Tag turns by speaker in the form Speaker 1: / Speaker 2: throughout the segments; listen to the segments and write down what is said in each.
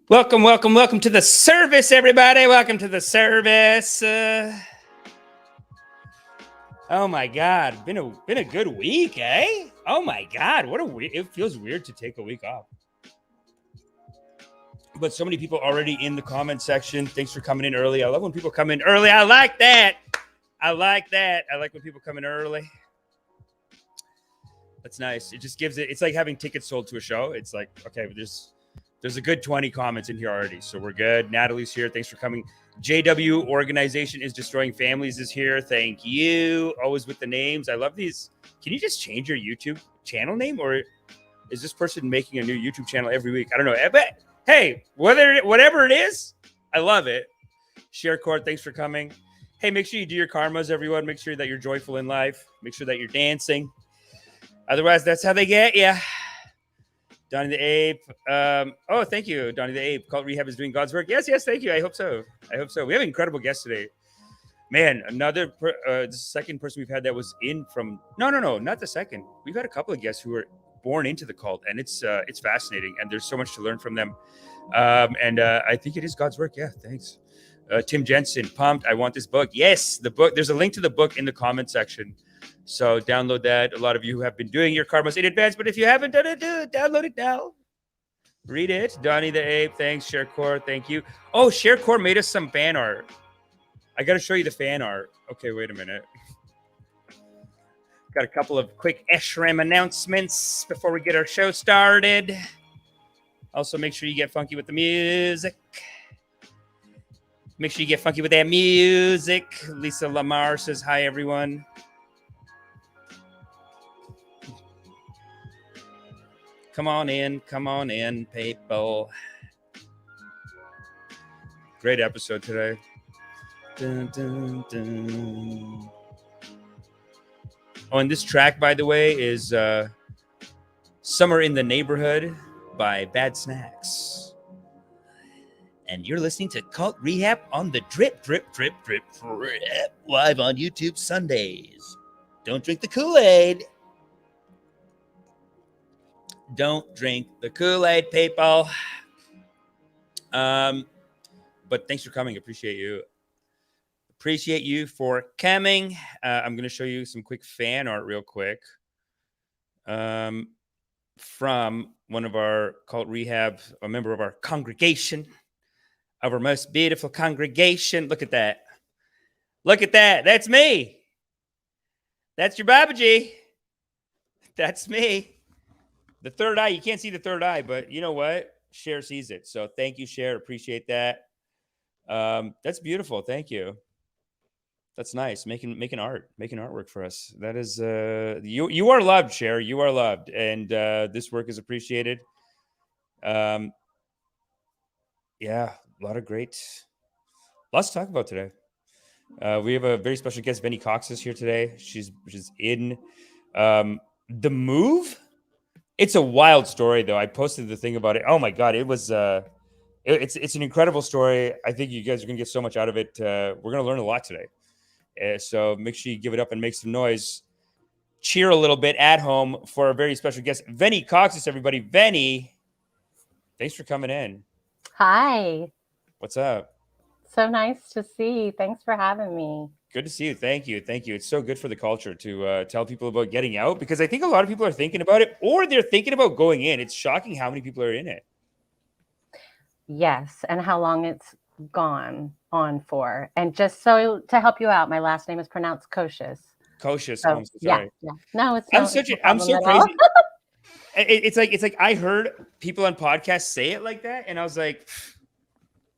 Speaker 1: Welcome to the service, everybody. Welcome to the service. Oh my God, been a good week, eh? Oh my God, it feels weird to take a week off. But so many people already in the comment section. Thanks for coming in early. I love when people come in early. I like that. I like when people come in early. That's nice. It just gives it's like having tickets sold to a show. It's like, okay, there's a good 20 comments in here already, so we're good. Natalie's here. Thanks for coming. JW Organization is Destroying Families is here. Thank you. Always with the names. I love these. Can you just change your YouTube channel name, or is this person making a new YouTube channel every week? I don't know. But hey, whatever it is, I love it. Share Court, thanks for coming. Hey, make sure you do your karmas, everyone. Make sure that you're joyful in life. Make sure that you're dancing. Otherwise, that's how they get you. Donnie the Ape. Oh, thank you, Donnie the Ape. Cult Rehab is doing God's work. Yes, thank you. I hope so. We have an incredible guest today. Man, the second person we've had that was in from... No, not the second. We've had a couple of guests who were born into the cult, and it's fascinating, and there's so much to learn from them. And I think it is God's work. Yeah, thanks. Tim Jensen, pumped. I want this book. Yes, the book. There's a link to the book in the comment section. So download that. A lot of you have been doing your karmas in advance, but if you haven't done it, download it now. Read it. Donnie the Ape, thanks. ShareCore, thank you. Oh, ShareCore made us some fan art. I got to show you the fan art. Okay, wait a minute. Got a couple of quick SRAM announcements before we get our show started. Also, make sure you get funky with the music. Make sure you get funky with that music. Lisa Lamar says, hi, everyone. Come on in, people. Great episode today. Dun, dun, dun. Oh, and this track, by the way, is Summer in the Neighborhood by Bad Snacks. And you're listening to Cult Rehab on the Drip, live on YouTube Sundays. Don't drink the Kool-Aid. Don't drink the Kool-Aid, people. But thanks for coming. Appreciate you. Appreciate you for coming. I'm going to show you some quick fan art real quick. From one of our Cult Rehab, a member of our congregation, our most beautiful congregation. Look at that. Look at that. That's me. That's your Babaji. That's me. The third eye, you can't see the third eye, but you know what? Cher sees it. So thank you, Cher. Appreciate that. That's beautiful. Thank you. That's nice. Making artwork for us. That is you are loved, Cher. You are loved. And this work is appreciated. Yeah, lots to talk about today. We have a very special guest, Vennie Kocsis, here today. She's in The Move. It's a wild story, though. I posted the thing about it. Oh my God, it was it's an incredible story. I think you guys are gonna get so much out of it. We're gonna learn a lot today. So make sure you give it up and make some noise. Cheer a little bit at home for a very special guest, Vennie Kocsis, everybody. Vennie, thanks for coming in.
Speaker 2: Hi.
Speaker 1: What's up?
Speaker 2: So nice to see you. Thanks for having me.
Speaker 1: Good to see you. Thank you. It's so good for the culture to tell people about getting out, because I think a lot of people are thinking about it, or they're thinking about going in. It's shocking how many people are in it.
Speaker 2: Yes, and how long it's gone on for. And just so to help you out, my last name is pronounced Kocsis.
Speaker 1: Kocsis. So, I'm so sorry.
Speaker 2: Yeah. No, it's
Speaker 1: I'm so crazy. It's like I heard people on podcasts say it like that, and I was like,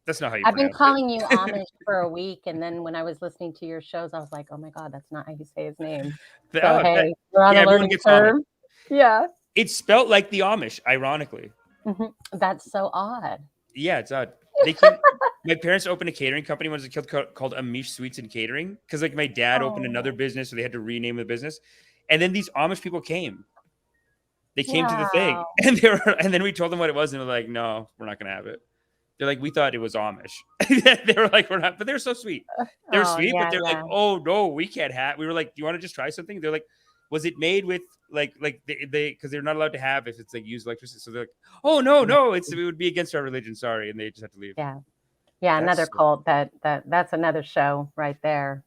Speaker 1: that's not how you
Speaker 2: I've been calling you Amish for a week, and then when I was listening to your shows, I was like, oh my God, that's not how you say his name. So hey, we're on a learning curve. Yeah.
Speaker 1: It's spelled like the Amish, ironically.
Speaker 2: Mm-hmm. That's so odd.
Speaker 1: Yeah, it's odd. My parents opened a catering company when I was a kid called Amish Sweets and Catering, because like my dad opened another business, so they had to rename the business. And then these Amish people came. They came to the thing, and then we told them what it was, and they're like, no, we're not gonna have it. They're like, we thought it was Amish. They were like, we're not, but they're so sweet. They're sweet, but they're like, oh no, we can't have. We were like, do you want to just try something? They're like, was it made with like they because they're not allowed to have if it's like used electricity. So they're like, oh no, it would be against our religion. Sorry, and they just have to leave.
Speaker 2: Yeah,
Speaker 1: That's
Speaker 2: another cult that's another show right there.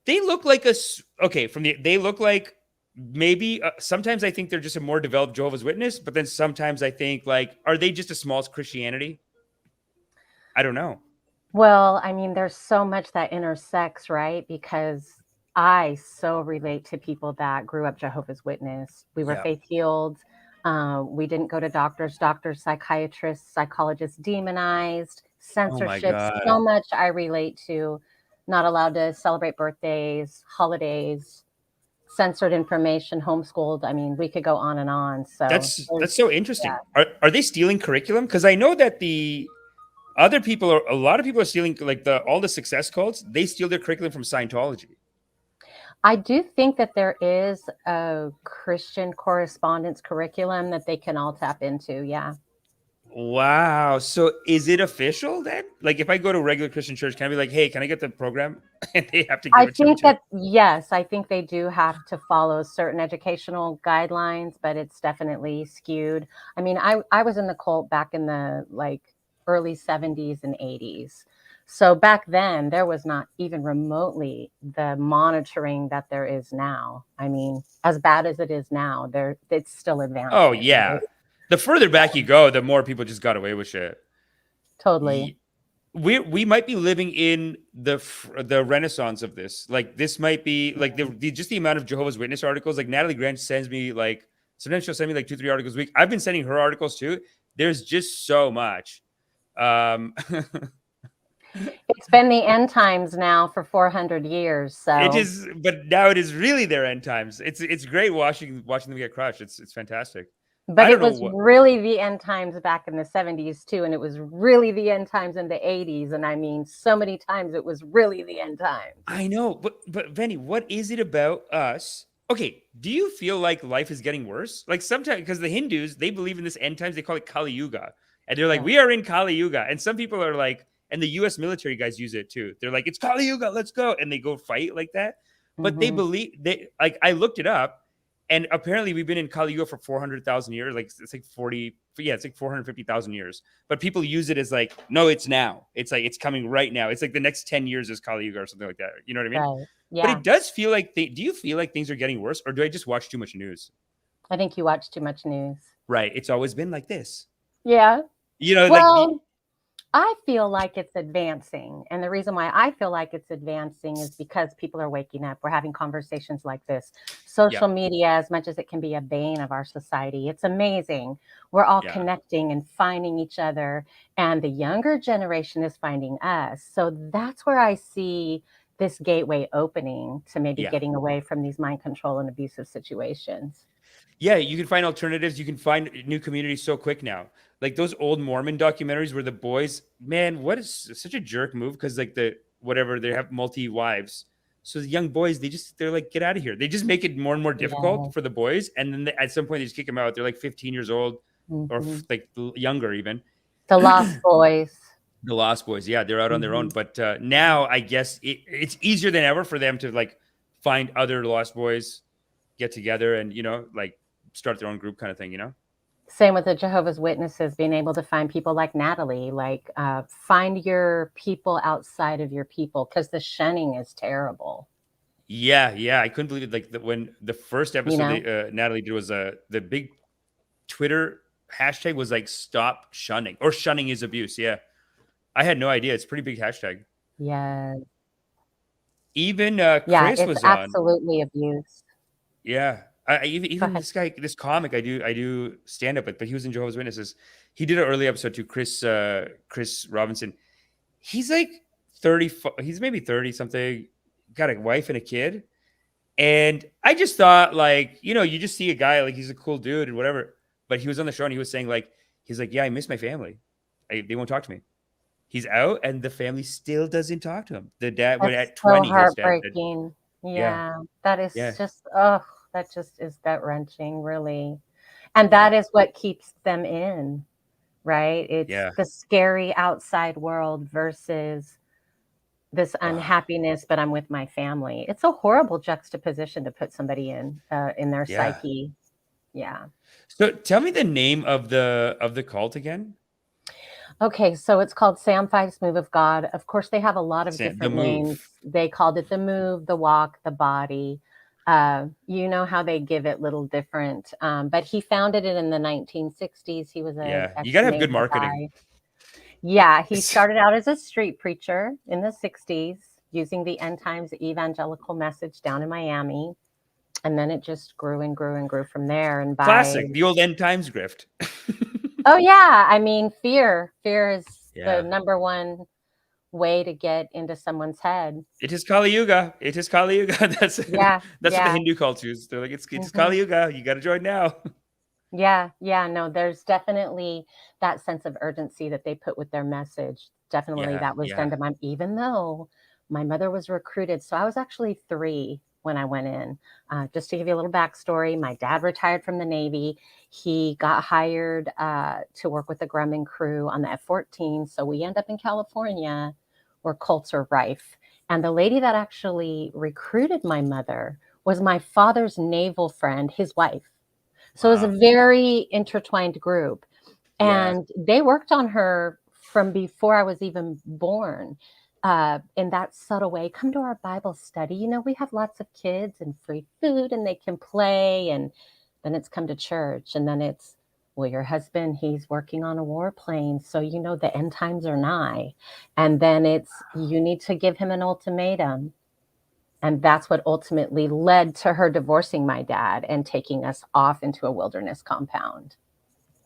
Speaker 1: They look like they look like maybe sometimes I think they're just a more developed Jehovah's Witness, but then sometimes I think like, are they just a small Christianity? I don't know.
Speaker 2: Well, I mean, there's so much that intersects, right? Because I so relate to people that grew up Jehovah's Witness. We were
Speaker 1: Yeah.
Speaker 2: faith healed. We didn't go to doctors, psychiatrists, psychologists demonized, censorship.
Speaker 1: God.
Speaker 2: So much I relate to. Not allowed to celebrate birthdays, holidays, censored information, homeschooled. I mean, we could go on and on. So
Speaker 1: that's so interesting. Yeah. Are they stealing curriculum? Because I know that a lot of people are stealing like all the success cults. They steal their curriculum from Scientology.
Speaker 2: I do think that there is a Christian correspondence curriculum that they can all tap into. Yeah.
Speaker 1: Wow. So is it official then? Like if I go to a regular Christian church, can I be like, hey, can I get the program? And they have to give it to me.
Speaker 2: Yes, I think they do have to follow certain educational guidelines, but it's definitely skewed. I mean, I was in the cult back in the like early 70s and 80s. So back then there was not even remotely the monitoring that there is now. I mean, as bad as it is now, it's still advancing.
Speaker 1: Oh yeah. Right? The further back you go, the more people just got away with shit.
Speaker 2: Totally.
Speaker 1: We might be living in the renaissance of this. Like this might be like just the amount of Jehovah's Witness articles. Like Natalie Grant sends me like sometimes she'll send me like 2-3 articles a week. I've been sending her articles too. There's just so much.
Speaker 2: It's been the end times now for 400 years. So
Speaker 1: but now it is really their end times. It's great watching them get crushed. It's fantastic.
Speaker 2: But it was really the end times back in the 70s too, and it was really the end times in the 80s. And I mean, so many times it was really the end times.
Speaker 1: I know, but Vennie, what is it about us? Okay, do you feel like life is getting worse? Like sometimes, because the Hindus, they believe in this end times, they call it Kali Yuga. And they're like, we are in Kali Yuga. And some people are like, and the US military guys use it too. They're like, it's Kali Yuga, let's go. And they go fight like that. But they believe, I looked it up. And apparently we've been in Kali Yuga for 400,000 years. Like it's like 450,000 years. But people use it as like, no, it's now. It's like, it's coming right now. It's like the next 10 years is Kali Yuga or something like that. You know what I mean?
Speaker 2: Right. Yeah.
Speaker 1: But it does feel like, do you feel like things are getting worse or do I just watch too much news?
Speaker 2: I think you watch too much news.
Speaker 1: Right. It's always been like this.
Speaker 2: Yeah.
Speaker 1: You know,
Speaker 2: well, I feel like it's advancing. And the reason why I feel like it's advancing is because people are waking up. We're having conversations like this. Social media, as much as it can be a bane of our society, it's amazing. We're all connecting and finding each other. And the younger generation is finding us. So that's where I see this gateway opening to maybe getting away from these mind control and abusive situations.
Speaker 1: Yeah, you can find alternatives. You can find new communities so quick now. Like those old Mormon documentaries where the boys, man, what is such a jerk move? Because like they have multi wives. So the young boys, they're like, get out of here. They just make it more and more difficult for the boys. And then at some point they just kick them out. They're like 15 years old or like younger even.
Speaker 2: The Lost Boys.
Speaker 1: The Lost Boys. Yeah, they're out on their own. But now I guess it's easier than ever for them to like find other Lost Boys, get together and, you know, like start their own group kind of thing, you know?
Speaker 2: Same with the Jehovah's Witnesses, being able to find people like Natalie, like find your people outside of your people, because the shunning is terrible.
Speaker 1: Yeah. I couldn't believe it. Like when the first episode Natalie did was the big Twitter hashtag was like stop shunning or shunning is abuse. Yeah. I had no idea. It's a pretty big hashtag.
Speaker 2: Yeah.
Speaker 1: Even Chris was on.
Speaker 2: Absolutely abuse.
Speaker 1: Yeah. Even this comic I do stand up with, but he was in Jehovah's Witnesses. He did an early episode too. Chris Robinson. He's like 30. He's maybe 30 something. Got a wife and a kid. And I just thought like, you know, you just see a guy like he's a cool dude and whatever. But he was on the show and he was saying like, he's like, yeah, I miss my family. They won't talk to me. He's out and the family still doesn't talk to him. The dad when at 20,
Speaker 2: heartbreaking. Yeah. That is just that just is gut wrenching, really. And that is what keeps them in, right? It's the scary outside world versus this unhappiness, but I'm with my family. It's a horrible juxtaposition to put somebody in their psyche. Yeah.
Speaker 1: So tell me the name of the cult again.
Speaker 2: Okay, so it's called Sam Five's Move of God. Of course, they have a lot of
Speaker 1: The
Speaker 2: different names.
Speaker 1: Move.
Speaker 2: They called it the move, the walk, the body. You know how they give it little different. But he founded it in the 1960s. He was a
Speaker 1: Yeah, you gotta have good
Speaker 2: ex-Navy
Speaker 1: marketing.
Speaker 2: guy. Yeah, he started out as a street preacher in the 60s using the end times evangelical message down in Miami. And then it just grew and grew and grew from there. And by,
Speaker 1: Classic, the old end times grift.
Speaker 2: oh, yeah, I mean, fear is the
Speaker 1: Yeah.
Speaker 2: number one way to get into someone's head.
Speaker 1: It is Kali Yuga. It is Kali Yuga.
Speaker 2: Yeah,
Speaker 1: That's what the
Speaker 2: yeah.
Speaker 1: Hindu culture is. They're like, it's
Speaker 2: Mhm.
Speaker 1: Kali Yuga. You got to join now.
Speaker 2: Yeah, yeah, no, there's definitely that sense of urgency that they put with their message. Definitely
Speaker 1: Yeah,
Speaker 2: that was
Speaker 1: yeah.
Speaker 2: done to my even though my mother was recruited. So I was actually 3 when I went in. Just to give you a little backstory, my dad retired from the Navy. He got hired to work with the Grumman crew on the F-14. So we end up in California where cults are rife. And the lady that actually recruited my mother was my father's naval friend, his wife. So it was a
Speaker 1: Wow.
Speaker 2: very intertwined group.
Speaker 1: Yeah.
Speaker 2: And they worked on her from before I was even born in that subtle way. Come to our Bible study. You know, we have lots of kids and free food and they can play. And then it's come to church. And then it's, well, your husband, he's working on a warplane. So, you know, the end times are nigh. And then it's, you need to give him an ultimatum. And that's what ultimately led to her divorcing my dad and taking us off into a wilderness compound.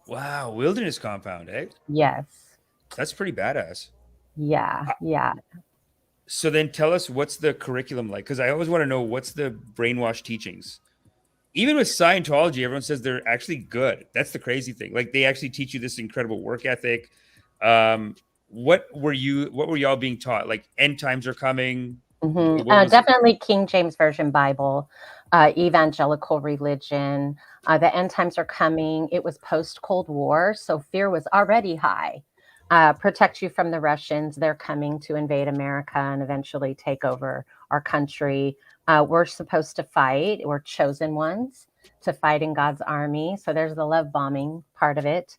Speaker 1: Wow. Wilderness compound, eh?
Speaker 2: Yes.
Speaker 1: That's pretty badass.
Speaker 2: Yeah.
Speaker 1: Uh,
Speaker 2: Yeah.
Speaker 1: So then tell us what's the curriculum like? Because I always want to know what's the brainwash teachings. Even with Scientology, everyone says they're actually good. That's the crazy thing. Like they actually teach you this incredible work ethic. Um, what were y'all being taught? Like end times are coming. What was it?
Speaker 2: Definitely King James Version Bible, evangelical religion. The end times are coming. It was post Cold War, so fear was already high. Protect you from the Russians. They're coming to invade America and eventually take over our country. We're supposed to fight. We're chosen ones to fight in God's army. So there's the love bombing part of it.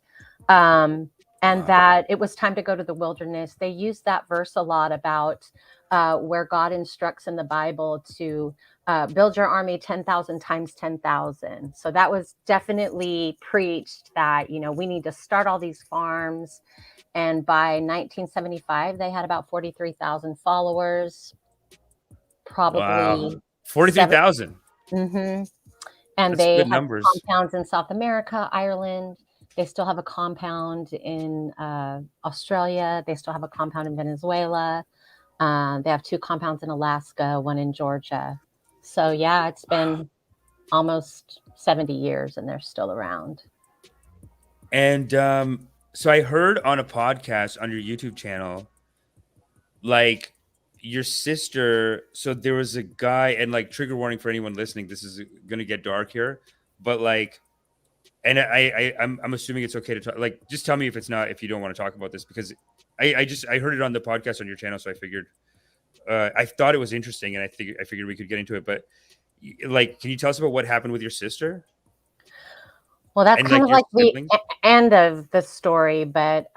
Speaker 2: And
Speaker 1: Wow.
Speaker 2: that it was time to go to the wilderness. They use that verse a lot about where God instructs in the Bible to build your army 10,000 times 10,000. So that was definitely preached that, you know, we need to start all these farms. And by 1975, they had about 43,000 followers,
Speaker 1: Wow.
Speaker 2: probably 7.
Speaker 1: 43,000.
Speaker 2: Mm-hmm. And
Speaker 1: That's
Speaker 2: they
Speaker 1: good
Speaker 2: had
Speaker 1: numbers.
Speaker 2: compounds in South America, Ireland. They still have a compound in Australia. They still have a compound in Venezuela. They have 2 compounds in Alaska, 1 in Georgia. So yeah, it's been almost 70 years and they're still around.
Speaker 1: And so I heard on a podcast on your YouTube channel, like your sister. So there was a guy, and like trigger warning for anyone listening. This is gonna get dark here, but like, and I'm assuming it's okay to talk. Like, just tell me if it's not, if you don't want to talk about this, because I heard it on the podcast on your channel, so I figured I thought it was interesting, and I figured we could get into it. But like, can you tell us about what happened with your sister
Speaker 2: Well, that's
Speaker 1: and
Speaker 2: kind
Speaker 1: like
Speaker 2: of
Speaker 1: your
Speaker 2: like the
Speaker 1: siblings?
Speaker 2: end of the story, but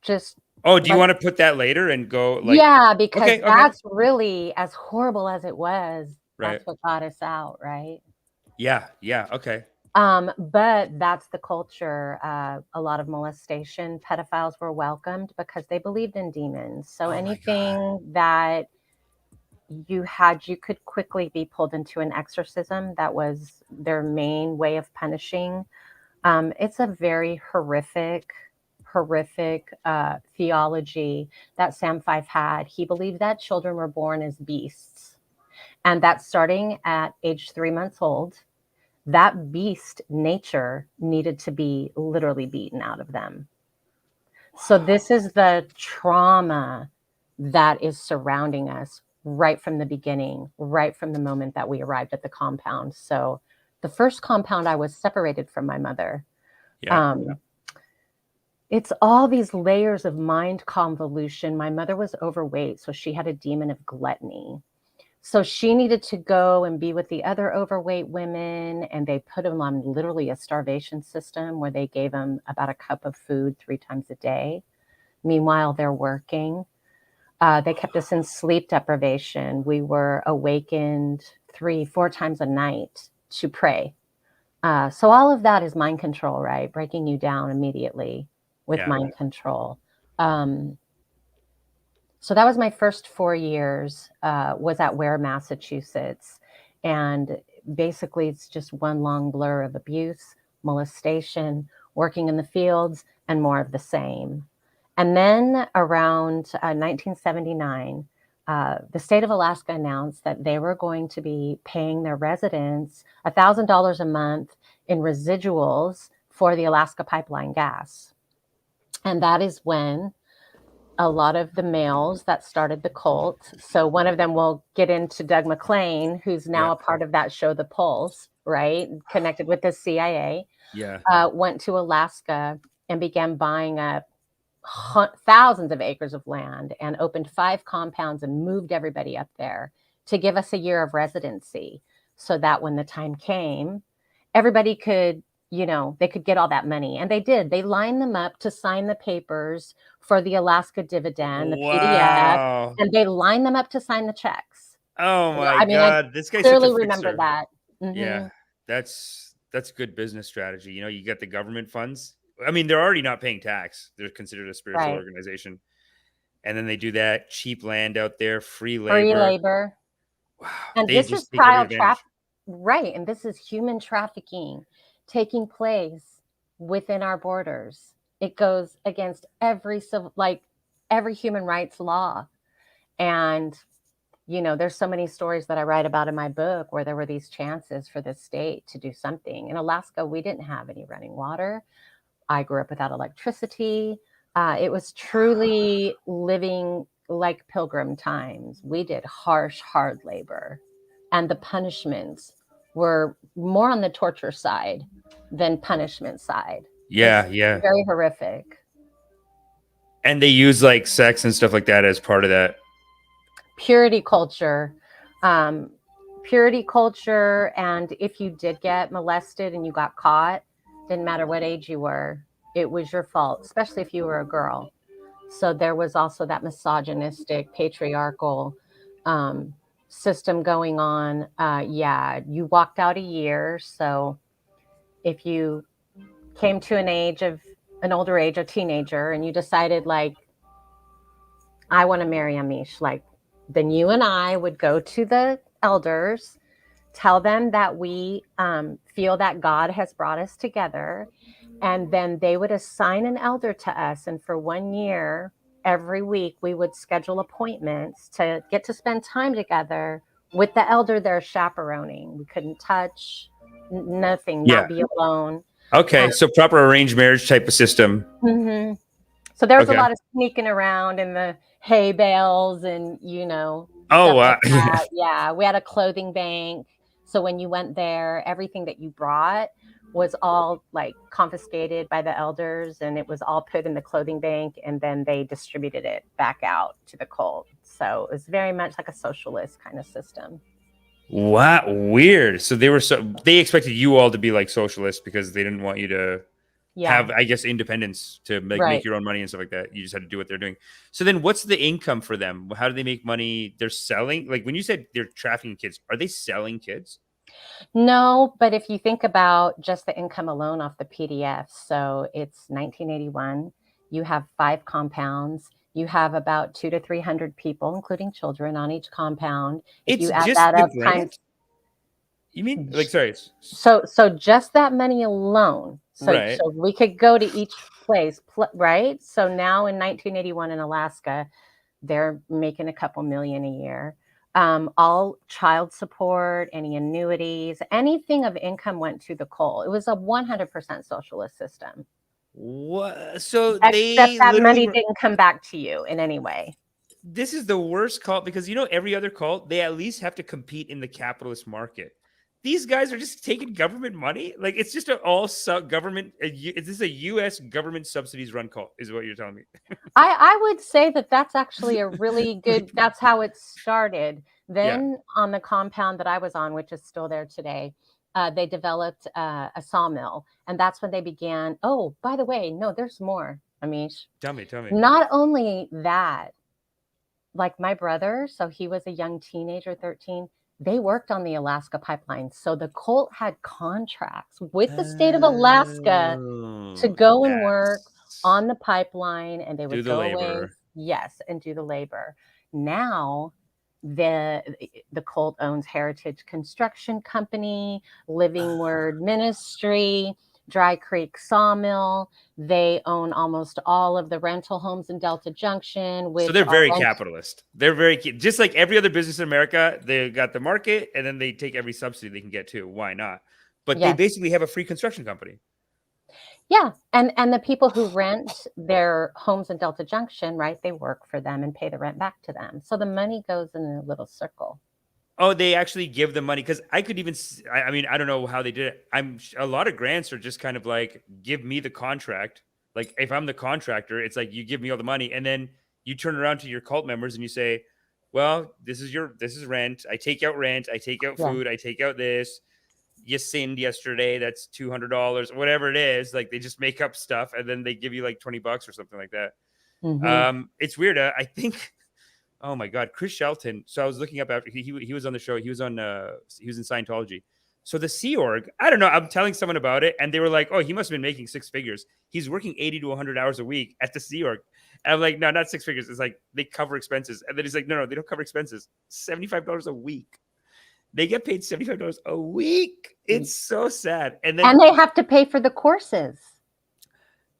Speaker 2: just
Speaker 1: Oh, do you
Speaker 2: like,
Speaker 1: want to put that later and go like,
Speaker 2: yeah, because
Speaker 1: okay, okay,
Speaker 2: that's really as horrible as it was.
Speaker 1: right.
Speaker 2: That's what got us out, right?
Speaker 1: Yeah, yeah, okay.
Speaker 2: But that's the culture. A lot of molestation, pedophiles were welcomed because they believed in demons. So
Speaker 1: Oh my God.
Speaker 2: anything that you could quickly be pulled into an exorcism. That was their main way of punishing. It's a very horrific theology that Sam Five had. He believed that children were born as beasts, and that starting at age 3 months old, that beast nature needed to be literally beaten out of them. So
Speaker 1: Wow.
Speaker 2: this is the trauma that is surrounding us right from the beginning, right from the moment that we arrived at the compound. So the first compound, I was separated from my mother.
Speaker 1: Yeah.
Speaker 2: Um, it's all these layers of mind convolution. My mother was overweight, so she had a demon of gluttony. So she needed to go and be with the other overweight women, and they put them on literally a starvation system where they gave them about a cup of food 3 times a day. Meanwhile, they're working. They kept us in sleep deprivation. We were awakened 3-4 times a night to pray. So all of that is mind control, right? Breaking you down immediately with mind control. So that was my first 4 years, was at Ware, Massachusetts. And basically it's just one long blur of abuse, molestation, working in the fields, and more of the same. And then around 1979, the state of Alaska announced that they were going to be paying their residents $1,000 a month in residuals for the Alaska pipeline gas. And that is when a lot of the males that started the cult, so one of them will get into Doug McClain, who's now a part of that show, The Pulse, right? Connected with the CIA, went to Alaska and began buying up thousands of acres of land and opened 5 compounds and moved everybody up there to give us a year of residency so that when the time came, everybody could, they could get all that money. And they did. They lined them up to sign the papers for the Alaska dividend, the PDF, and they lined them up to sign the checks.
Speaker 1: Oh my God. This guy's
Speaker 2: clearly
Speaker 1: such a
Speaker 2: remember
Speaker 1: fixer.
Speaker 2: that.
Speaker 1: Yeah, that's good business strategy. You get the government funds. I mean, they're already not paying tax. They're considered a spiritual organization. And then they do that cheap land out there, free labor. Wow.
Speaker 2: And this is child trafficking. Right. And this is human trafficking taking place within our borders. It goes against every human rights law. And, there's so many stories that I write about in my book where there were these chances for the state to do something. In Alaska, we didn't have any running water. I grew up without electricity. It was truly living like pilgrim times. We did harsh, hard labor. And the punishments were more on the torture side than punishment side.
Speaker 1: Yeah,
Speaker 2: very horrific.
Speaker 1: And they use sex and stuff like that as part of that.
Speaker 2: Purity culture. And if you did get molested and you got caught, didn't matter what age you were, it was your fault, especially if you were a girl. So there was also that misogynistic, patriarchal system going on. You walked out a year. So if you came to an older age, a teenager, and you decided I want to marry Amish, then you and I would go to the elders, tell them that we feel that God has brought us together, and then they would assign an elder to us. And for 1 year, every week, we would schedule appointments to get to spend time together with the elder they're chaperoning. We couldn't touch, nothing, not be alone.
Speaker 1: Okay, so proper arranged marriage type of system.
Speaker 2: Mm-hmm. So there was a lot of sneaking around in the hay bales and,
Speaker 1: Oh, wow.
Speaker 2: Yeah, we had a clothing bank. So when you went there, everything that you brought was all confiscated by the elders, and it was all put in the clothing bank, and then they distributed it back out to the cult. So it was very much like a socialist kind of system.
Speaker 1: Wow, weird. So they expected you all to be socialists because they didn't want you to have, I guess, independence to make your own money and stuff like that. You just had to do what they're doing. So then what's the income for them? How do they make money? They're selling, when you said they're trafficking kids, are they selling kids?
Speaker 2: No, but if you think about just the income alone off the PDF, so it's 1981, you have 5 compounds. You have about 200 to 300 people, including children, on each compound. If you add that up times,
Speaker 1: you mean sorry?
Speaker 2: So just that money alone. So we could go to each place, right? So now in 1981 in Alaska, they're making a couple million a year. All child support, any annuities, anything of income went to the coal. It was a 100% socialist system.
Speaker 1: What? So
Speaker 2: except that money didn't come back to you in any way.
Speaker 1: This is the worst cult because every other cult, they at least have to compete in the capitalist market. These guys are just taking government money. It's just all government. Is this a U.S. government subsidies run cult? Is what you're telling me?
Speaker 2: I would say that's actually a really good. That's how it started. Then on the compound that I was on, which is still there today, they developed a sawmill. And that's when they began. Oh, by the way, no, there's more, Amish.
Speaker 1: Tell me.
Speaker 2: Not only that, like my brother, so he was a young teenager, 13. They worked on the Alaska pipeline. So the cult had contracts with the state of Alaska to go and work on the pipeline, and they would go away. Yes, and do the labor. Now the cult owns Heritage Construction Company, Living Word Ministry, Dry Creek Sawmill. They own almost all of the rental homes in Delta Junction.
Speaker 1: So they're very capitalist. They're very, just like every other business in America, they got the market and then they take every subsidy they can get too. Why not? But they basically have a free construction company.
Speaker 2: Yeah. And the people who rent their homes in Delta Junction, right, they work for them and pay the rent back to them. So the money goes in a little circle.
Speaker 1: Oh, they actually give the money, because I could even, I mean, I don't know how they did it. A lot of grants are just kind of like, give me the contract. Like if I'm the contractor, it's like, you give me all the money and then you turn around to your cult members and you say, well, this is rent. I take out rent. I take out food. I take out this. You sinned yesterday. That's $200, whatever it is. Like they just make up stuff and then they give you like $20 or something like that. It's weird. I think, oh my God, Chris Shelton. So I was looking up after he was on the show. He was in Scientology. So the Sea Org, I don't know. I'm telling someone about it, and they were like, "Oh, he must have been making six figures. He's working 80 to 100 hours a week at the Sea Org." And I'm like, "No, not six figures. It's like they cover expenses." And then he's like, "No, they don't cover expenses. $75 a week. They get paid $75 a week. It's so sad." And
Speaker 2: they have to pay for the courses.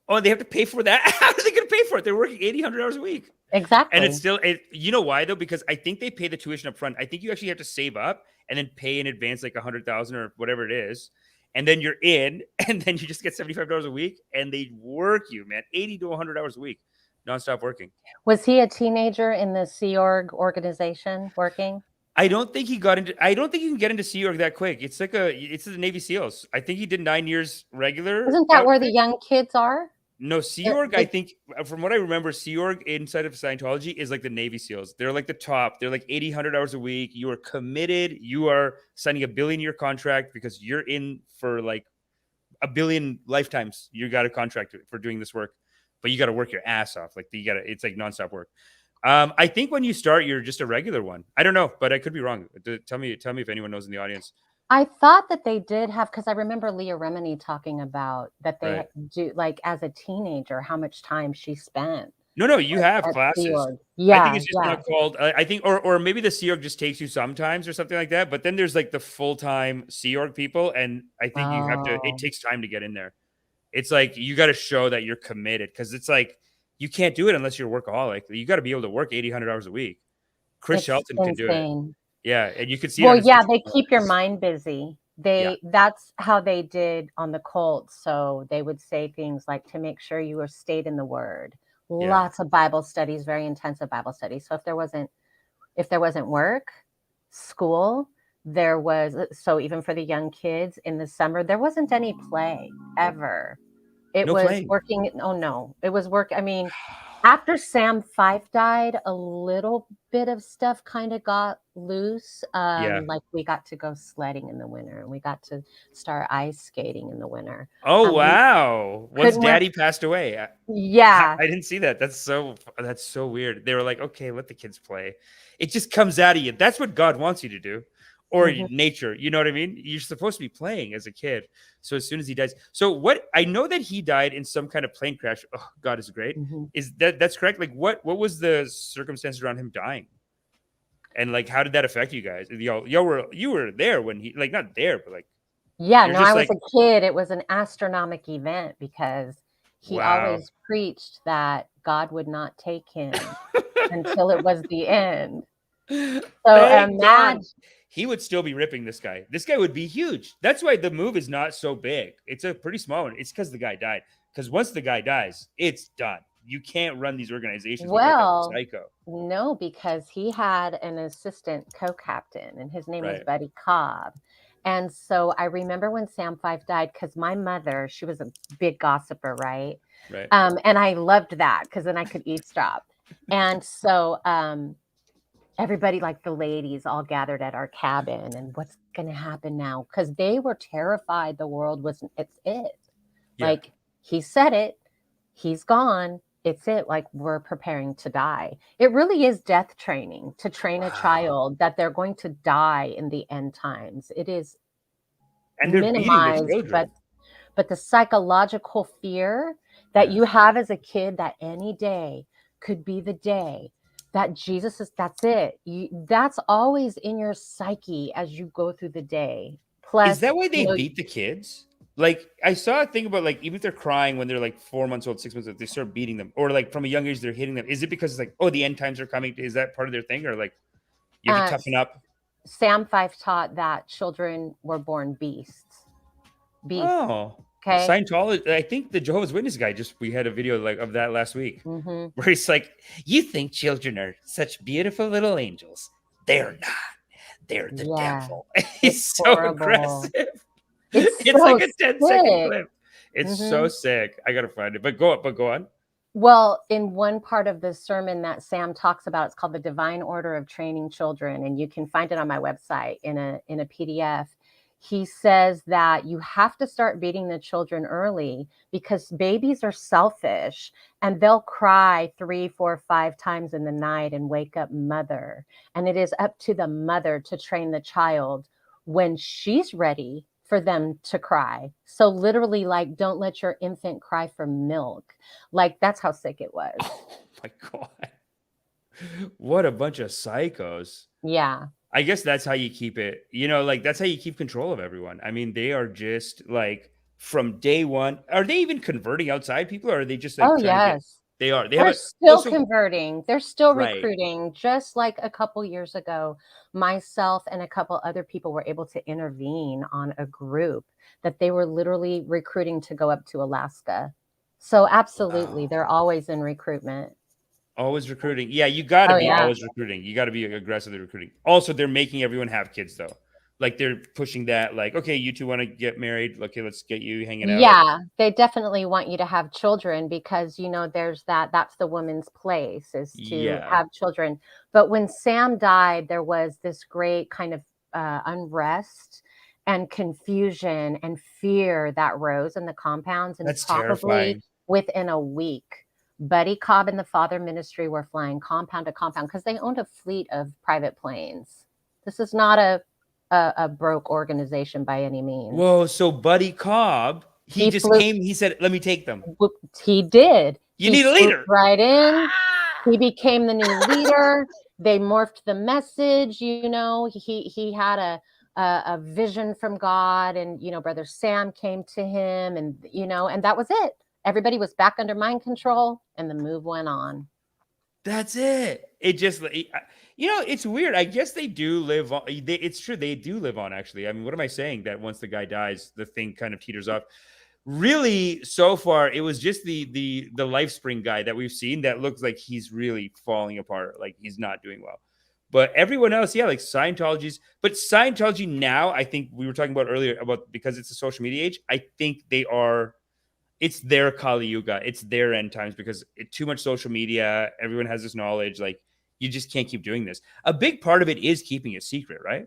Speaker 1: Oh, they have to pay for that? How are they going to pay for it? They're working 80, 100 hours a week.
Speaker 2: Exactly.
Speaker 1: And it's still, you know why though? Because I think they pay the tuition up front. I think you actually have to save up and then pay in advance like 100,000 or whatever it is. And then you're in, and then you just get $75 a week, and they work you, man, 80 to 100 hours a week, nonstop working.
Speaker 2: Was he a teenager in the Sea Org organization working?
Speaker 1: I don't think he got into, I don't think you can get into Sea Org that quick. It's like it's the Navy SEALs. I think he did 9 years regular.
Speaker 2: Isn't that where the young kids are?
Speaker 1: No, Sea Org, I think, from what I remember, Sea Org inside of Scientology is like the Navy SEALs. They're like the top. They're like 80, 100 hours a week. You are committed. You are signing a $1 billion contract because you're in for like 1 billion lifetimes. You got a contract for doing this work, but you got to work your ass off. Like it's like nonstop work. I think when you start, you're just a regular one. I don't know, but I could be wrong. Tell me if anyone knows in the audience.
Speaker 2: I thought that they did have, because I remember Leah Remini talking about that they do, like as a teenager, how much time she spent.
Speaker 1: No, you have classes.
Speaker 2: Yeah,
Speaker 1: I think it's just not called. I think, or maybe the Sea Org just takes you sometimes or something like that. But then there's like the full-time Sea Org people, and I think you have to. It takes time to get in there. It's like you got to show that you're committed, because it's like you can't do it unless you're a workaholic. You got to be able to work 80, 100 hours a week. Chris Shelton can do it. Yeah, and you can see.
Speaker 2: Well, yeah, they keep your mind busy. That's how they did on the cult. So they would say things like, to make sure you stayed in the Word. Lots of Bible studies, very intensive Bible studies. So if there wasn't work, school, there was. So even for the young kids in the summer, there wasn't any play ever. It was working. Oh no, it was work. I mean, after Sam Fife died, a little bit of stuff kind of got loose. Like we got to go sledding in the winter, and we got to start ice skating in the winter.
Speaker 1: Oh wow! Once Daddy passed away,
Speaker 2: yeah,
Speaker 1: I didn't see that. That's so weird. They were like, okay, let the kids play. It just comes out of you. That's what God wants you to do. Or nature, you know what I mean? You're supposed to be playing as a kid. So as soon as he dies, I know that he died in some kind of plane crash. Oh, God is great. Is that's correct? Like what was the circumstances around him dying? And like, how did that affect you guys? You were there when he, like, not there, but like,
Speaker 2: yeah, no, I was a kid. It was an astronomical event because he always preached that God would not take him until it was the end. So imagine.
Speaker 1: He would still be ripping this guy. This guy would be huge. That's why the move is not so big. It's a pretty small one. It's because the guy died. Because once the guy dies, it's done. You can't run these organizations.
Speaker 2: Well,
Speaker 1: like a psycho.
Speaker 2: No, because he had an assistant co-captain, and his name was Betty Cobb. And so I remember when Sam Fife died, because my mother, she was a big gossiper, right?
Speaker 1: Right.
Speaker 2: And I loved that because then I could eavesdrop. And so everybody, like the ladies, all gathered at our cabin, and what's going to happen now? Because they were terrified the world wasn't, it's it.
Speaker 1: Yeah.
Speaker 2: Like, he said it, he's gone. It's it. Like, we're preparing to die. It really is death training to train a child that they're going to die in the end times. It is
Speaker 1: And they're beating the
Speaker 2: minimized,
Speaker 1: children.
Speaker 2: but the psychological fear that you have as a kid that any day could be the day that Jesus is, that's it. That's always in your psyche as you go through the day. Plus,
Speaker 1: Is that why they beat the kids? Like, I saw a thing about, like, even if they're crying when they're like 4 months old, 6 months old, they start beating them, or like from a young age they're hitting them. Is it because it's like, oh, the end times are coming? Is that part of their thing, or like you have to toughen up?
Speaker 2: Sam Fife taught that children were born beasts.
Speaker 1: Oh,
Speaker 2: okay.
Speaker 1: Scientology. I think the Jehovah's Witness guy we had a video like of that last week, where he's like, "You think children are such beautiful little angels? They're not. They're the devil." It's so horrible. Aggressive. It's so like a 10-second clip. It's so sick. I gotta find it. But go on.
Speaker 2: Well, in one part of the sermon that Sam talks about, it's called The Divine Order of Training Children, and you can find it on my website in a PDF. He says that you have to start beating the children early because babies are selfish and they'll cry 3, 4, 5 times in the night and wake up mother. And it is up to the mother to train the child when she's ready for them to cry. So literally, like, don't let your infant cry for milk. Like, that's how sick it was.
Speaker 1: Oh my God. What a bunch of psychos.
Speaker 2: Yeah.
Speaker 1: I guess that's how you keep it, like that's how you keep control of everyone. I mean, they are just like from day one. Are they even converting outside people, or are they just like,
Speaker 2: oh, yes.
Speaker 1: They are.
Speaker 2: They're still converting. They're still recruiting. Just like a couple years ago, myself and a couple other people were able to intervene on a group that they were literally recruiting to go up to Alaska. So absolutely, they're always in recruitment.
Speaker 1: Always recruiting. Yeah, you got to be always recruiting. You got to be aggressively recruiting. Also, they're making everyone have kids, though. Like, they're pushing that, like, okay, you two want to get married? Okay, let's get you hanging out.
Speaker 2: Yeah, they definitely want you to have children because, there's that's the woman's place, is to have children. But when Sam died, there was this great kind of unrest and confusion and fear that rose in the compounds. And
Speaker 1: that's
Speaker 2: probably
Speaker 1: terrifying.
Speaker 2: Within a week, Buddy Cobb and the Father Ministry were flying compound to compound because they owned a fleet of private planes. This is not a broke organization by any means.
Speaker 1: Whoa, so Buddy Cobb, he just came, he said, let me take them.
Speaker 2: He did.
Speaker 1: You need a leader.
Speaker 2: Right in. He became the new leader. They morphed the message, he had a vision from God, and, Brother Sam came to him, and, and that was it. Everybody was back under mind control, and the move went on.
Speaker 1: That's it. It just, it's weird. I guess they do live on. It's true. They do live on, actually. I mean, what am I saying? That once the guy dies, the thing kind of teeters off. Really, so far, it was just the LifeSpring guy that we've seen that looks like he's really falling apart. Like, he's not doing well. But everyone else, like Scientology's. But Scientology now, I think we were talking about earlier about, because it's a social media age, I think they are. It's their Kali Yuga. It's their end times because too much social media. Everyone has this knowledge. Like, you just can't keep doing this. A big part of it is keeping it secret, right?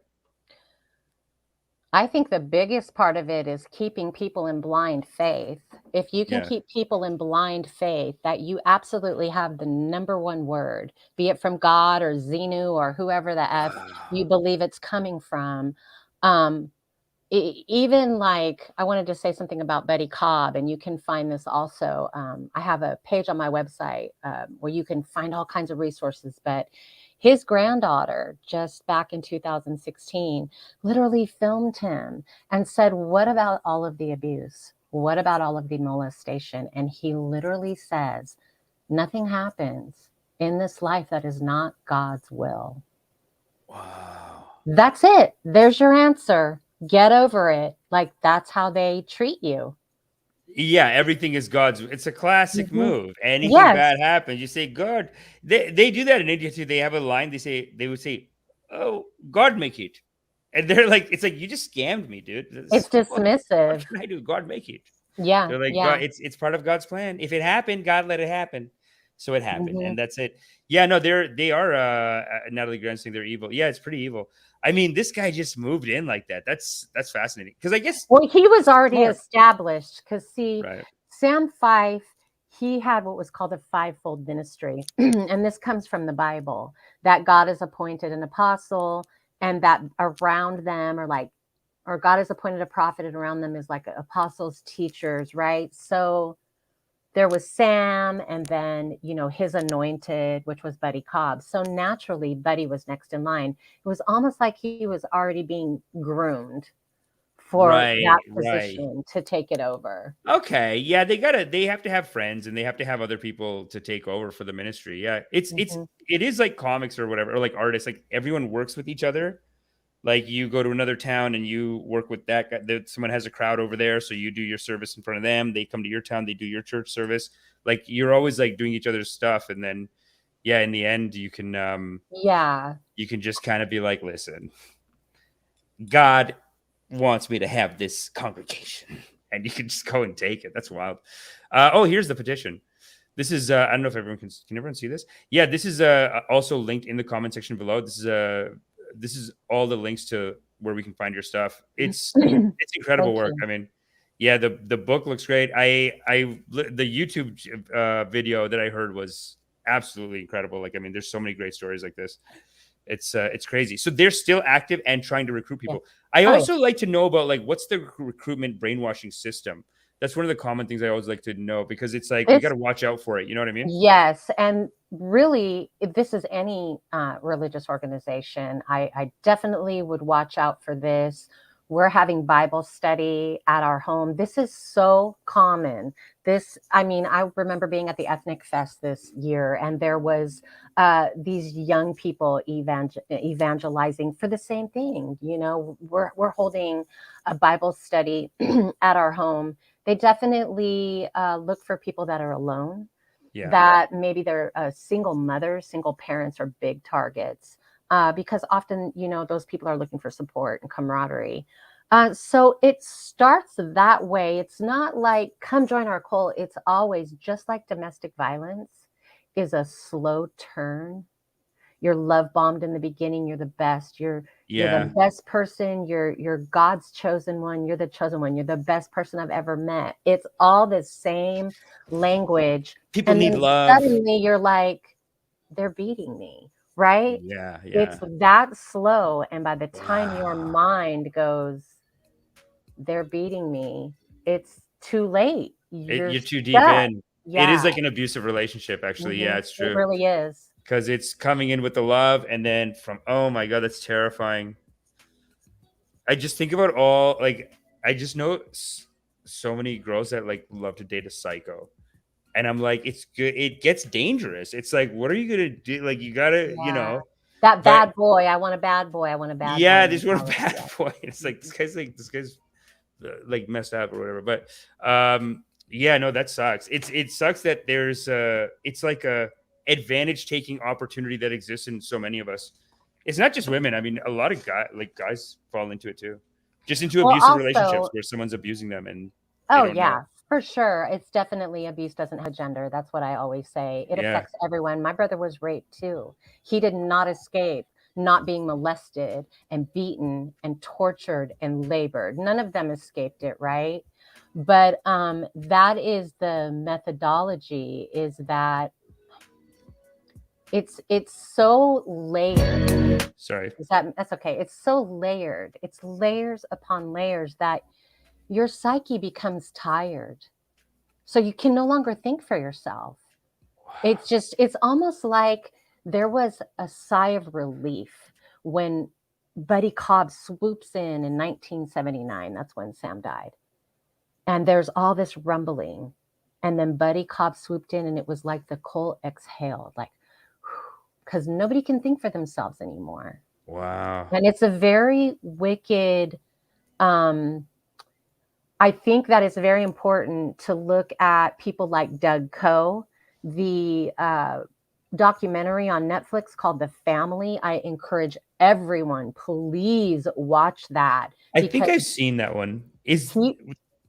Speaker 2: I think the biggest part of it is keeping people in blind faith. If you can keep people in blind faith, that you absolutely have the number one word, be it from God or Xenu or whoever the F you believe it's coming from. Even like, I wanted to say something about Buddy Cobb, and you can find this also. I have a page on my website where you can find all kinds of resources, but his granddaughter, just back in 2016, literally filmed him and said, what about all of the abuse? What about all of the molestation? And he literally says, nothing happens in this life that is not God's will.
Speaker 1: Wow.
Speaker 2: That's it. There's your answer. Get over it. Like, that's how they treat you.
Speaker 1: Yeah, everything is God's. It's a classic move. Anything bad happens, you say God. They do that in India too. They have a line. They would say, "Oh, God make it," and they're like, "It's like, you just scammed me, dude."
Speaker 2: It's dismissive.
Speaker 1: What can I do? God make it.
Speaker 2: Yeah,
Speaker 1: they're like, God, it's part of God's plan. If it happened, God let it happen. So it happened,
Speaker 2: Mhm.
Speaker 1: and that's it. Yeah, no, they are Natalie Grant saying they're evil. Yeah, it's pretty evil. I mean, this guy just moved in like that. That's fascinating because I guess
Speaker 2: Well, he was already
Speaker 1: smart,
Speaker 2: established because, see,
Speaker 1: right?
Speaker 2: Sam Fife, he had what was called a fivefold ministry. And this comes from the Bible, that God has appointed an apostle, and that around them are like, or God has appointed a prophet, and around them is like apostles, teachers, right? So there was Sam, and then, his anointed, which was Buddy Cobb. So naturally, Buddy was next in line. It was almost like he was already being groomed for
Speaker 1: Right,
Speaker 2: that
Speaker 1: right.
Speaker 2: position to take it over.
Speaker 1: Okay, yeah, they have to have friends and they have to have other people to take over for the ministry. Yeah,
Speaker 2: Mhm.
Speaker 1: it is like comics or whatever, or like artists. Like everyone works with each other. Like you go to another town and you work with that guy. Someone has a crowd over there, so you do your service in front of them. They come to your town, they do your church service. Like you're always like doing each other's stuff, and then yeah, in the end,
Speaker 2: Yeah.
Speaker 1: you can just kind of be like, listen, God wants me to have this congregation, and you can just go and take it. That's wild. Oh, here's the petition. This is I don't know if everyone can everyone see this? Yeah, this is also linked in the comment section below. This is all the links to where we can find your stuff. It's incredible
Speaker 2: Thank
Speaker 1: work.
Speaker 2: you.
Speaker 1: I mean, yeah, the book looks great. The YouTube video that I heard was absolutely incredible. Like, I mean, there's so many great stories like this. It's crazy. So they're still active and trying to recruit
Speaker 2: Yeah.
Speaker 1: people. I
Speaker 2: Oh, yeah.
Speaker 1: also like to know about like what's the recruitment brainwashing system. That's one of the common things I always like to know because it's like we got
Speaker 2: It's
Speaker 1: to watch out for it. You know what I mean?
Speaker 2: Yes, and really, if this is any religious organization, I definitely would watch out for this. We're having Bible study at our home. This is so common. I mean, I remember being at the Ethnic Fest this year, and there was these young people evangelizing for the same thing. We're holding a Bible study at our home. They definitely look for people that are alone,
Speaker 1: Yeah.
Speaker 2: that maybe they're single mothers, single parents are big targets, because often, those people are looking for support and camaraderie. So it starts that way. It's not like, come join our cult. It's always just like domestic violence is a slow turn. You're love bombed in the beginning. You're the best. You're the
Speaker 1: Yeah.
Speaker 2: best person. You're God's chosen one. You're the chosen one. You're the best person I've ever met. It's all the same language.
Speaker 1: People
Speaker 2: And
Speaker 1: need
Speaker 2: then
Speaker 1: love.
Speaker 2: suddenly you're like, they're beating me, right?
Speaker 1: Yeah.
Speaker 2: It's
Speaker 1: Yeah.
Speaker 2: that slow. And by the time your
Speaker 1: Wow.
Speaker 2: mind goes, they're beating me, it's too late. You're
Speaker 1: You're too deep
Speaker 2: stuck.
Speaker 1: in. It is
Speaker 2: Yeah.
Speaker 1: like an abusive relationship, actually. Yeah, it's
Speaker 2: It
Speaker 1: true.
Speaker 2: really is.
Speaker 1: Because it's coming in with the love, and then from oh my god, that's terrifying. I just think about all like I just know so many girls that like love to date a psycho, and I'm like, it's good. It gets dangerous. It's like, what are you gonna do? Like, you gotta,
Speaker 2: Yeah. That
Speaker 1: But
Speaker 2: bad boy. I want a bad boy. I want a bad boy
Speaker 1: yeah, this one
Speaker 2: mentality.
Speaker 1: bad
Speaker 2: Yeah.
Speaker 1: boy. It's like this guy's like messed up or whatever. But yeah, no, that sucks. It sucks that there's it's like a advantage taking opportunity that exists in so many of us. It's not just women. I mean, a lot of guys fall into it too, just into
Speaker 2: Well,
Speaker 1: abusive relationships
Speaker 2: also,
Speaker 1: where someone's abusing them and they
Speaker 2: oh
Speaker 1: don't know.
Speaker 2: yeah, for sure. It's definitely, abuse doesn't have a gender. That's what I always say. It
Speaker 1: Yeah,
Speaker 2: affects everyone. My brother was raped too. He did not escape not being molested and beaten and tortured and labored. None of them escaped it, right? But that is the methodology, is that it's so layered.
Speaker 1: sorry.
Speaker 2: That's okay. It's so layered. It's layers upon layers that your psyche becomes tired. So you can no longer think for yourself. It's almost like there was a sigh of relief when Buddy Cobb swoops in 1979. That's when Sam died. And there's all this rumbling. And then Buddy Cobb swooped in, and it was like the cult exhaled, like, because nobody can think for themselves anymore.
Speaker 1: Wow.
Speaker 2: And it's a very wicked, um, I think that it's very important to look at people like Doug Coe, the documentary on Netflix called The Family. I encourage everyone, please watch that,
Speaker 1: I think
Speaker 2: because
Speaker 1: I've seen that one. Is
Speaker 2: he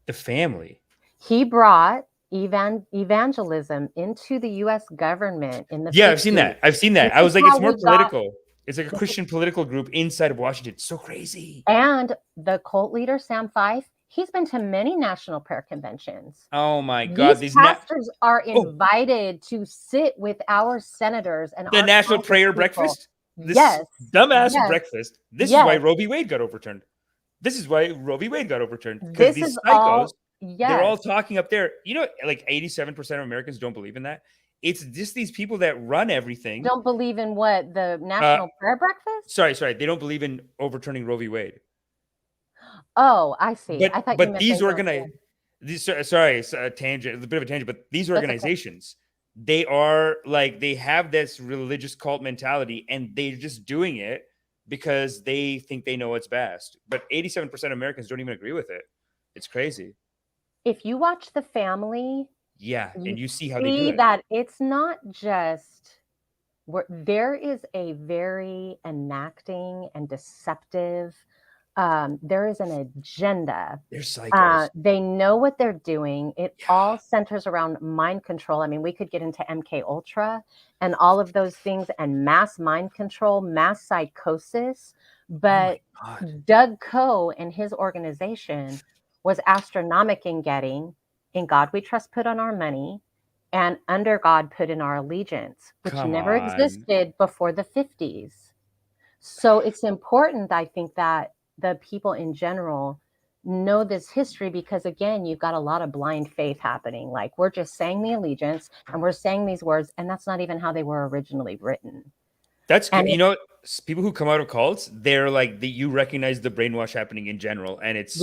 Speaker 1: the family?
Speaker 2: he brought evangelism into the U.S. government in the
Speaker 1: Yeah,
Speaker 2: 50s.
Speaker 1: I've seen that. I've seen that.
Speaker 2: This
Speaker 1: I was
Speaker 2: is
Speaker 1: like,
Speaker 2: how
Speaker 1: it's more
Speaker 2: we got,
Speaker 1: political. It's like a Christian political group inside of Washington. It's so crazy.
Speaker 2: and the cult leader, Sam Fife, he's been to many national prayer conventions.
Speaker 1: Oh my God.
Speaker 2: These pastors are
Speaker 1: Oh,
Speaker 2: invited to sit with our senators and
Speaker 1: the
Speaker 2: our
Speaker 1: National Prayer
Speaker 2: congresspeople.
Speaker 1: Breakfast? This
Speaker 2: Yes.
Speaker 1: dumbass
Speaker 2: Yes.
Speaker 1: breakfast. This is why
Speaker 2: Yes.
Speaker 1: Roe v. Wade got overturned. This is why Roe v. Wade got overturned. Because
Speaker 2: This
Speaker 1: these
Speaker 2: is
Speaker 1: psychos,
Speaker 2: all,
Speaker 1: they're all
Speaker 2: yes.
Speaker 1: talking up there. You know, like 87% of Americans don't believe in that. It's just these people that run everything.
Speaker 2: Don't believe in what? The National Prayer Breakfast?
Speaker 1: Sorry. They don't believe in overturning Roe v. Wade.
Speaker 2: Oh, I see. I thought you
Speaker 1: But
Speaker 2: meant
Speaker 1: these
Speaker 2: they don't.
Speaker 1: organize these. Sorry, it's a tangent. It's a bit of a tangent. But these organizations, they are like, they have this religious cult mentality, and they're just doing it because they think they know what's best. But 87% of Americans don't even agree with it. It's crazy.
Speaker 2: If you watch The Family,
Speaker 1: Yeah, and you see how they do it.
Speaker 2: that it's not just there is a very enacting and deceptive. There is an agenda.
Speaker 1: They're psychos.
Speaker 2: They know what they're doing. It all centers around mind control. I mean, we could get into MK Ultra and all of those things, and mass mind control, mass psychosis. But Doug Coe and his organization was astronomical in getting "In God We Trust" put on our money, and "Under God" put in our allegiance, which never existed before the 50s. So it's important, I think, that the people in general know this history, because again, you've got a lot of blind faith happening. Like, we're just saying the allegiance and we're saying these words, and that's not even how they were originally written.
Speaker 1: That's good. You know, people who come out of cults, they're like, you recognize the brainwash happening in general, and it's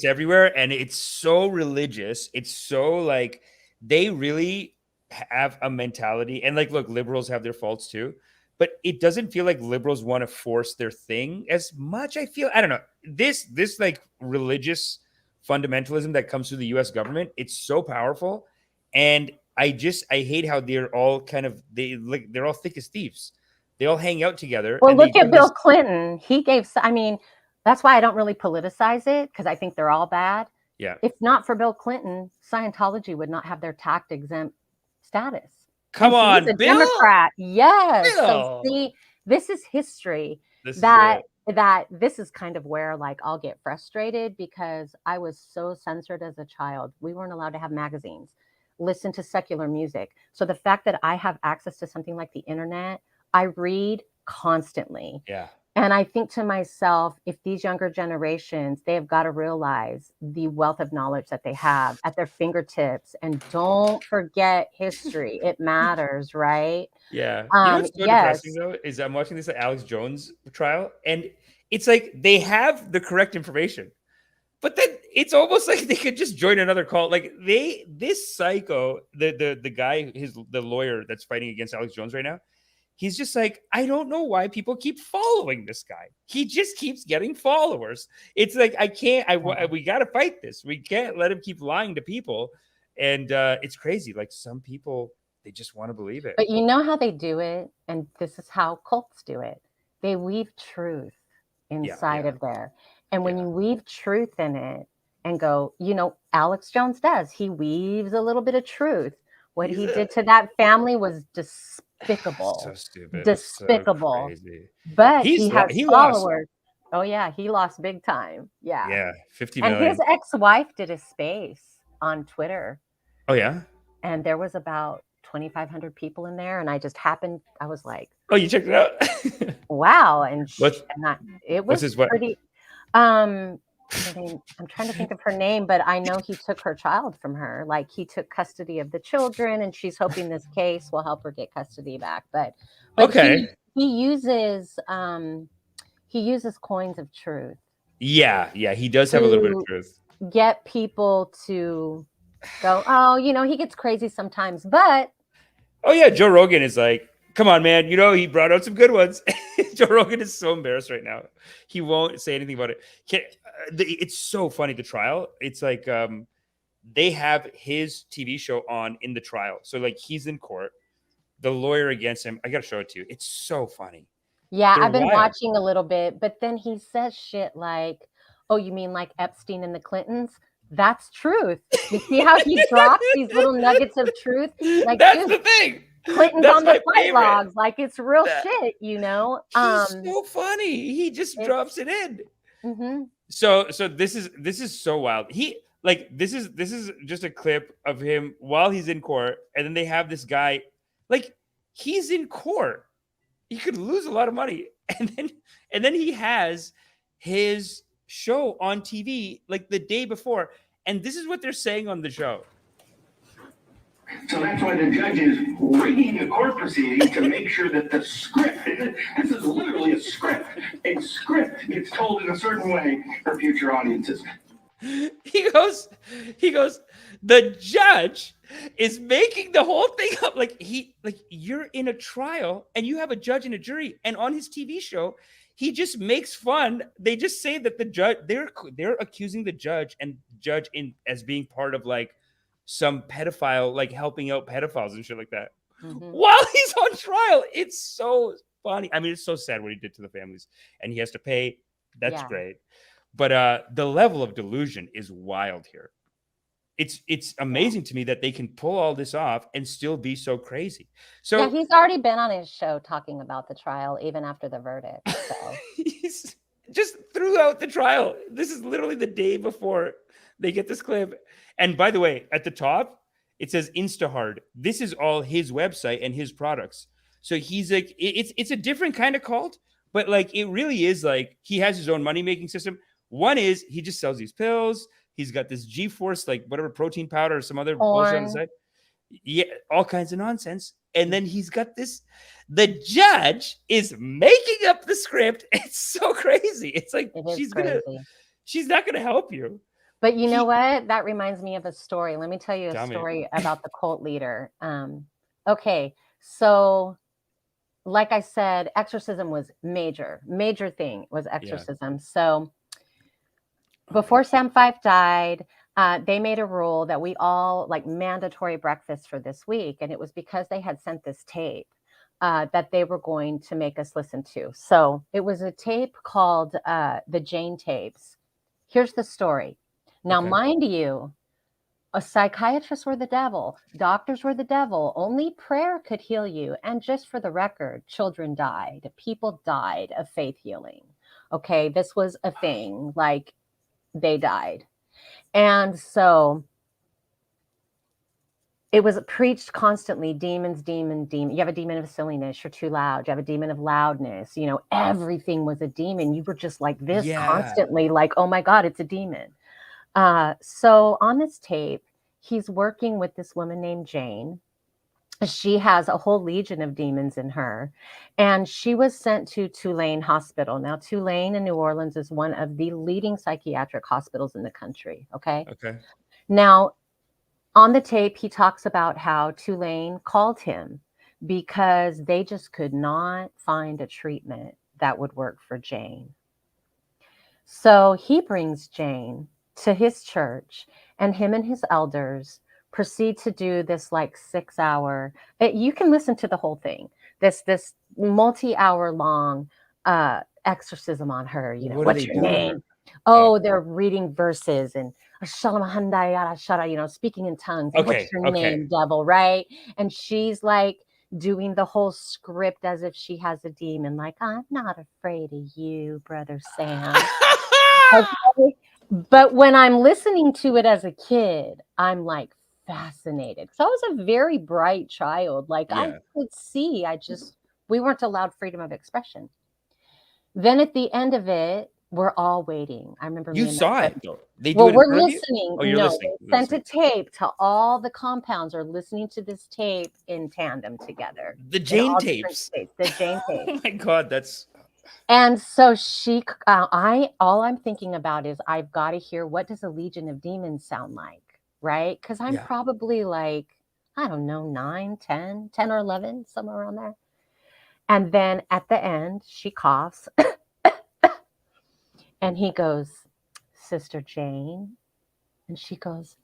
Speaker 1: everywhere, and it's so religious. It's so like, they really have a mentality, and like, look, liberals have their faults too, but it doesn't feel like liberals want to force their thing as much. I feel, I don't know, this like religious fundamentalism that comes through the U.S. government, it's so powerful, and I hate how they're all kind of, they're all thick as thieves. They all hang out together.
Speaker 2: Well, look at Bill Clinton. He gave, I mean, that's why I don't really politicize it, because I think they're all bad.
Speaker 1: Yeah.
Speaker 2: If not for Bill Clinton, Scientology would not have their tax exempt status.
Speaker 1: Come on,
Speaker 2: he's a
Speaker 1: Bill.
Speaker 2: Democrat. Yes.
Speaker 1: Bill.
Speaker 2: So see, this is history. This is kind of where, like, I'll get frustrated, because I was so censored as a child. We weren't allowed to have magazines, listen to secular music. So the fact that I have access to something like the internet, I read constantly.
Speaker 1: Yeah.
Speaker 2: And I think to myself, if these younger generations, they have got to realize the wealth of knowledge that they have at their fingertips, and don't forget history. It matters, right?
Speaker 1: Yeah. You know what's so depressing though, is I'm watching this Alex Jones trial, and it's like, they have the correct information, but then it's almost like they could just join another cult. Like, this psycho, the guy, the lawyer that's fighting against Alex Jones right now, he's just like, I don't know why people keep following this guy. He just keeps getting followers. It's like, we got to fight this. We can't let him keep lying to people. And it's crazy. Like, some people, they just want to believe it.
Speaker 2: But you know how they do it? And this is how cults do it. They weave truth inside of there. And when you weave truth in it and go, you know, Alex Jones does, he weaves a little bit of truth. What he did to that family was despicable.
Speaker 1: So stupid.
Speaker 2: Despicable.
Speaker 1: So crazy.
Speaker 2: But he has followers.
Speaker 1: Lost.
Speaker 2: Oh yeah, he lost big time. Yeah.
Speaker 1: Yeah, 50 million.
Speaker 2: And his ex-wife did a space on Twitter.
Speaker 1: Oh yeah?
Speaker 2: And there was about 2,500 people in there, and I was like,
Speaker 1: oh, you checked it out?
Speaker 2: Wow. And
Speaker 1: it was
Speaker 2: pretty I'm trying to think of her name, but I know he took her child from her. Like, he took custody of the children, and she's hoping this case will help her get custody back. But
Speaker 1: okay,
Speaker 2: he uses coins of truth.
Speaker 1: Yeah, he does have a little bit of truth.
Speaker 2: Get people to go, oh, you know, he gets crazy sometimes, but
Speaker 1: oh yeah, Joe Rogan is like, come on, man. You know, he brought out some good ones. Joe Rogan is so embarrassed right now. He won't say anything about it. It's so funny, the trial. It's like, they have his TV show on in the trial. So like, he's in court, the lawyer against him. I got to show it to you. It's so funny.
Speaker 2: Yeah, I've been watching a little bit, but then he says shit like, oh, you mean like Epstein and the Clintons? That's truth. You see how he drops these little nuggets of truth? Like,
Speaker 1: that's the thing.
Speaker 2: Clinton's
Speaker 1: That's
Speaker 2: on the
Speaker 1: my
Speaker 2: flight
Speaker 1: favorite.
Speaker 2: logs. Like, it's real shit, you know?
Speaker 1: He's so funny. He just drops it in.
Speaker 2: Mm-hmm.
Speaker 1: So this is so wild. This is just a clip of him while he's in court, and then they have this guy, like, he's in court. He could lose a lot of money, and then he has his show on TV like the day before, and this is what they're saying on the show.
Speaker 3: So that's why the judge is rigging a court proceeding to make sure that the script, this is literally a script gets told in a certain way for future audiences.
Speaker 1: He goes, the judge is making the whole thing up. Like, you're in a trial and you have a judge and a jury, and on his TV show, he just makes fun. They just say that the judge, they're accusing the judge as being part of like some pedophile, like helping out pedophiles and shit like that. Mm-hmm. While he's on trial. It's so funny. I mean, it's so sad what he did to the families, and he has to pay. That's great. But the level of delusion is wild here. It's amazing to me that they can pull all this off and still be so crazy. So
Speaker 2: he's already been on his show talking about the trial, even after the verdict. So
Speaker 1: he's just throughout the trial. This is literally the day before they get this clip. And by the way, at the top, it says Instahard. This is all his website and his products. So he's like, it's a different kind of cult, but like it really is like he has his own money-making system. One is he just sells these pills. He's got this G-Force, like whatever protein powder or some other bullshit on the side. Yeah, all kinds of nonsense. And then he's got this. The judge is making up the script. It's so crazy. It's like she's not gonna help you.
Speaker 2: But you know what? That reminds me of a story. Let me tell you a story about the cult leader. Okay, so like I said, exorcism was major thing was exorcism. Yeah. So before Sam Fife died, they made a rule that we all like mandatory breakfast for this week. And it was because they had sent this tape that they were going to make us listen to. So it was a tape called the Jane tapes. Here's the story. Now, mind you, a psychiatrist were the devil. Doctors were the devil. Only prayer could heal you. And just for the record, children died. People died of faith healing. Okay, this was a thing. Like, they died. And so it was preached constantly, demons. You have a demon of silliness, you're too loud. You have a demon of loudness. You know, everything was a demon. You were just like this constantly, like, oh my God, it's a demon. So on this tape, he's working with this woman named Jane. She has a whole legion of demons in her, and she was sent to Tulane Hospital. Now, Tulane in New Orleans is one of the leading psychiatric hospitals in the country. Okay. Now, on the tape, he talks about how Tulane called him because they just could not find a treatment that would work for Jane. So he brings Jane to his church, and him and his elders proceed to do this like 6-hour, you can listen to the whole thing, this multi-hour long exorcism on her. You know, what's your name? Oh, they're reading verses and you know, speaking in tongues. What's your name, devil, right? And she's like doing the whole script as if she has a demon, like, I'm not afraid of you, Brother Sam. Okay? But when I'm listening to it as a kid, I'm like fascinated. So I was a very bright child. Like I could see, we weren't allowed freedom of expression. Then at the end of it, we're all waiting. I remember
Speaker 1: you saw it.
Speaker 2: We're listening. Oh, you're listening. They sent a tape to all the compounds are listening to this tape in tandem together.
Speaker 1: The Jane tapes.
Speaker 2: The Jane tapes.
Speaker 1: Oh my God, that's.
Speaker 2: And so all I'm thinking about is I've got to hear, what does a legion of demons sound like, right? Because I'm probably like, I don't know, 9, 10 or 11, somewhere around there. And then at the end, she coughs. And he goes, Sister Jane. And she goes,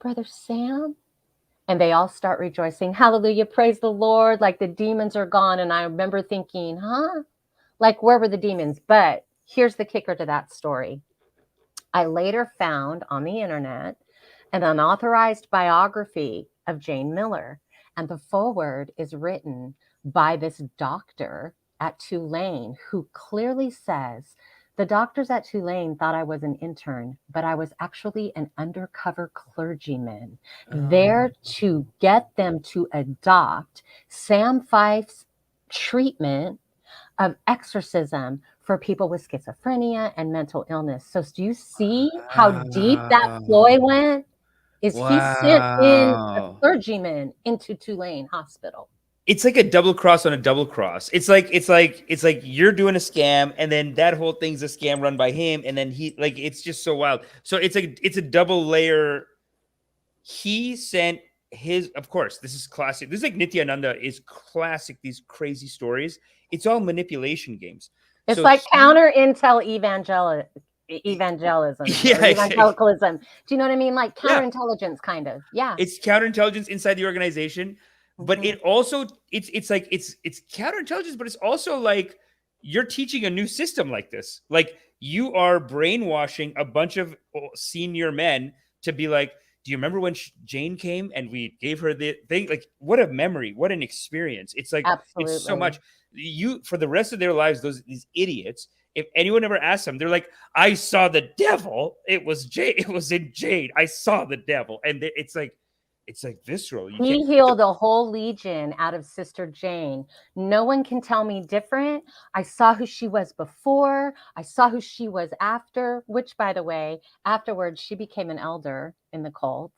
Speaker 2: Brother Sam. And they all start rejoicing. Hallelujah, praise the Lord. Like the demons are gone. And I remember thinking, like, where were the demons? But here's the kicker to that story. I later found on the internet an unauthorized biography of Jane Miller, and the foreword is written by this doctor at Tulane who clearly says, the doctors at Tulane thought I was an intern, but I was actually an undercover clergyman there to get them to adopt Sam Fife's treatment of exorcism for people with schizophrenia and mental illness. So do you see how deep that ploy went? Is he sent in a clergyman into Tulane Hospital?
Speaker 1: It's like a double cross on a double cross. It's like you're doing a scam, and then that whole thing's a scam run by him, and then he, like, it's just so wild. So it's a double layer. He sent his, of course, this is classic. This is like Nityananda is classic. These crazy stories. It's all manipulation games.
Speaker 2: It's so like counter intel evangelism,
Speaker 1: yeah,
Speaker 2: evangelicalism. Do you know what I mean? Like counterintelligence, kind of. Yeah,
Speaker 1: it's counterintelligence inside the organization. But it also it's counterintelligence, but it's also like you're teaching a new system like this. Like you are brainwashing a bunch of senior men to be like, do you remember when Jane came and we gave her the thing? Like, what a memory, what an experience. It's like, Absolutely. It's so much. For the rest of their lives, these idiots, if anyone ever asks them, they're like, I saw the devil. It was Jane. It was in Jane. I saw the devil. And it's like visceral.
Speaker 2: He healed a whole legion out of Sister Jane. No one can tell me different. I saw who she was before. I saw who she was after, which, by the way, afterwards, she became an elder in the cult.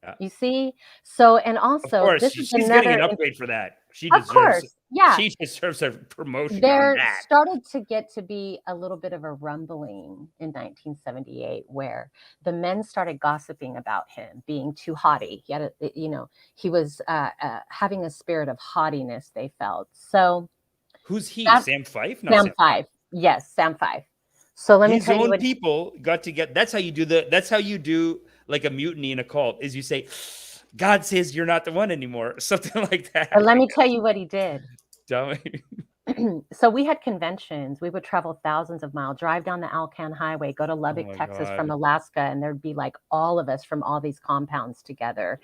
Speaker 2: Yeah. You see? So, and also,
Speaker 1: of course, she's getting an upgrade for that. She deserves it.
Speaker 2: Yeah.
Speaker 1: She deserves a promotion.
Speaker 2: There started to get to be a little bit of a rumbling in 1978 where the men started gossiping about him being too haughty. He had he was having a spirit of haughtiness, they felt. So
Speaker 1: who's he? Sam Fife?
Speaker 2: No, Sam Fife. Yes, Sam Fife. So let me tell you,
Speaker 1: his own people got to get. That's how you do like a mutiny in a cult, is you say, God says you're not the one anymore. Something like that.
Speaker 2: But let me tell you what he did.
Speaker 1: Tell me.
Speaker 2: So we had conventions. We would travel thousands of miles, drive down the Alcan Highway, go to Lubbock, Texas from Alaska, and there'd be like all of us from all these compounds together.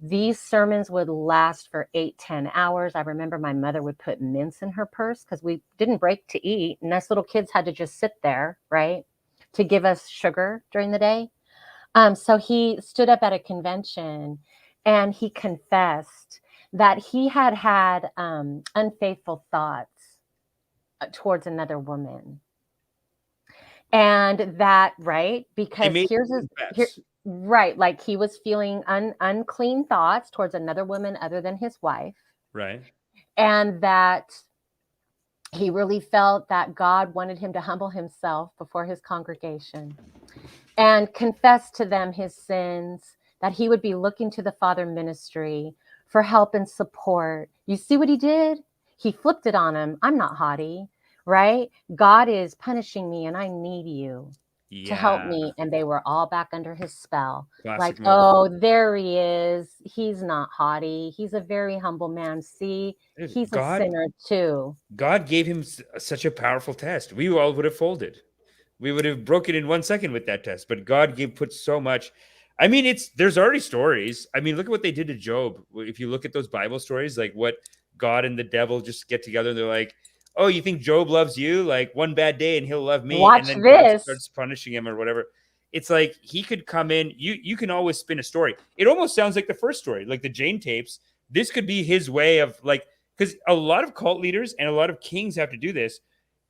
Speaker 2: These sermons would last for 8-10 hours. I remember my mother would put mints in her purse because we didn't break to eat. And us little kids had to just sit there, right, to give us sugar during the day. So he stood up at a convention and he confessed that he had unfaithful thoughts towards another woman. And that, right, because right, like he was feeling unclean thoughts towards another woman other than his wife.
Speaker 1: Right.
Speaker 2: And that he really felt that God wanted him to humble himself before his congregation and confess to them his sins, that he would be looking to the Father ministry for help and support. You see what he did? He flipped it on him. I'm not haughty, right? God is punishing me and I need you to help me. And they were all back under his spell. Classic move. Oh, there he is. He's not haughty. He's a very humble man. See, he's a sinner too.
Speaker 1: God gave him such a powerful test. We all would have folded. We would have broken in 1 second with that test, but God put so much. I mean, there's already stories. I mean, look at what they did to Job. If you look at those Bible stories, like what God and the devil just get together and they're like, oh, you think Job loves you? Like one bad day and he'll love me.
Speaker 2: Watch
Speaker 1: and then
Speaker 2: this.
Speaker 1: God starts punishing him or whatever. It's like he could come in. You can always spin a story. It almost sounds like the first story, like the Jane tapes. This could be his way of like, because a lot of cult leaders and a lot of kings have to do this.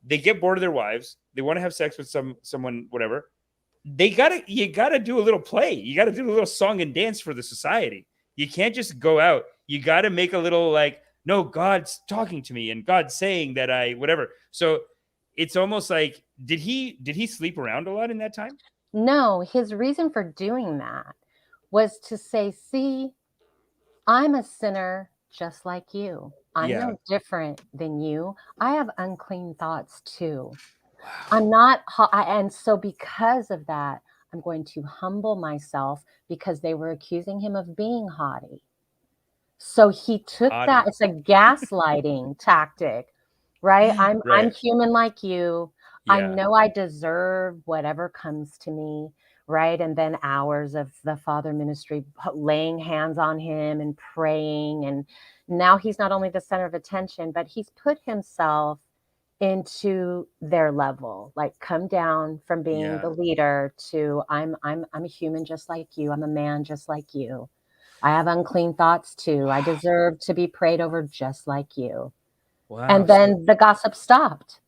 Speaker 1: They get bored of their wives. They want to have sex with someone, whatever. You gotta do a little play. You gotta do a little song and dance for the society. You can't just go out. You gotta make a little like, no, God's talking to me and God's saying that whatever. So it's almost like, did he sleep around a lot in that time?
Speaker 2: No, his reason for doing that was to say, see, I'm a sinner just like you. I'm no different than you. I have unclean thoughts too. Wow. I'm not, and so because of that, I'm going to humble myself because they were accusing him of being haughty. So he took that. It's a gaslighting tactic, right? I'm human like you. I know I deserve whatever comes to me, right? And then hours of the Father ministry, laying hands on him and praying. And now he's not only the center of attention, but he's put himself into their level, like come down from being the leader to I'm a human just like you. I'm a man just like you. I have unclean thoughts too. I deserve to be prayed over just like you.
Speaker 1: Wow.
Speaker 2: And then the gossip stopped.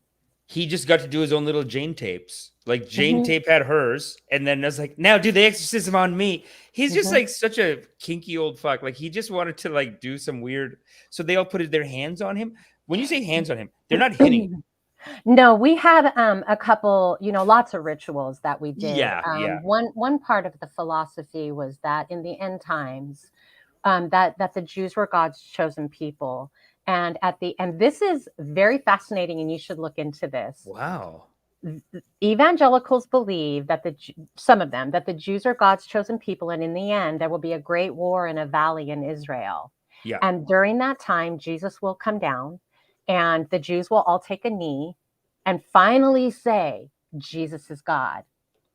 Speaker 1: He just got to do his own little Jane tapes. Like Jane tape had hers, and then I was like, now do the exorcism on me. He's just like such a kinky old fuck. Like he just wanted to like do some weird. So they all put their hands on him. When you say hands on him, they're not hitting him.
Speaker 2: No, we had a couple, lots of rituals that we did.
Speaker 1: Yeah.
Speaker 2: One part of the philosophy was that in the end times, that the Jews were God's chosen people. And this is very fascinating, and you should look into this.
Speaker 1: Wow.
Speaker 2: Evangelicals believe that some of them, that the Jews are God's chosen people, and in the end, there will be a great war in a valley in Israel.
Speaker 1: Yeah.
Speaker 2: And during that time, Jesus will come down, and the Jews will all take a knee and finally say, Jesus is God.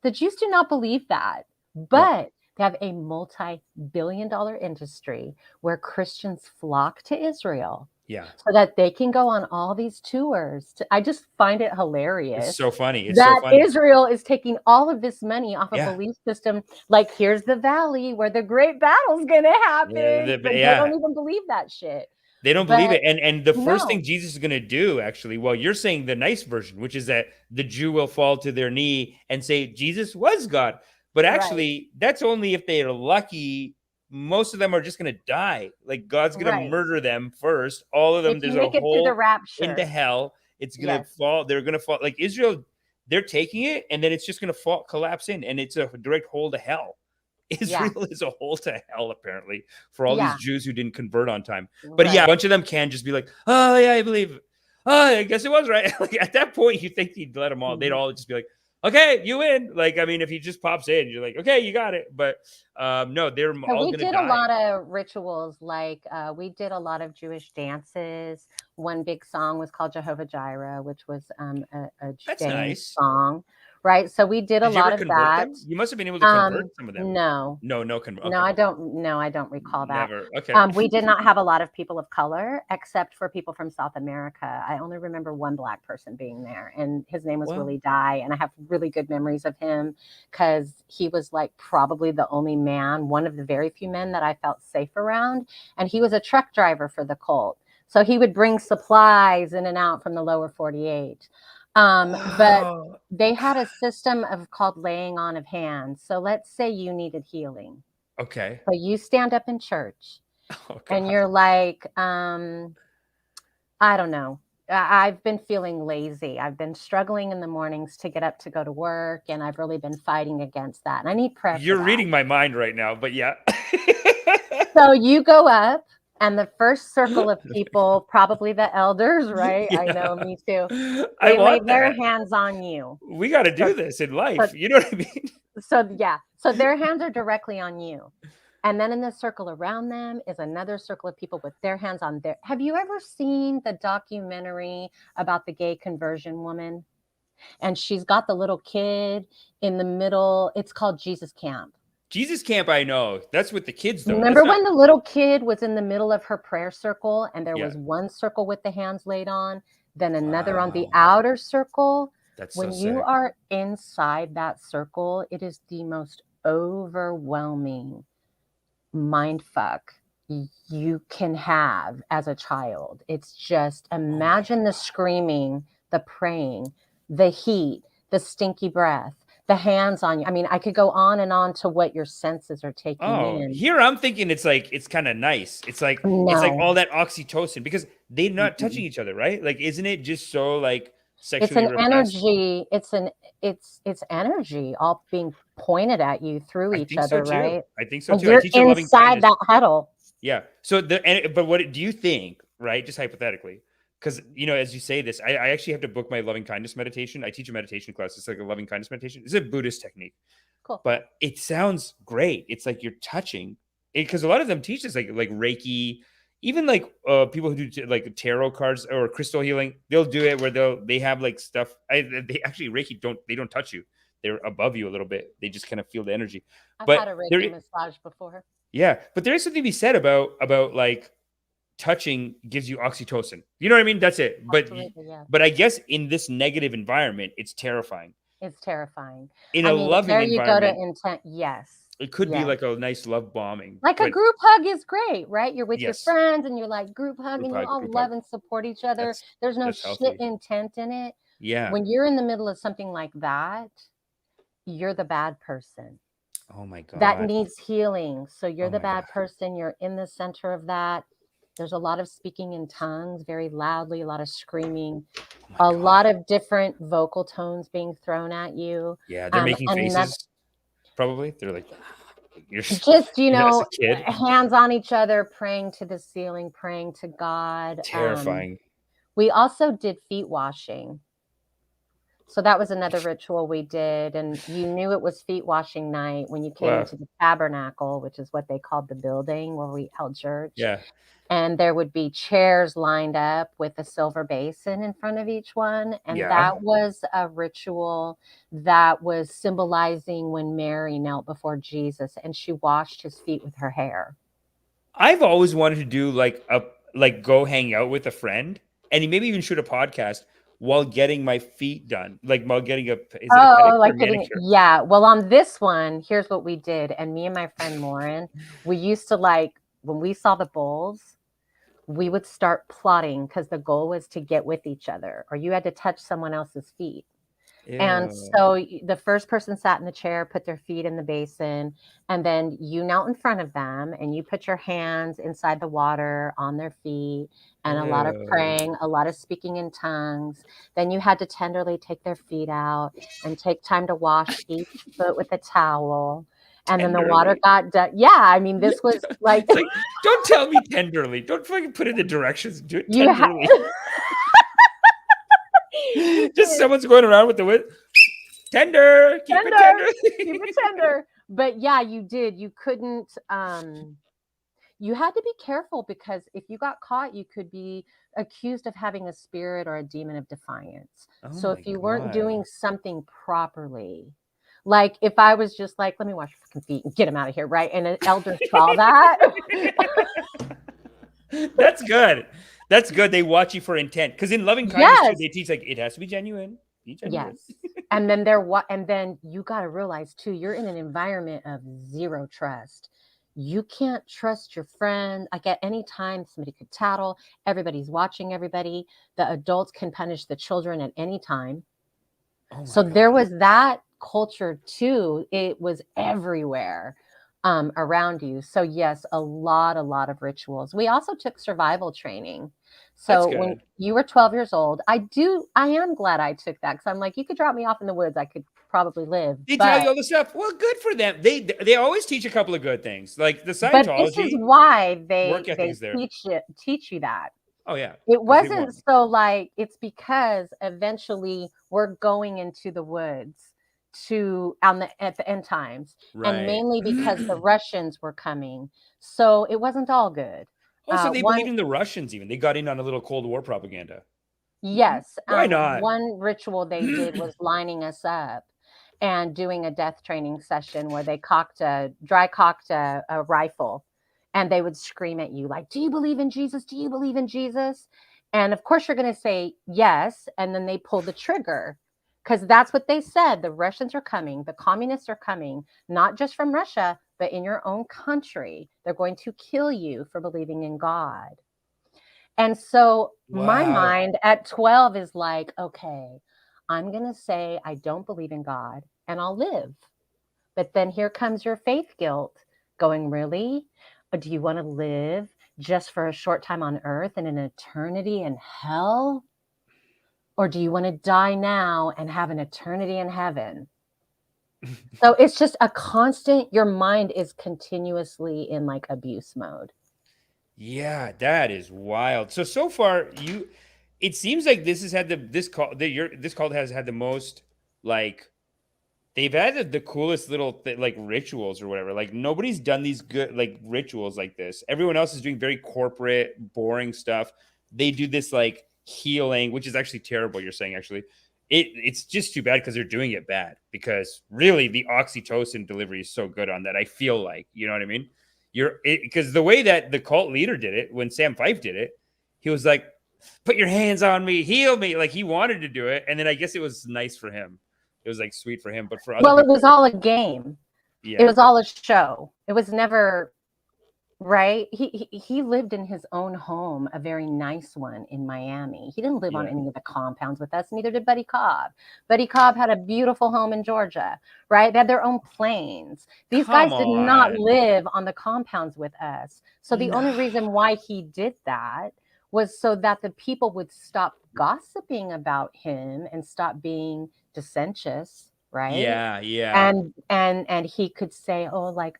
Speaker 2: The Jews do not believe that, but they have a multi-billion-dollar industry where Christians flock to Israel.
Speaker 1: Yeah.
Speaker 2: So that they can go on all these tours. I just find it hilarious.
Speaker 1: It's so funny.
Speaker 2: Israel is taking all of this money off a belief system. Like, here's the valley where the great battle's going to happen. But they don't even believe that shit.
Speaker 1: They don't believe it. And the first thing Jesus is going to do, actually, well, you're saying the nice version, which is that the Jew will fall to their knee and say, Jesus was God. But actually, that's only if they are lucky. Most of them are just going to die. Like God's going to murder them first. All of them, there's a hole into hell. It's going to fall. They're going to fall. Like Israel, they're taking it, and then it's just going to fall, collapse in, and it's a direct hole to hell. Israel is a hole to hell, apparently, for all these Jews who didn't convert on time. But a bunch of them can just be like, oh, yeah, I believe it. Oh, I guess it was right. Like at that point, you think he'd let them all. They'd all just be like, okay, you win. Like, I mean, if he just pops in, you're like, okay, you got it. But no, they're all going to die. We did
Speaker 2: a lot of rituals. Like we did a lot of Jewish dances. One big song was called Jehovah Jireh, which was a James song. Right. So we did a lot of that.
Speaker 1: Them? You must have been able to convert some of them.
Speaker 2: No.
Speaker 1: Okay.
Speaker 2: No, I don't recall that.
Speaker 1: Never. Okay.
Speaker 2: We did not have a lot of people of color, except for people from South America. I only remember one Black person being there, and his name was Willie Dye. And I have really good memories of him because he was like probably the only man, one of the very few men that I felt safe around. And he was a truck driver for the cult. So he would bring supplies in and out from the lower 48. But they had a system called laying on of hands. So let's say you needed healing.
Speaker 1: Okay.
Speaker 2: So you stand up in church and you're like, I don't know. I've been feeling lazy. I've been struggling in the mornings to get up to go to work. And I've really been fighting against that. And I need prayer.
Speaker 1: You're reading my mind right now, but yeah.
Speaker 2: So you go up. And the first circle of people, probably the elders, right? Yeah. I know, me too. They lay their hands on you.
Speaker 1: We got to do this in life. You know what I mean?
Speaker 2: So their hands are directly on you. And then in the circle around them is another circle of people with their hands on their. Have you ever seen the documentary about the gay conversion woman? And she's got the little kid in the middle. It's called Jesus Camp.
Speaker 1: Jesus Camp, I know. That's with the kids, though.
Speaker 2: Remember when the little kid was in the middle of her prayer circle and there was one circle with the hands laid on, then another on the outer circle?
Speaker 1: That's
Speaker 2: when you are inside that circle, it is the most overwhelming mind fuck you can have as a child. It's just imagine the screaming, the praying, the heat, the stinky breath. The hands on you. I mean, I could go on and on to what your senses are taking in.
Speaker 1: Here I'm thinking it's kind of nice. It's like it's like all that oxytocin because they're not touching each other, right? Like, isn't it just so like sexually?
Speaker 2: It's an energy. It's energy all being pointed at you through each other, right?
Speaker 1: I think so too.
Speaker 2: You're inside that huddle.
Speaker 1: Yeah. So but what do you think? Right? Just hypothetically. Because, as you say this, I actually have to book my loving kindness meditation. I teach a meditation class. It's like a loving kindness meditation. It's a Buddhist technique.
Speaker 2: Cool.
Speaker 1: But it sounds great. It's like you're touching it because a lot of them teach this like Reiki, even like people who do like tarot cards or crystal healing, they'll do it where they have like stuff. They actually Reiki don't touch you. They're above you a little bit. They just kind of feel the energy.
Speaker 2: I've
Speaker 1: But
Speaker 2: had a Reiki massage before.
Speaker 1: yeah, but there is something to be said about like touching gives you oxytocin. You know what I mean? That's it.
Speaker 2: Yeah.
Speaker 1: But I guess in this negative environment, it's terrifying.
Speaker 2: It's terrifying.
Speaker 1: In a loving
Speaker 2: there you go to
Speaker 1: environment,
Speaker 2: intent. Yes.
Speaker 1: it could be like a nice love bombing.
Speaker 2: Like a group hug is great, right? You're with your
Speaker 1: Yes.
Speaker 2: friends and you're like group hug and you all
Speaker 1: Group
Speaker 2: love
Speaker 1: hug.
Speaker 2: and support each other. There's no
Speaker 1: that's
Speaker 2: shit
Speaker 1: healthy.
Speaker 2: intent in it.
Speaker 1: Yeah.
Speaker 2: When you're in the middle of something like that, you're the bad person.
Speaker 1: Oh my God.
Speaker 2: That needs healing. So you're
Speaker 1: Oh
Speaker 2: the
Speaker 1: my
Speaker 2: bad
Speaker 1: God.
Speaker 2: person. You're in the center of that. There's a lot of speaking in tongues very loudly, a lot of screaming, a lot of different vocal tones being thrown at you.
Speaker 1: Yeah, they're making faces. Probably. They're like, you're
Speaker 2: just, you know,
Speaker 1: as a kid.
Speaker 2: hands on each other, praying to the ceiling, praying to God.
Speaker 1: Terrifying.
Speaker 2: We also did feet washing. So that was another ritual we did. And you knew it was feet washing night when you came into the tabernacle, which is what they called the building where we held church.
Speaker 1: Yeah.
Speaker 2: And there would be chairs lined up with a silver basin in front of each one. And that was a ritual that was symbolizing when Mary knelt before Jesus and she washed his feet with her hair.
Speaker 1: I've always wanted to do go hang out with a friend and maybe even shoot a podcast while getting my feet done, like while getting a manicure?
Speaker 2: Yeah. Well, on this one, here's what we did. And me and my friend Lauren, we used to when we saw the bowls, we would start plotting because the goal was to get with each other or you had to touch someone else's feet. Ew. And so the first person sat in the chair, put their feet in the basin, and then you knelt in front of them and you put your hands inside the water on their feet and a lot of praying, a lot of speaking in tongues. Then you had to tenderly take their feet out and take time to wash each foot with a towel. And then the water got done. Yeah, I mean, this was like...
Speaker 1: don't tell me tenderly. Don't fucking put in the directions. Do it tenderly. Just someone's going around with the whip. Tender. Keep it tender.
Speaker 2: Keep it tender. But yeah, you did. You couldn't... you had to be careful because if you got caught, you could be accused of having a spirit or a demon of defiance. So if you weren't doing something properly... Like if I was just like, let me wash your fucking feet and get them out of here, right? And an elder saw that.
Speaker 1: That's good. That's good. They watch you for intent. Because in loving kindness, they teach it has to be genuine. Be genuine.
Speaker 2: Yes. And then you got to realize too, you're in an environment of zero trust. You can't trust your friend. Like at any time, somebody could tattle. Everybody's watching everybody. The adults can punish the children at any time. So there was that culture too. It was everywhere around you. So yes, a lot of rituals. We also took survival training. So when you were 12 years old, I am glad I took that because I'm like, you could drop me off in the woods, I could probably live.
Speaker 1: They tell you all this stuff. Well, good for them. They always teach a couple of good things, like the Scientology.
Speaker 2: But this is why they teach you that.
Speaker 1: Oh yeah.
Speaker 2: It wasn't so it's because eventually we're going into the woods at the end times, and mainly because the Russians were coming. So it wasn't all good.
Speaker 1: Also, they believed in the Russians. Even they got in on a little Cold War propaganda.
Speaker 2: Yes.
Speaker 1: Why not?
Speaker 2: One ritual they did was lining us up and doing a death training session where they dry cocked a rifle. And they would scream at you like, do you believe in Jesus? Do you believe in Jesus? And of course, you're going to say yes. And then they pull the trigger because that's what they said. The Russians are coming. The communists are coming, not just from Russia, but in your own country. They're going to kill you for believing in God. And so my mind at 12 is like, okay, I'm going to say I don't believe in God and I'll live. But then here comes your faith guilt going, really? Do you want to live just for a short time on earth and an eternity in hell? Or do you want to die now and have an eternity in heaven? So it's just a constant, your mind is continuously in abuse mode.
Speaker 1: Yeah, that is wild. So far it seems like this has had this cult has had the most they've added the coolest little like rituals or whatever. Like nobody's done these good like rituals like this. Everyone else is doing very corporate, boring stuff. They do this like healing, which is actually terrible. You're saying actually, it's just too bad because they're doing it bad. Because really, the oxytocin delivery is so good on that. I feel like, you know what I mean. Because the way that the cult leader did it when Sam Fife did it, he was like, "Put your hands on me, heal me." Like he wanted to do it, and then I guess it was nice for him. It was like sweet for him, but for other
Speaker 2: Well, it
Speaker 1: people,
Speaker 2: was all a game.
Speaker 1: yeah,
Speaker 2: It was all a show. It was never right. He lived in his own home, a very nice one in Miami. He didn't live on
Speaker 1: yeah.
Speaker 2: any of the compounds with us. Neither did Buddy Cobb. Buddy Cobb had a beautiful home in Georgia, right? They had their own planes. These
Speaker 1: Come
Speaker 2: guys did not
Speaker 1: on.
Speaker 2: live on the compounds with us. So the only
Speaker 1: No.
Speaker 2: reason why he did that was so that the people would stop gossiping about him and stop being dissentious, right?
Speaker 1: Yeah, yeah,
Speaker 2: And he could say, oh, like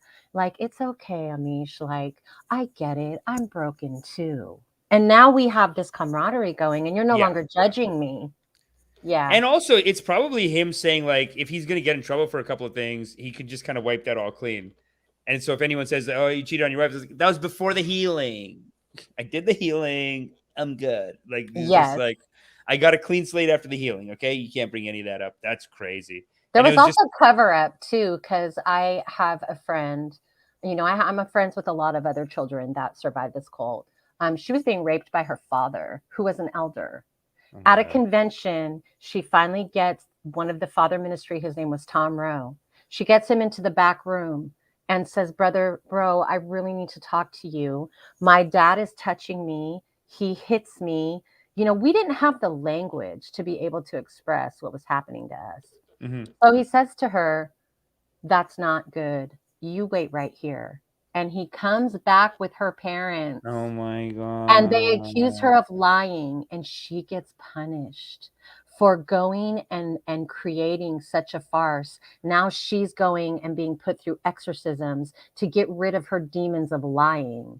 Speaker 2: it's okay, Amish, like I get it, I'm broken too. And now we have this camaraderie going and you're no
Speaker 1: yeah.
Speaker 2: longer judging me. Yeah.
Speaker 1: And also, it's probably him saying like, if he's gonna get in trouble for a couple of things, he could just kind of wipe that all clean. And so if anyone says, "Oh, you cheated on your wife," it's like, that was before the healing. I did the healing. I'm good. Like it's just
Speaker 2: Yes.
Speaker 1: like I got a clean slate after the healing. Okay, you can't bring any of that up. That's crazy.
Speaker 2: There
Speaker 1: And it
Speaker 2: was
Speaker 1: was just
Speaker 2: also cover up too, because I have a friend, I'm a friends with a lot of other children that survived this cult. She was being raped by her father, who was an elder.
Speaker 1: oh my
Speaker 2: At a
Speaker 1: God.
Speaker 2: convention, she finally gets one of the father ministry, his name was Tom Rowe. She gets him into the back room and says, Brother Rowe, I really need to talk to you. My dad is touching me. He hits me. We didn't have the language to be able to express what was happening to us.
Speaker 1: Mhm.
Speaker 2: So he says to her, that's not good. You wait right here. And he comes back with her parents
Speaker 1: Oh my
Speaker 2: and they accuse
Speaker 1: God.
Speaker 2: her of lying and she gets punished for going and creating such a farce. Now she's going and being put through exorcisms to get rid of her demons of lying.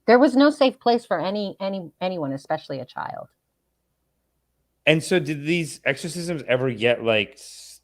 Speaker 2: There was no safe place for anyone, especially a child.
Speaker 1: And so, did these exorcisms ever get like?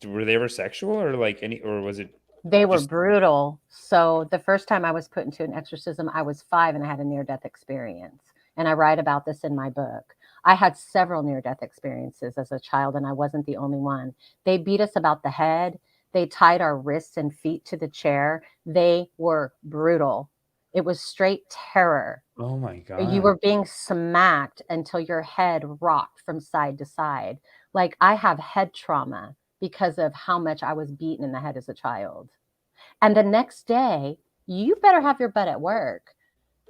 Speaker 1: Were they ever sexual or like any? Or was it
Speaker 2: They were
Speaker 1: just?
Speaker 2: brutal. So the first time I was put into an exorcism, I was 5 and I had a near-death experience. And I write about this in my book. I had several near-death experiences as a child, and I wasn't the only one. They beat us about the head. They tied our wrists and feet to the chair. They were brutal. It was straight terror.
Speaker 1: Oh my
Speaker 2: You
Speaker 1: God.
Speaker 2: were being smacked until your head rocked from side to side. Like I have head trauma because of how much I was beaten in the head as a child. And the next day, you better have your butt at work.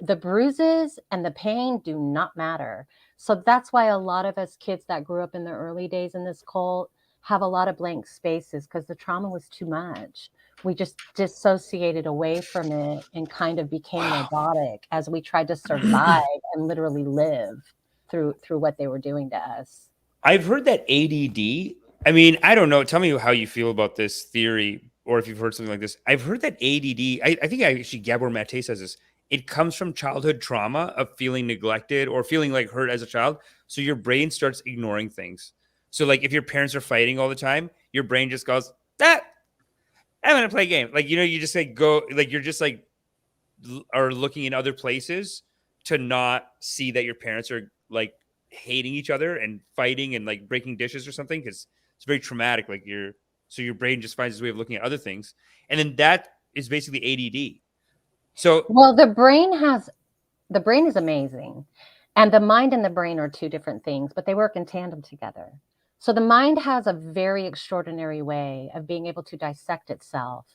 Speaker 2: The bruises and the pain do not matter. So that's why a lot of us kids that grew up in the early days in this cult have a lot of blank spaces because the trauma was too much. We just dissociated away from it and kind of became
Speaker 1: Wow.
Speaker 2: robotic as we tried to survive and literally live through what they were doing to us.
Speaker 1: I've heard that ADD. I mean, I don't know. Tell me how you feel about this theory, or if you've heard something like this. I've heard that ADD. I think actually Gabor Mate says this. It comes from childhood trauma of feeling neglected or feeling like hurt as a child. So your brain starts ignoring things. So like if your parents are fighting all the time, your brain just goes, "That I'm gonna play a game." Like you just like go like you're just like are looking in other places to not see that your parents are like hating each other and fighting and like breaking dishes or something because it's very traumatic. Like your brain just finds its way of looking at other things, and then that is basically ADD. So
Speaker 2: Well, the brain is amazing. And the mind and the brain are two different things, but they work in tandem together. So the mind has a very extraordinary way of being able to dissect itself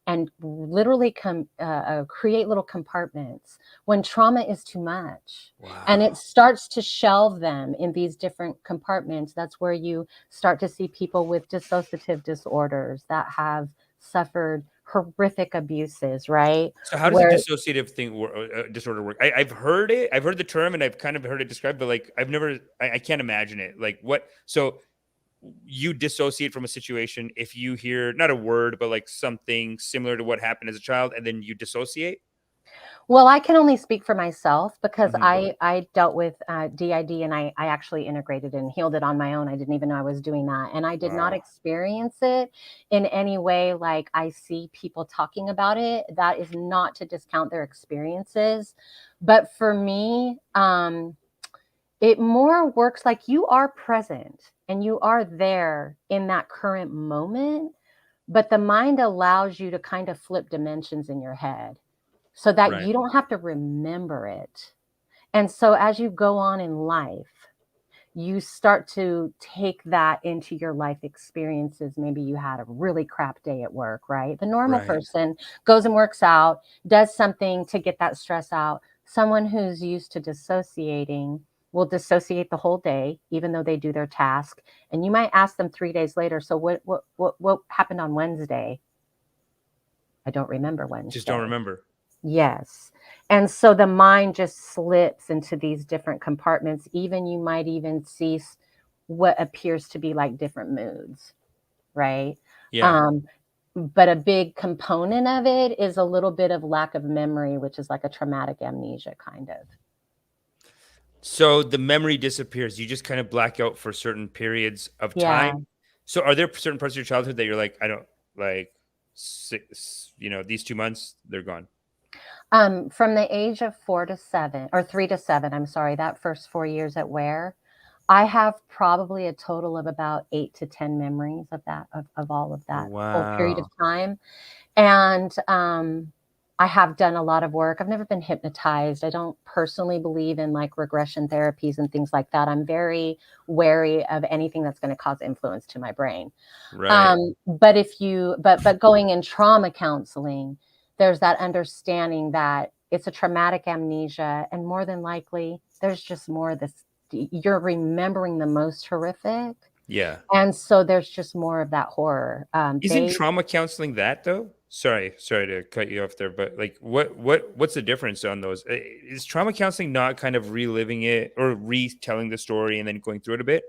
Speaker 2: and literally create little compartments when trauma is too much. And it
Speaker 1: wow,
Speaker 2: starts to shelve them in these different compartments. That's where you start to see people with dissociative disorders that have suffered horrific abuses, right?
Speaker 1: so how does a
Speaker 2: Where
Speaker 1: dissociative disorder work? I've heard it. I've heard the term, and I've kind of heard it described, but like I've never. I can't imagine it. Like what? So you dissociate from a situation if you hear not a word but like something similar to what happened as a child and then you dissociate.
Speaker 2: Well, I can only speak for myself because
Speaker 1: Mhm.
Speaker 2: I dealt with DID, and I actually integrated and healed it on my own. I didn't even know I was doing that. And I did not
Speaker 1: Wow.
Speaker 2: experience it in any way like I see people talking about it. That is not to discount their experiences. But for me, it more works like you are present and you are there in that current moment, but the mind allows you to kind of flip dimensions in your head so that
Speaker 1: Right.
Speaker 2: you don't have to remember it. And so as you go on in life, you start to take that into your life experiences. Maybe you had a really crap day at work, right? The normal
Speaker 1: Right.
Speaker 2: person goes and works out, does something to get that stress out. Someone who's used to dissociating will dissociate the whole day, even though they do their task. And you might ask them 3 days later, so what happened on Wednesday? I don't remember
Speaker 1: Just don't
Speaker 2: Wednesday.
Speaker 1: remember.
Speaker 2: Yes. And so the mind just slips into these different compartments. Even you might even see what appears to be like different moods, right?
Speaker 1: Yeah.
Speaker 2: Um, but a big component of it is a little bit of lack of memory, which is like a traumatic amnesia kind of.
Speaker 1: So the memory disappears. You just kind of black out for certain periods of
Speaker 2: Yeah.
Speaker 1: time. So are there certain parts of your childhood that you're like, I don't like these 2 months, they're gone.
Speaker 2: From the age of 4 to 7 or 3 to 7, I'm sorry, that first 4 years at Ware, I have probably a total of about 8 to 10 memories of that, of all of that whole period of
Speaker 1: Wow.
Speaker 2: time. And I have done a lot of work. I've never been hypnotized. I don't personally believe in like regression therapies and things like that. I'm very wary of anything that's going to cause influence to my brain.
Speaker 1: Right.
Speaker 2: But going in trauma counseling, there's that understanding that it's a traumatic amnesia, and more than likely, there's just more of this. You're remembering the most horrific,
Speaker 1: Yeah.
Speaker 2: and so there's just more of that horror.
Speaker 1: Isn't trauma counseling that though? Sorry to cut you off there, but like what's the difference on those? Is trauma counseling not kind of reliving it or retelling the story and then going through it a bit?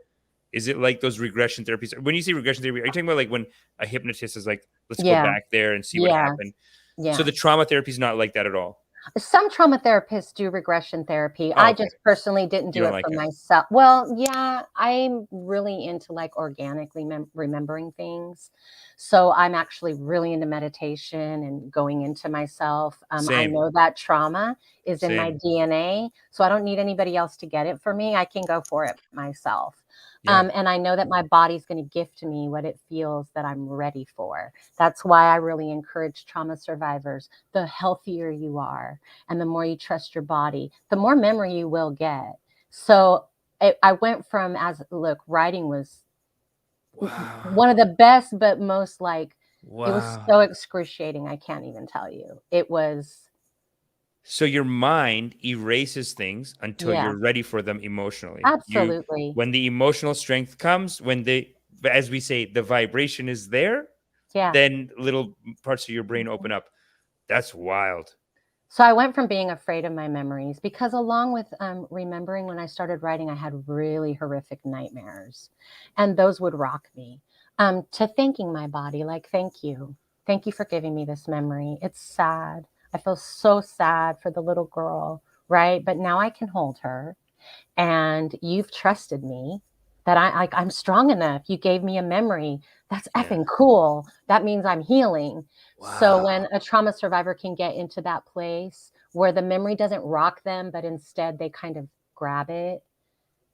Speaker 1: Is it like those regression therapies? When you say regression therapy, are you talking about like when a hypnotist is like, let's go
Speaker 2: Yeah,
Speaker 1: back there and see what
Speaker 2: yeah,
Speaker 1: happened? So
Speaker 2: yeah.
Speaker 1: the trauma therapy is not like that at all.
Speaker 2: Some trauma therapists do regression therapy.
Speaker 1: Oh,
Speaker 2: I
Speaker 1: okay.
Speaker 2: just personally didn't
Speaker 1: You
Speaker 2: do
Speaker 1: don't
Speaker 2: it
Speaker 1: like
Speaker 2: for
Speaker 1: it.
Speaker 2: myself. Well, yeah, I'm really into like organically remembering things. So I'm actually really into meditation and going into myself. I
Speaker 1: Same.
Speaker 2: know that trauma is in my
Speaker 1: Same.
Speaker 2: DNA, so I don't need anybody else to get it for me. I can go for it myself.
Speaker 1: Yeah.
Speaker 2: And I know that my body's going to gift me what it feels that I'm ready for. That's why I really encourage trauma survivors. The healthier you are, and the more you trust your body, the more memory you will get. So I went from writing was
Speaker 1: Wow.
Speaker 2: one of the best, but most like, it was
Speaker 1: Wow.
Speaker 2: so excruciating. I can't even tell you. It was,
Speaker 1: So your mind erases things until
Speaker 2: yeah,
Speaker 1: you're ready for them emotionally.
Speaker 2: absolutely.
Speaker 1: When the emotional strength comes, as we say, the vibration is there,
Speaker 2: Yeah.
Speaker 1: then little parts of your brain open up. That's wild.
Speaker 2: So I went from being afraid of my memories because, along with remembering when I started writing, I had really horrific nightmares, and those would rock me. To thanking my body, like, thank you for giving me this memory. It's sad. I feel so sad for the little girl, right? But now I can hold her, and you've trusted me that I'm strong enough. You gave me a memory. That's
Speaker 1: Yeah.
Speaker 2: effing cool. That means I'm healing. So
Speaker 1: Wow.
Speaker 2: when a trauma survivor can get into that place where the memory doesn't rock them, but instead they kind of grab it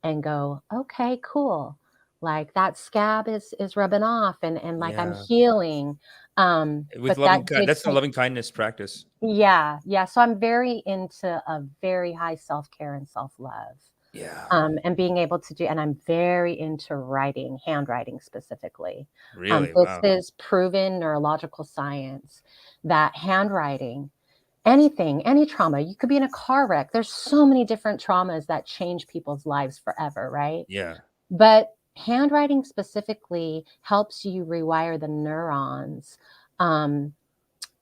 Speaker 2: and go, okay, cool. Like that scab is rubbing off, and like I'm
Speaker 1: Yeah.
Speaker 2: healing.
Speaker 1: With
Speaker 2: But that did
Speaker 1: that's the
Speaker 2: take,
Speaker 1: loving kindness practice.
Speaker 2: yeah, yeah. So I'm very into a very high self-care and self-love.
Speaker 1: Yeah.
Speaker 2: And being able to do, and I'm very into writing, handwriting specifically.
Speaker 1: Really?
Speaker 2: This
Speaker 1: Wow.
Speaker 2: is proven neurological science that handwriting, anything, any trauma, you could be in a car wreck. There's so many different traumas that change people's lives forever, right?
Speaker 1: Yeah.
Speaker 2: But handwriting specifically helps you rewire the neurons um,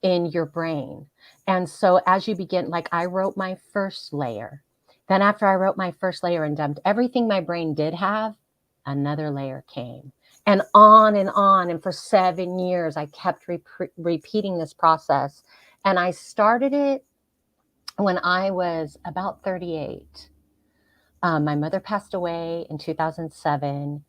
Speaker 2: in your brain. And so as you begin, like I wrote my first layer. Then after I wrote my first layer and dumped everything my brain did have, another layer came. And on and on. And for 7 years, I kept repeating this process. And I started it when I was about 38. My mother passed away in 2007.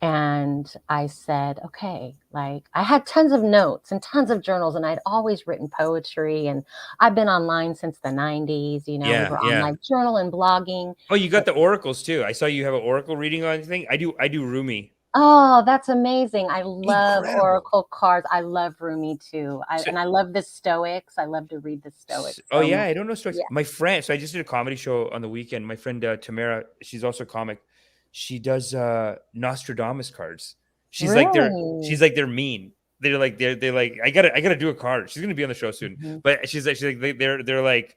Speaker 2: And I said, okay, like I had tons of notes and tons of journals, and I'd always written poetry. And I've been online since the 90s. You know, we
Speaker 1: Yeah,
Speaker 2: were on
Speaker 1: yeah.
Speaker 2: like journal and blogging.
Speaker 1: Oh, you got the oracles too. I saw you have an oracle reading on anything. I do Rumi.
Speaker 2: Oh, that's amazing. I love
Speaker 1: Incredible.
Speaker 2: oracle cards. I love Rumi too.
Speaker 1: So-
Speaker 2: And I love the Stoics. I love to read the Stoics.
Speaker 1: Oh
Speaker 2: so
Speaker 1: yeah,
Speaker 2: much.
Speaker 1: I don't know Stoics.
Speaker 2: Yeah.
Speaker 1: My friend, so I just did a comedy show on the weekend. My friend Tamara, she's also a comic. She does Nostradamus cards. She's like
Speaker 2: Really?
Speaker 1: they're mean. They're like I gotta do a card. She's gonna be on the show soon.
Speaker 2: Mhm.
Speaker 1: But she's like they're like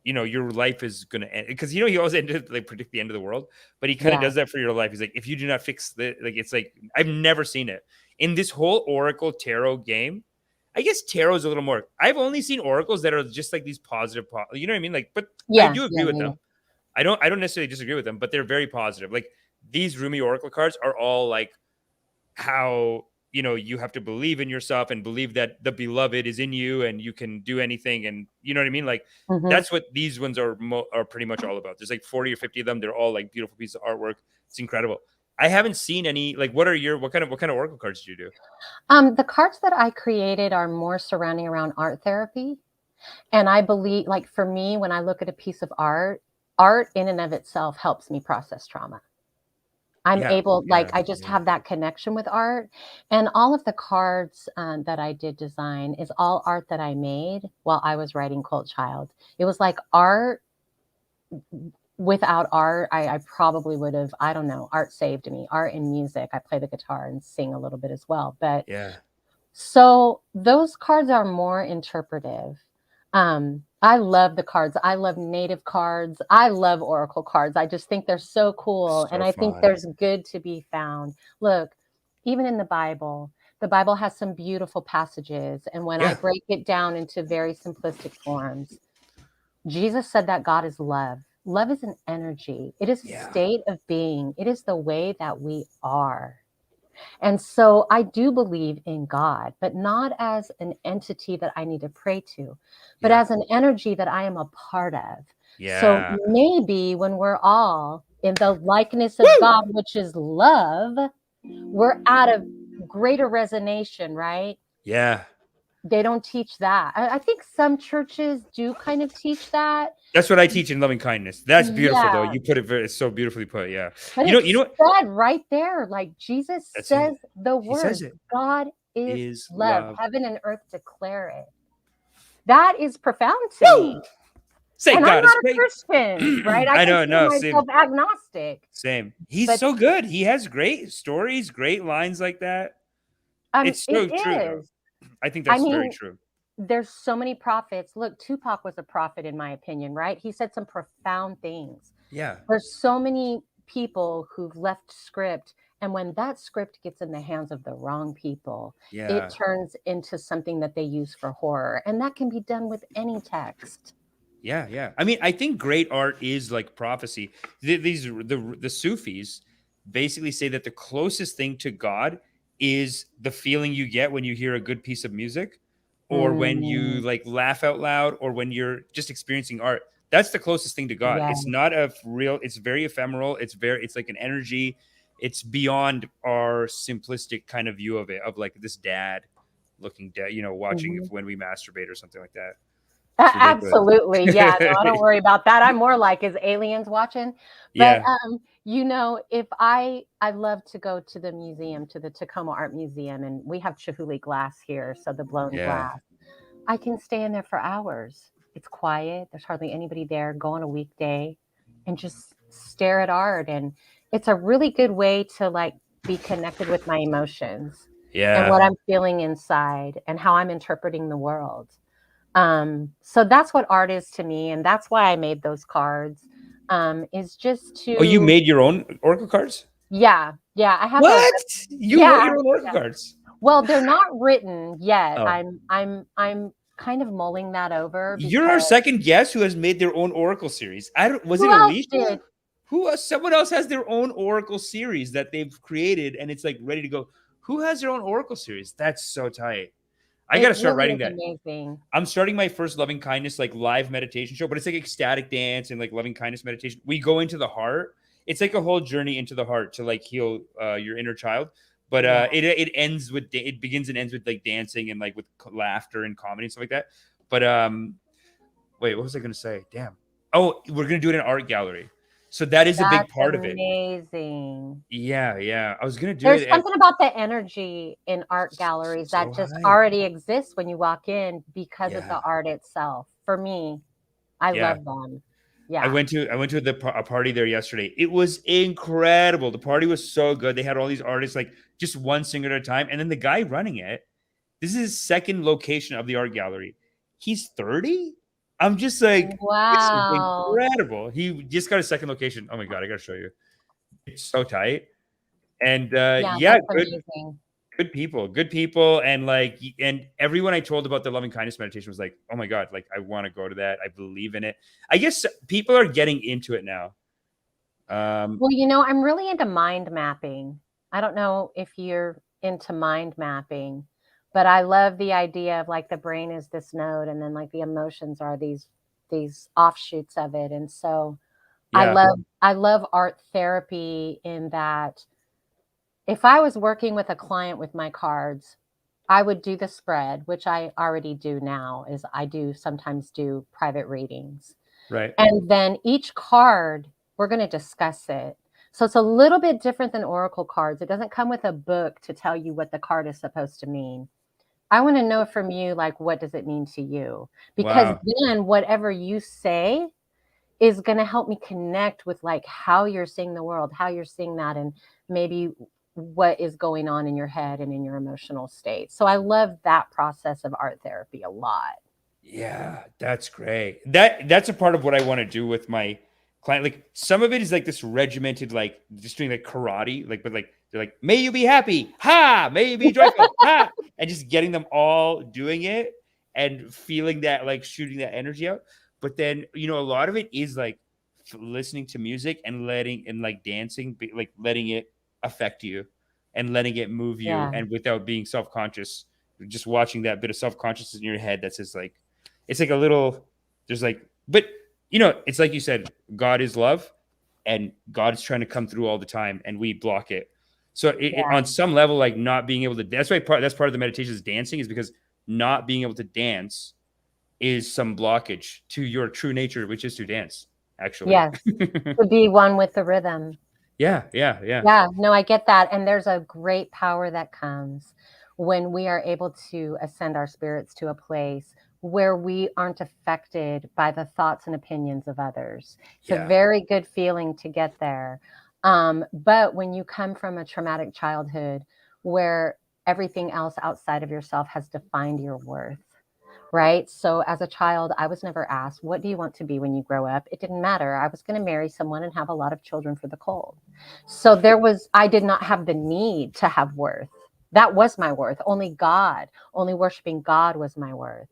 Speaker 1: you know, your life is gonna end, because you know he always like predict the end of the world, but he kind of
Speaker 2: Yeah.
Speaker 1: does that for your life. He's like, if you do not fix the like, it's like I've never seen it in this whole oracle tarot game. I guess tarot is a little more. I've only seen oracles that are just like these positive, you know what I mean? Like, but I
Speaker 2: Yeah.
Speaker 1: do agree
Speaker 2: Yeah.
Speaker 1: with
Speaker 2: Yeah.
Speaker 1: them. I don't necessarily disagree with them, but they're very positive. Like these Rumi oracle cards are all like how, you know, you have to believe in yourself and believe that the beloved is in you and you can do anything, and you know what I mean? Like
Speaker 2: Mhm.
Speaker 1: that's what these ones are pretty much all about. There's like 40 or 50 of them. They're all like beautiful pieces of artwork. It's incredible. I haven't seen any. Like, what kind of oracle cards do you do?
Speaker 2: The cards that I created are more surrounding around art therapy. And I believe, like for me, when I look at a piece of art in and of itself helps me process trauma. I'm
Speaker 1: Yeah,
Speaker 2: able,
Speaker 1: yeah,
Speaker 2: like, I just
Speaker 1: yeah.
Speaker 2: have that connection with art. And all of the cards that I did design is all art that I made while I was writing Cult Child. It was like art. Without art, I probably would have, I don't know, art saved me. Art and music. I play the guitar and sing a little bit as well. But
Speaker 1: Yeah.
Speaker 2: so those cards are more interpretive. I love the cards. I love native cards. I love oracle cards. I just think they're so cool. And
Speaker 1: So
Speaker 2: I think
Speaker 1: fun.
Speaker 2: there's good to be found. Look, even in the Bible has some beautiful passages. And when I
Speaker 1: Yeah.
Speaker 2: break it down into very simplistic forms, Jesus said that God is love. Love is an energy. It is a
Speaker 1: Yeah.
Speaker 2: state of being. It is the way that we are. And so I do believe in God, but not as an entity that I need to pray to, but
Speaker 1: Yeah.
Speaker 2: as an energy that I am a part of. So
Speaker 1: Yeah.
Speaker 2: maybe when we're all in the likeness of God, which is love, we're at a greater resonation, right?
Speaker 1: Yeah.
Speaker 2: They don't teach that. I think some churches do kind of teach that.
Speaker 1: That's what I teach in loving kindness. That's beautiful, though.
Speaker 2: Yeah.
Speaker 1: You put it it's so beautifully put. Yeah.
Speaker 2: But
Speaker 1: You know
Speaker 2: it's
Speaker 1: what?
Speaker 2: said right there, like Jesus
Speaker 1: That's
Speaker 2: says
Speaker 1: it.
Speaker 2: the
Speaker 1: He says
Speaker 2: words,
Speaker 1: it.
Speaker 2: God is
Speaker 1: Is
Speaker 2: love.
Speaker 1: love.
Speaker 2: Heaven and earth declare it. That is profound to
Speaker 1: Woo!
Speaker 2: me.
Speaker 1: Say
Speaker 2: And I'm
Speaker 1: God is
Speaker 2: not a
Speaker 1: great.
Speaker 2: Christian, right? I
Speaker 1: I know,
Speaker 2: consider
Speaker 1: no,
Speaker 2: myself agnostic.
Speaker 1: same. He's
Speaker 2: But
Speaker 1: so good. He has great stories, great lines like that. It's
Speaker 2: it
Speaker 1: so true, though.
Speaker 2: is.
Speaker 1: I think
Speaker 2: I
Speaker 1: that's very
Speaker 2: mean,
Speaker 1: true.
Speaker 2: there's so many prophets. Look, Tupac was a prophet, in my opinion, right? He said some profound things.
Speaker 1: Yeah.
Speaker 2: There's so many people who've left script. And when that script gets in the hands of the wrong people,
Speaker 1: Yeah.
Speaker 2: it turns into something that they use for horror. And that can be done with any text.
Speaker 1: Yeah, yeah. I mean, I think great art is like prophecy. The Sufis basically say that the closest thing to God is the feeling you get when you hear a good piece of music, or when you
Speaker 2: Mm,
Speaker 1: like laugh out loud, or when you're just experiencing art. That's the closest thing to God.
Speaker 2: yeah.
Speaker 1: It's not a real, it's very ephemeral. It's like an energy. It's beyond our simplistic kind of view of it, of like this dad looking dead, you know, watching
Speaker 2: Mhm.
Speaker 1: when we masturbate or something like that. It's ridiculous.
Speaker 2: Absolutely. Yeah. No, I don't worry about that. I'm more like, is aliens watching? But,
Speaker 1: Yeah.
Speaker 2: you know, if I love to go to the museum, to the Tacoma Art Museum, and we have Chihuly glass here. So the blown
Speaker 1: Yeah.
Speaker 2: glass, I can stay in there for hours. It's quiet. There's hardly anybody there. Go on a weekday and just stare at art. And it's a really good way to like be connected with my emotions and what
Speaker 1: Yeah.
Speaker 2: I'm feeling inside and how I'm interpreting the world. So that's what art is to me, and that's why I made those cards. Is just
Speaker 1: Oh, you
Speaker 2: to
Speaker 1: made your own oracle cards?
Speaker 2: yeah, I have
Speaker 1: What? You wrote
Speaker 2: yeah,
Speaker 1: your own oracle cards?
Speaker 2: well, they're not written yet.
Speaker 1: Oh.
Speaker 2: I'm kind of mulling that over
Speaker 1: You're our
Speaker 2: because
Speaker 1: second guest who has made their own oracle series. Was it
Speaker 2: who else
Speaker 1: Alicia?
Speaker 2: did?
Speaker 1: Who else? Someone else has their own oracle series that they've created and it's like ready to go. Who has their own oracle series? That's so tight. I got to start writing that.
Speaker 2: Amazing.
Speaker 1: I'm starting my first loving kindness, like live meditation show, but it's like ecstatic dance and like loving kindness meditation. We go into the heart. It's like a whole journey into the heart to like heal your inner child. But it ends with, it begins and ends with like dancing and like with laughter and comedy and stuff like that. But wait, what was I going to say? Damn. Oh, we're going to do it in an art gallery. So that is a big part of it.
Speaker 2: Amazing.
Speaker 1: Yeah. I was going to do
Speaker 2: There's
Speaker 1: it.
Speaker 2: something about the energy in art galleries that just already exists when you walk in because of the art itself. For me, I love them. Yeah.
Speaker 1: I went to a party there yesterday. It was incredible. The party was so good. They had all these artists, like just one singer at a time. And then the guy running it, this is his second location of the art gallery. He's 30. I'm just like,
Speaker 2: wow,
Speaker 1: it's incredible. He just got a second location. Oh my God, I got to show you. It's so tight. And good people. And like, and everyone I told about the loving kindness meditation was like, oh my God, like I want to go to that. I believe in it. I guess people are getting into it now.
Speaker 2: Well, you know, I'm really into mind mapping. I don't know if you're into mind mapping, but I love the idea of like the brain is this node and then like the emotions are these offshoots of it. And so I love art therapy in that if I was working with a client with my cards, I would do the spread, which I already do now, is I do sometimes do private readings.
Speaker 1: Right.
Speaker 2: And then each card, we're going to discuss it. So it's a little bit different than oracle cards. It doesn't come with a book to tell you what the card is supposed to mean. I want to know from you, like, what does it mean to you? Because then whatever you say is going to help me connect with like how you're seeing the world, how you're seeing that, and maybe what is going on in your head and in your emotional state. So I love that process of art therapy a lot.
Speaker 1: Yeah, that's great. That's a part of what I want to do with my client. Like some of it is like this regimented, like just doing like karate, like, but like, they're like, may you be happy. Ha, may you be joyful. Ha, and just getting them all doing it and feeling that, like shooting that energy out. But then, you know, a lot of it is like listening to music and like dancing, like letting it affect you and letting it move you. And without being self-conscious, just watching that bit of self-consciousness in your head that says like, it's like a little, there's like, but you know, it's like you said, God is love and God is trying to come through all the time and we block it. So on some level, like not being able to, that's part of the meditation is dancing, is because not being able to dance is some blockage to your true nature, which is to dance, actually.
Speaker 2: Yes, to be one with the rhythm.
Speaker 1: Yeah.
Speaker 2: No, I get that. And there's a great power that comes when we are able to ascend our spirits to a place where we aren't affected by the thoughts and opinions of others. It's a very good feeling to get there. But when you come from a traumatic childhood where everything else outside of yourself has defined your worth, right? So as a child, I was never asked, what do you want to be when you grow up? It didn't matter. I was going to marry someone and have a lot of children for the cold. So I did not have the need to have worth. That was my worth. Only worshiping God was my worth.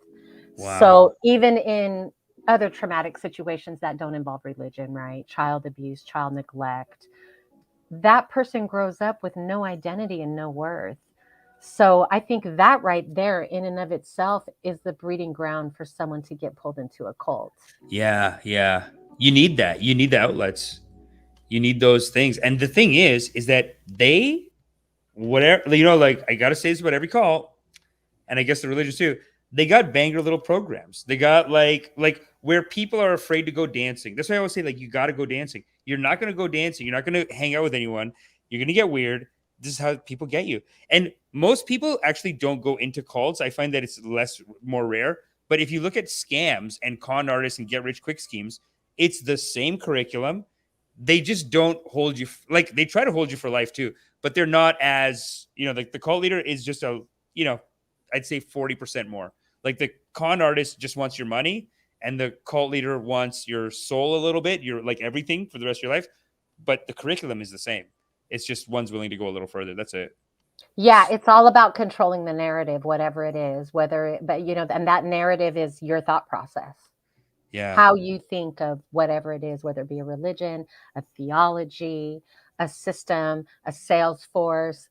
Speaker 2: Wow. So even in other traumatic situations that don't involve religion, right? Child abuse, child neglect, that person grows up with no identity and no worth. So I think that right there in and of itself is the breeding ground for someone to get pulled into a cult.
Speaker 1: Yeah. You need that. You need the outlets. You need those things. And the thing is that whatever, you know, like I got to say this about every cult, and I guess the religious too, they got banger little programs. They got like where people are afraid to go dancing. That's why I always say, like, you got to go dancing. You're not going to go dancing. You're not going to hang out with anyone. You're going to get weird. This is how people get you. And most people actually don't go into cults. I find that it's more rare. But if you look at scams and con artists and get rich quick schemes, it's the same curriculum. They just don't hold you. Like they try to hold you for life too, but they're not as, you know, like the cult leader is just I'd say 40% more. Like the con artist just wants your money and the cult leader wants your soul a little bit. You're like everything for the rest of your life, but the curriculum is the same. It's just one's willing to go a little further. That's it.
Speaker 2: Yeah, it's all about controlling the narrative, whatever it is, and that narrative is your thought process.
Speaker 1: Yeah.
Speaker 2: How you think of whatever it is, whether it be a religion, a theology, a system, a sales force,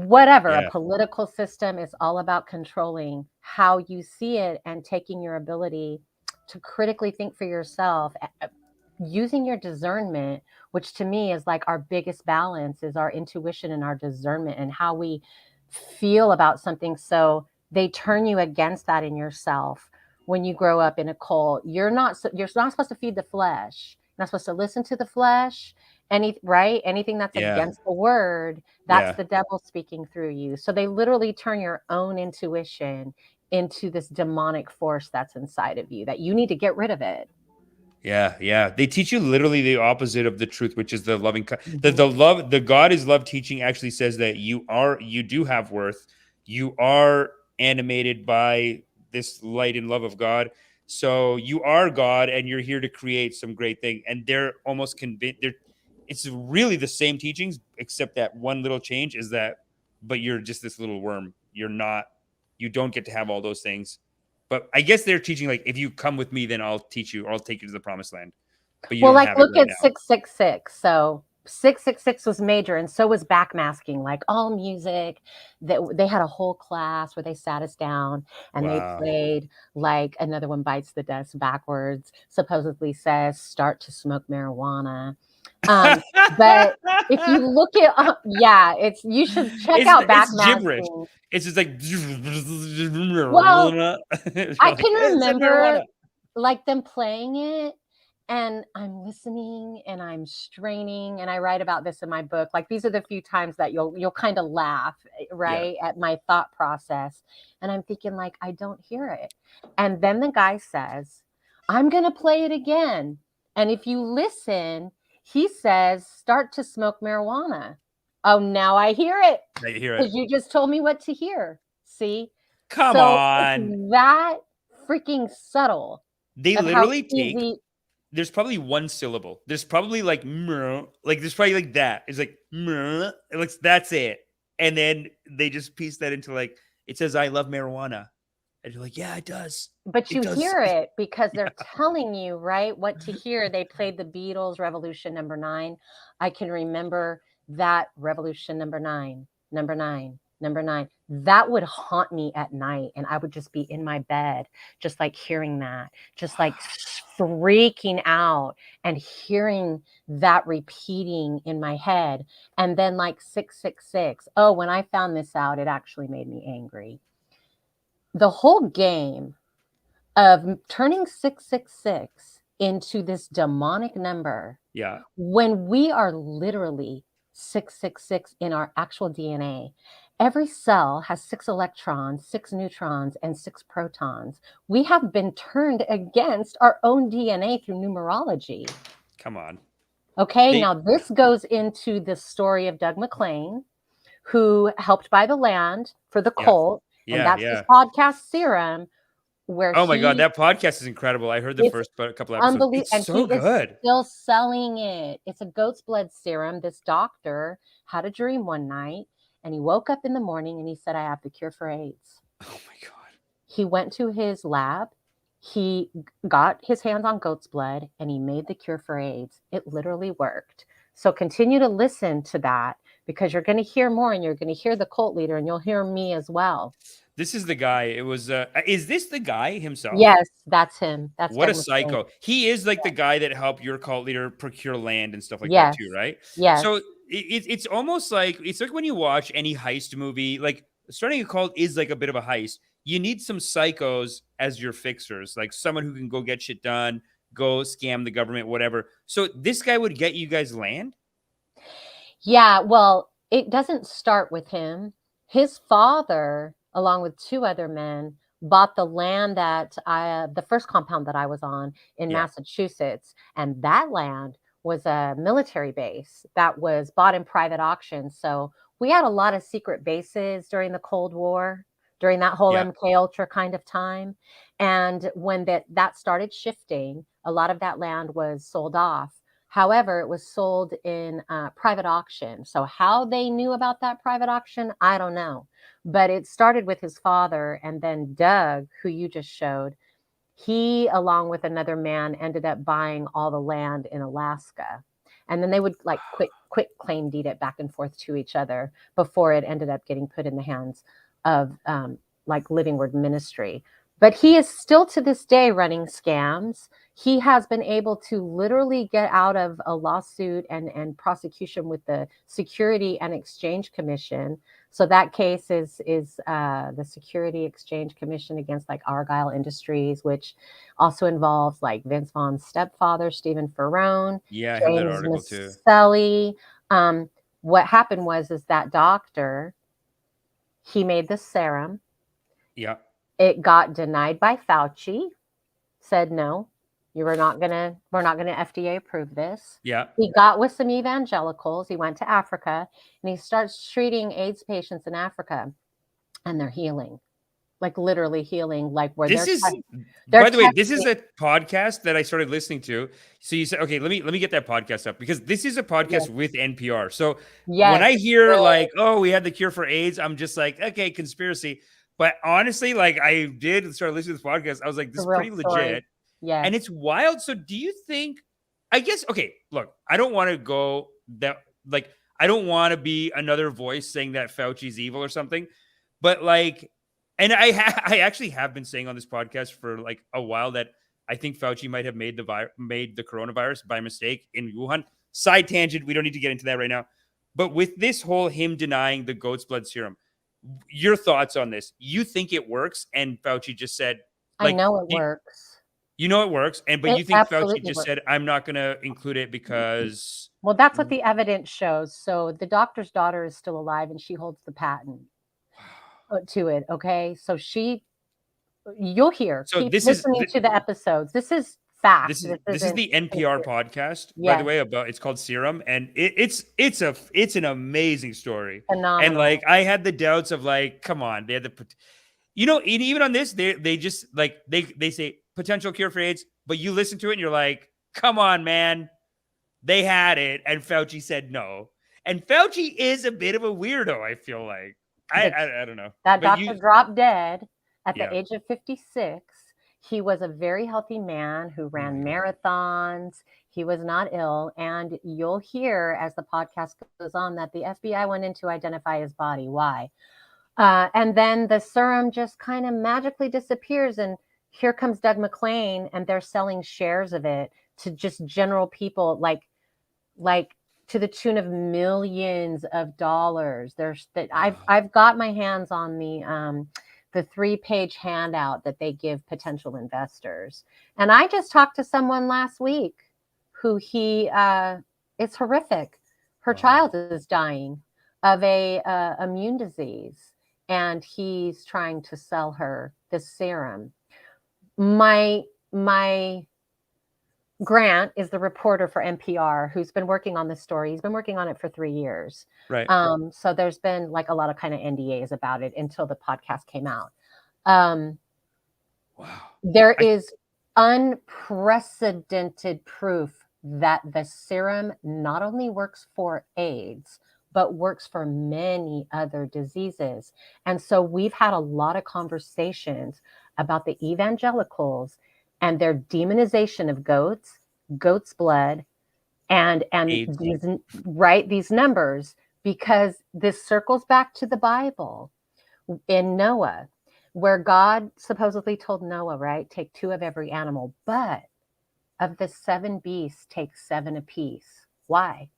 Speaker 2: whatever, a
Speaker 1: Yeah.
Speaker 2: political system is all about controlling how you see it and taking your ability to critically think for yourself, using your discernment, which to me is like our biggest balance, is our intuition and our discernment and how we feel about something. So they turn you against that in yourself. When you grow up in a cult, you're not supposed to feed the flesh. You're not supposed to listen to the flesh. Anything that's
Speaker 1: Yeah.
Speaker 2: against the word, that's
Speaker 1: Yeah.
Speaker 2: the devil speaking through you. So they literally turn your own intuition into this demonic force that's inside of you that you need to get rid of it.
Speaker 1: Yeah, yeah. They teach you literally the opposite of the truth, which is the loving.
Speaker 2: Mhm.
Speaker 1: The God is love teaching actually says that you do have worth. You are animated by this light and love of God. So you are God, and you're here to create some great thing. And they're almost convinced. It's really the same teachings, except that one little change is that, but you're just this little worm. You're not. You don't get to have all those things. But I guess they're teaching, like, if you come with me, then I'll teach you, or I'll take you to the promised land. But you
Speaker 2: Well,
Speaker 1: don't
Speaker 2: like
Speaker 1: have it
Speaker 2: look
Speaker 1: right
Speaker 2: at
Speaker 1: now.
Speaker 2: 666. So 666 was major, and so was backmasking. Like all music, that they had a whole class where they sat us down and they
Speaker 1: Wow.
Speaker 2: played like Another One Bites the Dust backwards. Supposedly says start to smoke marijuana. But if you look at yeah, you should check out
Speaker 1: It's gibberish.
Speaker 2: backmasking.
Speaker 1: It's just like
Speaker 2: Well, I
Speaker 1: like,
Speaker 2: can
Speaker 1: it's a
Speaker 2: remember
Speaker 1: marijuana.
Speaker 2: like them playing it, and I'm listening and I'm straining, and I write about this in my book. Like these are the few times that you'll kind of laugh,
Speaker 1: Yeah.
Speaker 2: right, at my thought process. And I'm thinking like I don't hear it. And then the guy says, "I'm going to play it again." And if you listen, he says, "Start to smoke marijuana." Oh, now I hear it
Speaker 1: Now you hear it.
Speaker 2: because you just told me what to hear. See?
Speaker 1: Come
Speaker 2: So
Speaker 1: on.
Speaker 2: it's that freaking subtle
Speaker 1: They
Speaker 2: of how
Speaker 1: literally take,
Speaker 2: easy.
Speaker 1: there's probably one syllable. There's probably like, there's probably like that. It's like, it looks, that's it. And then they just piece that into like, it says, I love marijuana. And you're like, yeah, it does.
Speaker 2: But
Speaker 1: It
Speaker 2: you
Speaker 1: does.
Speaker 2: hear it because
Speaker 1: Yeah.
Speaker 2: they're telling you, right, what to hear. They played the Beatles Revolution number 9. I can remember that Revolution number 9, number 9, number 9. That would haunt me at night, and I would just be in my bed, just like hearing that, just like freaking out and hearing that repeating in my head. And then like 666. Oh, when I found this out, it actually made me angry. The whole game of turning 666 into this demonic number
Speaker 1: Yeah.
Speaker 2: when we are literally 666 in our actual DNA. Every cell has 6 electrons, 6 neutrons, and 6 protons. We have been turned against our own DNA through numerology.
Speaker 1: Come on.
Speaker 2: Okay,
Speaker 1: They,
Speaker 2: now this goes into the story of Doug McClain, who helped buy the land for the
Speaker 1: yeah.
Speaker 2: cult. And
Speaker 1: Yeah.
Speaker 2: that's his
Speaker 1: Yeah.
Speaker 2: podcast Serum, where
Speaker 1: Oh my God.
Speaker 2: he
Speaker 1: That podcast is incredible. I heard the
Speaker 2: it's
Speaker 1: first couple episodes.
Speaker 2: unbelievable,
Speaker 1: It's
Speaker 2: and
Speaker 1: so
Speaker 2: he is
Speaker 1: good.
Speaker 2: still selling it. It's a goat's blood serum. This doctor had a dream one night, and he woke up in the morning and he said, I have the cure for AIDS.
Speaker 1: Oh my God.
Speaker 2: He went to his lab. He got his hands on goat's blood and he made the cure for AIDS. It literally worked. So continue to listen to that because you're going to hear more, and you're going to hear the cult leader, and you'll hear me as well.
Speaker 1: This is the guy. It was, is this the guy himself?
Speaker 2: Yes, that's him. That's
Speaker 1: What a
Speaker 2: Doug McClain.
Speaker 1: psycho. He is like the guy that helped your cult leader procure land and stuff like that
Speaker 2: Yes.
Speaker 1: too, right?
Speaker 2: Yes.
Speaker 1: So it's almost like, it's like when you watch any heist movie, like starting a cult is like a bit of a heist. You need some psychos as your fixers, like someone who can go get shit done, go scam the government, whatever. So this guy would get you guys land?
Speaker 2: Yeah, well, it doesn't start with him. His father, along with 2 other men, bought the land that the first compound that I was on in
Speaker 1: Yeah.
Speaker 2: Massachusetts. And that land was a military base that was bought in private auction. So we had a lot of secret bases during the Cold War, during that whole
Speaker 1: Yeah.
Speaker 2: MK Ultra kind of time. And when that started shifting, a lot of that land was sold off. However, it was sold in private auction. So how they knew about that private auction, I don't know. But it started with his father, and then Doug, who you just showed, he, along with another man, ended up buying all the land in Alaska. And then they would like quick claim deed it back and forth to each other before it ended up getting put in the hands of like Living Word Ministry. But he is still to this day running scams. He has been able to literally get out of a lawsuit and prosecution with the Security and Exchange Commission. So that case is the Security Exchange Commission against like Argyle Industries, which also involves like Vince Vaughn's stepfather, Stephen Ferrone.
Speaker 1: Yeah, I have that article too.
Speaker 2: Maselli. What happened was that doctor, he made the serum.
Speaker 1: Yeah.
Speaker 2: It got denied by Fauci, said no, we're not gonna FDA approve this.
Speaker 1: Yeah.
Speaker 2: He got with some evangelicals. He went to Africa and he starts treating AIDS patients in Africa, and they're healing, like literally healing, like where
Speaker 1: this
Speaker 2: they're
Speaker 1: is.
Speaker 2: they're
Speaker 1: By the way, this is a podcast that I started listening to. So you said, okay, let me get that podcast up, because this is a podcast with NPR. So when I hear like, oh, we had the cure for AIDS, I'm just like, okay, conspiracy. But honestly, like I did start listening to this podcast. I was like, this is pretty legit.
Speaker 2: Yeah.
Speaker 1: And it's wild. So do you think, I guess, okay, look, I don't want to go that, like, I don't want to be another voice saying that Fauci's evil or something. But like, and I actually have been saying on this podcast for like a while that I think Fauci might have made the coronavirus by mistake in Wuhan. Side tangent. We don't need to get into that right now. But with this whole him denying the goat's blood serum, your thoughts on this? You think it works, and Fauci just said, like,
Speaker 2: I know it works.
Speaker 1: You know it works, but you think Fauci just said, I'm not going to include it because...
Speaker 2: Well, that's what the evidence shows. So the doctor's daughter is still alive, and she holds the patent to it, okay? So you'll hear.
Speaker 1: So
Speaker 2: keep listening to the episodes. This is fact.
Speaker 1: This is the NPR podcast, by the way, it's called Serum, and it's an amazing story.
Speaker 2: Phenomenal.
Speaker 1: And like I had the doubts of like, come on, they had the, even on this, they just like they say potential cure for AIDS, but you listen to it and you're like, come on, man, they had it, and Fauci said no. And Fauci is a bit of a weirdo, I feel like. I don't know.
Speaker 2: That doctor dropped dead at the age of 56. He was a very healthy man who ran marathons. He was not ill. And you'll hear as the podcast goes on that the FBI went in to identify his body. Why? And then the serum just kind of magically disappears. And here comes Doug McClain, and they're selling shares of it to just general people, like to the tune of millions of dollars. I've got my hands on the 3-page handout that they give potential investors. And I just talked to someone last week who it's horrific. Her child is dying of a immune disease, and he's trying to sell her this serum. My Grant is the reporter for NPR who's been working on this story. He's been working on it for 3 years.
Speaker 1: Right.
Speaker 2: So there's been like a lot of kind of NDAs about it until the podcast came out. Wow. There is unprecedented proof that the serum not only works for AIDS, but works for many other diseases. And so we've had a lot of conversations about the evangelicals and their demonization of goat's blood, and these numbers, because this circles back to the Bible in Noah, where God supposedly told Noah, right, take 2 of every animal, but of the 7 beasts, take 7 apiece. Why?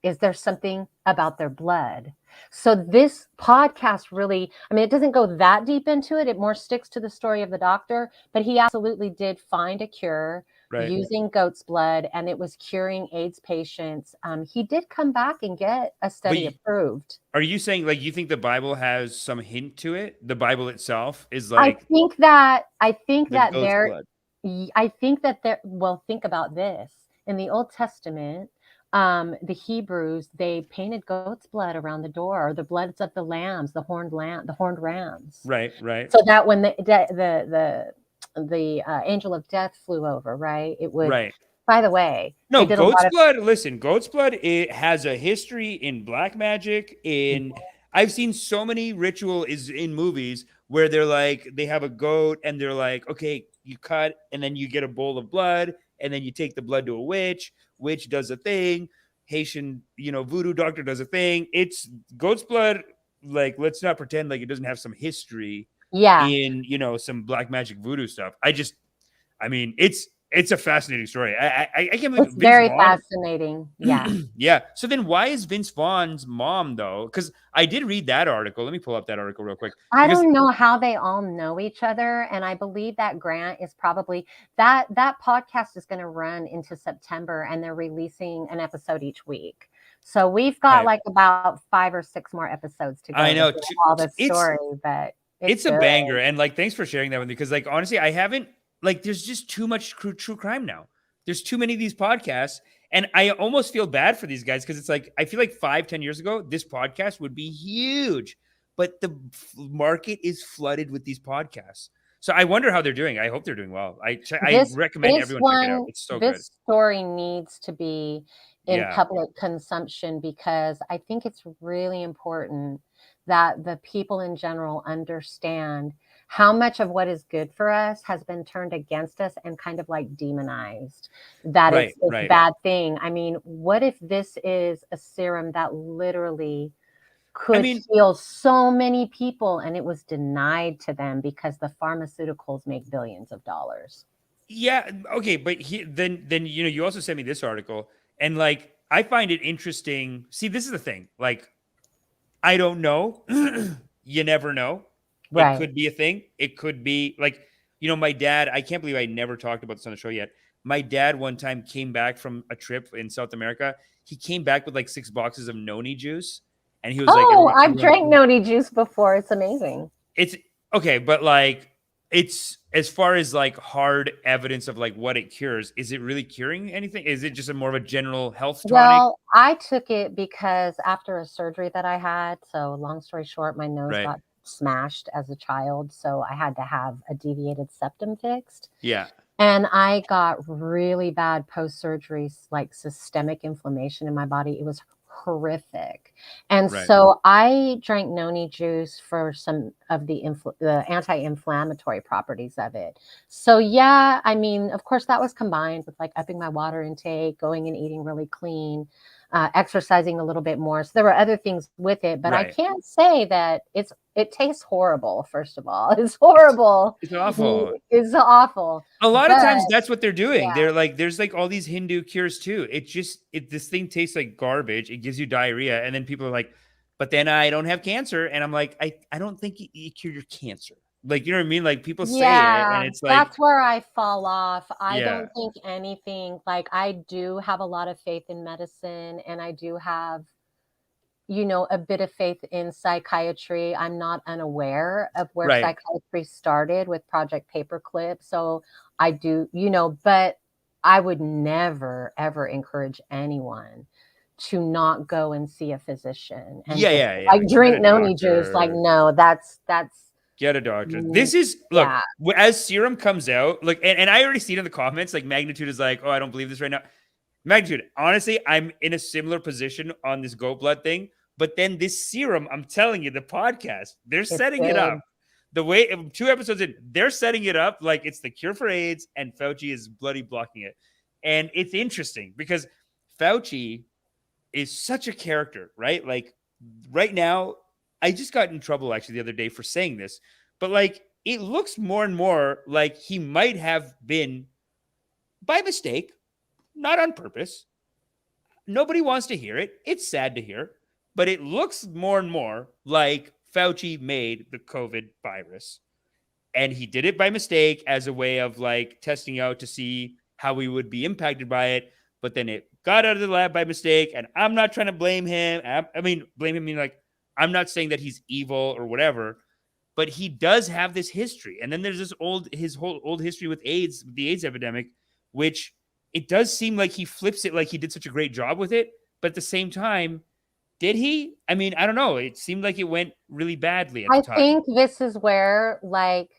Speaker 2: Is there something about their blood? So this podcast really, it doesn't go that deep into it. It more sticks to the story of the doctor, but he absolutely did find a cure using goat's blood, and it was curing AIDS patients. He did come back and get a study approved.
Speaker 1: Are you saying like you think the Bible has some hint to it? The Bible itself is like.
Speaker 2: I think that think about this. In the Old Testament, the Hebrews, they painted goat's blood around the door, or the bloods of the lambs, the horned rams.
Speaker 1: Right.
Speaker 2: So that when the angel of death flew over, right? It would. Right. By the way,
Speaker 1: no, goat's blood. Listen, goat's blood. It has a history in black magic. I've seen so many rituals in movies where they're like, they have a goat and they're like, okay, you cut and then you get a bowl of blood and then you take the blood to a witch. Witch does a thing, Haitian, voodoo doctor does a thing. It's goat's blood. Like, let's not pretend like it doesn't have some history in, some black magic voodoo stuff. I mean, it's a fascinating story. I can't believe
Speaker 2: it's very fascinating. Yeah.
Speaker 1: Yeah. So then why is Vince Vaughn's mom though? Because I did read that article. Let me pull up that article real quick.
Speaker 2: I don't know how they all know each other. And I believe that Grant is probably that podcast is going to run into September, and they're releasing an episode each week. So we've got like about 5 or 6 more episodes to go.
Speaker 1: I know
Speaker 2: all the story, but
Speaker 1: it's a banger. And like, thanks for sharing that with me. Because like, honestly, I haven't, like, there's just too much true crime now. There's too many of these podcasts. And I almost feel bad for these guys because it's like, I feel like 5-10 years ago, this podcast would be huge. But the market is flooded with these podcasts. So I wonder how they're doing. I hope they're doing well. I recommend everyone check it out. It's so good.
Speaker 2: This story needs to be in public consumption, because I think it's really important that the people in general understand how much of what is good for us has been turned against us and kind of like demonized, that it's a bad thing. I mean, what if this is a serum that literally could heal so many people, and it was denied to them because the pharmaceuticals make billions of dollars?
Speaker 1: Yeah. Okay. But then, you also sent me this article, and like, I find it interesting. See, this is the thing. Like, I don't know. You never know. It could be a thing. It could be like, my dad, I can't believe I never talked about this on the show yet. My dad one time came back from a trip in South America. He came back with like 6 boxes of noni juice. And he was
Speaker 2: I've drank noni juice before. It's amazing.
Speaker 1: It's okay. But like, it's as far as like hard evidence of like what it cures, is it really curing anything? Is it just more of a general health tonic?
Speaker 2: Well, I took it because after a surgery that I had, so long story short, my nose got smashed as a child. So I had to have a deviated septum fixed.
Speaker 1: Yeah.
Speaker 2: And I got really bad post-surgery, like systemic inflammation in my body. It was horrific. And so I drank noni juice for some of the anti-inflammatory properties of it. So yeah, I mean, of course, that was combined with like upping my water intake, going and eating really clean, exercising a little bit more. So there were other things with it, but I can't say that it tastes horrible. First of all, it's horrible.
Speaker 1: It's awful.
Speaker 2: It's awful.
Speaker 1: A lot of times that's what they're doing. Yeah. They're like, there's like all these Hindu cures too. This thing tastes like garbage. It gives you diarrhea. And then people are like, but then I don't have cancer. And I'm like, I don't think you cure your cancer. Like, you know what I mean? Like, people say it, and it's like,
Speaker 2: that's where I fall off. I don't think anything, like, I do have a lot of faith in medicine, and I do have, a bit of faith in psychiatry. I'm not unaware of where psychiatry started with Project Paperclip. So I do, but I would never, ever encourage anyone to not go and see a physician. And like drink noni juice. Like, no, that's
Speaker 1: get a doctor. This is, look, as serum comes out, look, and I already see it in the comments, like Magnitude is like, oh, I don't believe this right now. Magnitude, honestly, I'm in a similar position on this goat blood thing, but then this serum, I'm telling you, the podcast, they're setting it up. The way, 2 episodes in, they're setting it up like it's the cure for AIDS, and Fauci is bloody blocking it. And it's interesting because Fauci is such a character, right? Like, right now, I just got in trouble actually the other day for saying this, but like, it looks more and more like he might have been by mistake, not on purpose. Nobody wants to hear it. It's sad to hear, but it looks more and more like Fauci made the COVID virus, and he did it by mistake as a way of like testing out to see how we would be impacted by it. But then it got out of the lab by mistake, and I'm not trying to blame him. I mean, blame him, like, I'm not saying that he's evil or whatever, but he does have this history. And then there's his whole old history with AIDS, the AIDS epidemic, which it does seem like he flips it like he did such a great job with it. But at the same time, did he? I mean, I don't know. It seemed like it went really badly at the time.
Speaker 2: I think this is where, like,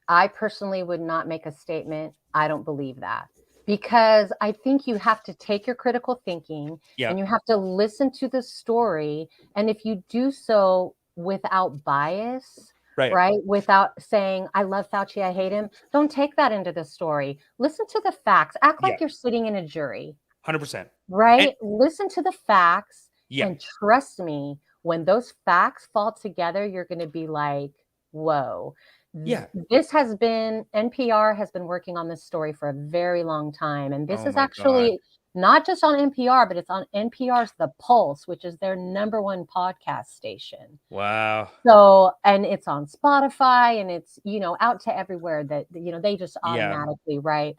Speaker 2: I personally would not make a statement. I don't believe that. Because I think you have to take your critical thinking and you have to listen to the story. And if you do so without bias, right? Without saying, I love Fauci, I hate him. Don't take that into the story. Listen to the facts. Act like you're sitting in a jury.
Speaker 1: 100%.
Speaker 2: right? Listen to the facts
Speaker 1: Yeah.
Speaker 2: and trust me, when those facts fall together, you're going to be like, whoa.
Speaker 1: Yeah.
Speaker 2: NPR has been working on this story for a very long time. And this
Speaker 1: Oh
Speaker 2: is
Speaker 1: my
Speaker 2: actually
Speaker 1: God.
Speaker 2: not just on NPR, but it's on NPR's The Pulse, which is their #1 podcast station.
Speaker 1: Wow.
Speaker 2: So, and it's on Spotify and it's, out to everywhere that, they just
Speaker 1: Yeah.
Speaker 2: automatically, right?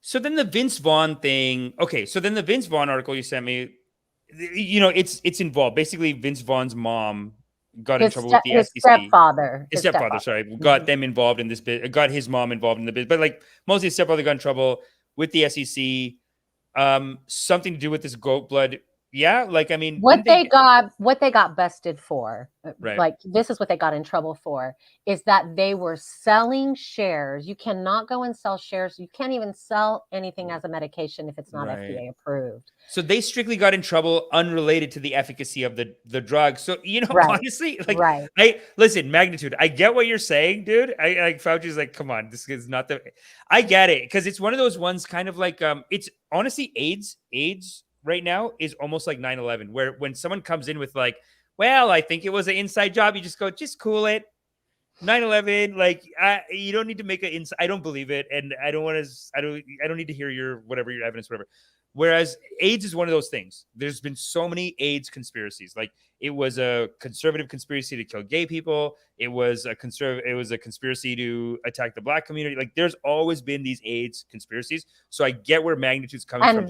Speaker 1: So then the Vince Vaughn thing. Okay. So then the Vince Vaughn article you sent me, it's involved. Basically, Vince Vaughn's mom got in trouble with the
Speaker 2: His
Speaker 1: SEC.
Speaker 2: stepfather.
Speaker 1: His stepfather, sorry, got them involved in this bit, got his mom involved in the bit, but like mostly his stepfather got in trouble with the SEC. Something to do with this goat blood. Yeah, like I mean,
Speaker 2: what they got busted for,
Speaker 1: right?
Speaker 2: Like this is what they got in trouble for, is that they were selling shares. You cannot go and sell shares. You can't even sell anything as a medication if it's not FDA approved.
Speaker 1: So they strictly got in trouble unrelated to the efficacy of the drug. So honestly, like I listen, magnitude. I get what you're saying, dude. I like Fauci's like, come on, this is not the. I get it because it's one of those ones, kind of like it's honestly AIDS right now is almost like 9/11, where when someone comes in with like, well, I think it was an inside job, you just go, just cool it. 9/11, like you don't need to make an I don't believe it, and I don't need to hear your evidence, whatever. Whereas AIDS is one of those things. There's been so many AIDS conspiracies. Like it was a conservative conspiracy to kill gay people. It was a conspiracy to attack the Black community. Like there's always been these AIDS conspiracies. So I get where magnitude's coming from.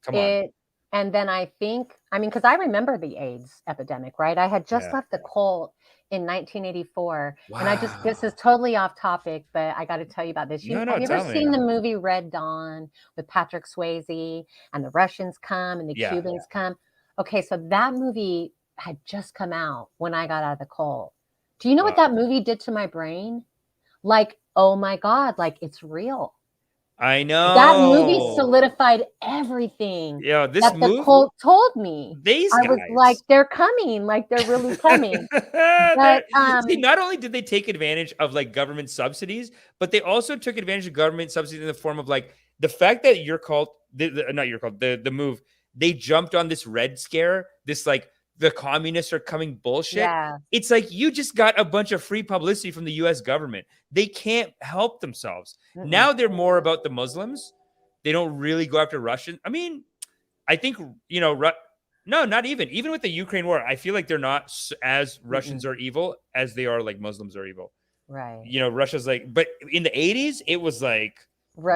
Speaker 1: Come on.
Speaker 2: And then I think, because I remember the AIDS epidemic, right? I had just left the cult in 1984. Wow. And this is totally off topic, but I got to tell you about this. Have you ever seen the movie Red Dawn with Patrick Swayze and the Russians come and the Cubans come? Okay, so that movie had just come out when I got out of the cult. Do you know what that movie did to my brain? Like, oh my God, like it's real.
Speaker 1: I know.
Speaker 2: That movie solidified everything the cult told me. I was like, they're coming, like they're really coming. But,
Speaker 1: see, not only did they take advantage of like government subsidies, but they also took advantage of government subsidies in the form of like the fact that your cult, the move, they jumped on this Red Scare, this like the communists are coming bullshit. Yeah. It's like you just got a bunch of free publicity from the US government. They can't help themselves. Mm-hmm. Now they're more about the Muslims. They don't really go after Russians. I mean, I think, no, not even. Even with the Ukraine war, I feel like they're not as Russians are evil as they are like Muslims are evil.
Speaker 2: Right.
Speaker 1: Russia's like, but in the 80s, it was like,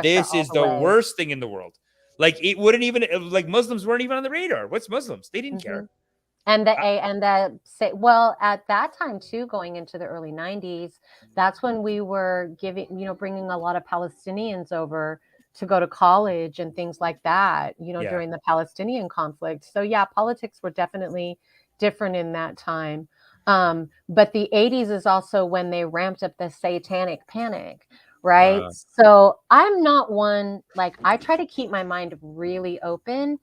Speaker 1: this is the worst thing in the world. Like it wouldn't even, like Muslims weren't even on the radar. What's Muslims? They didn't care.
Speaker 2: And at that time too, going into the early 90s, that's when we were bringing a lot of Palestinians over to go to college and things like that, during the Palestinian conflict. So yeah, politics were definitely different in that time. But the 80s is also when they ramped up the satanic panic, right? So I'm not one, like I try to keep my mind really open.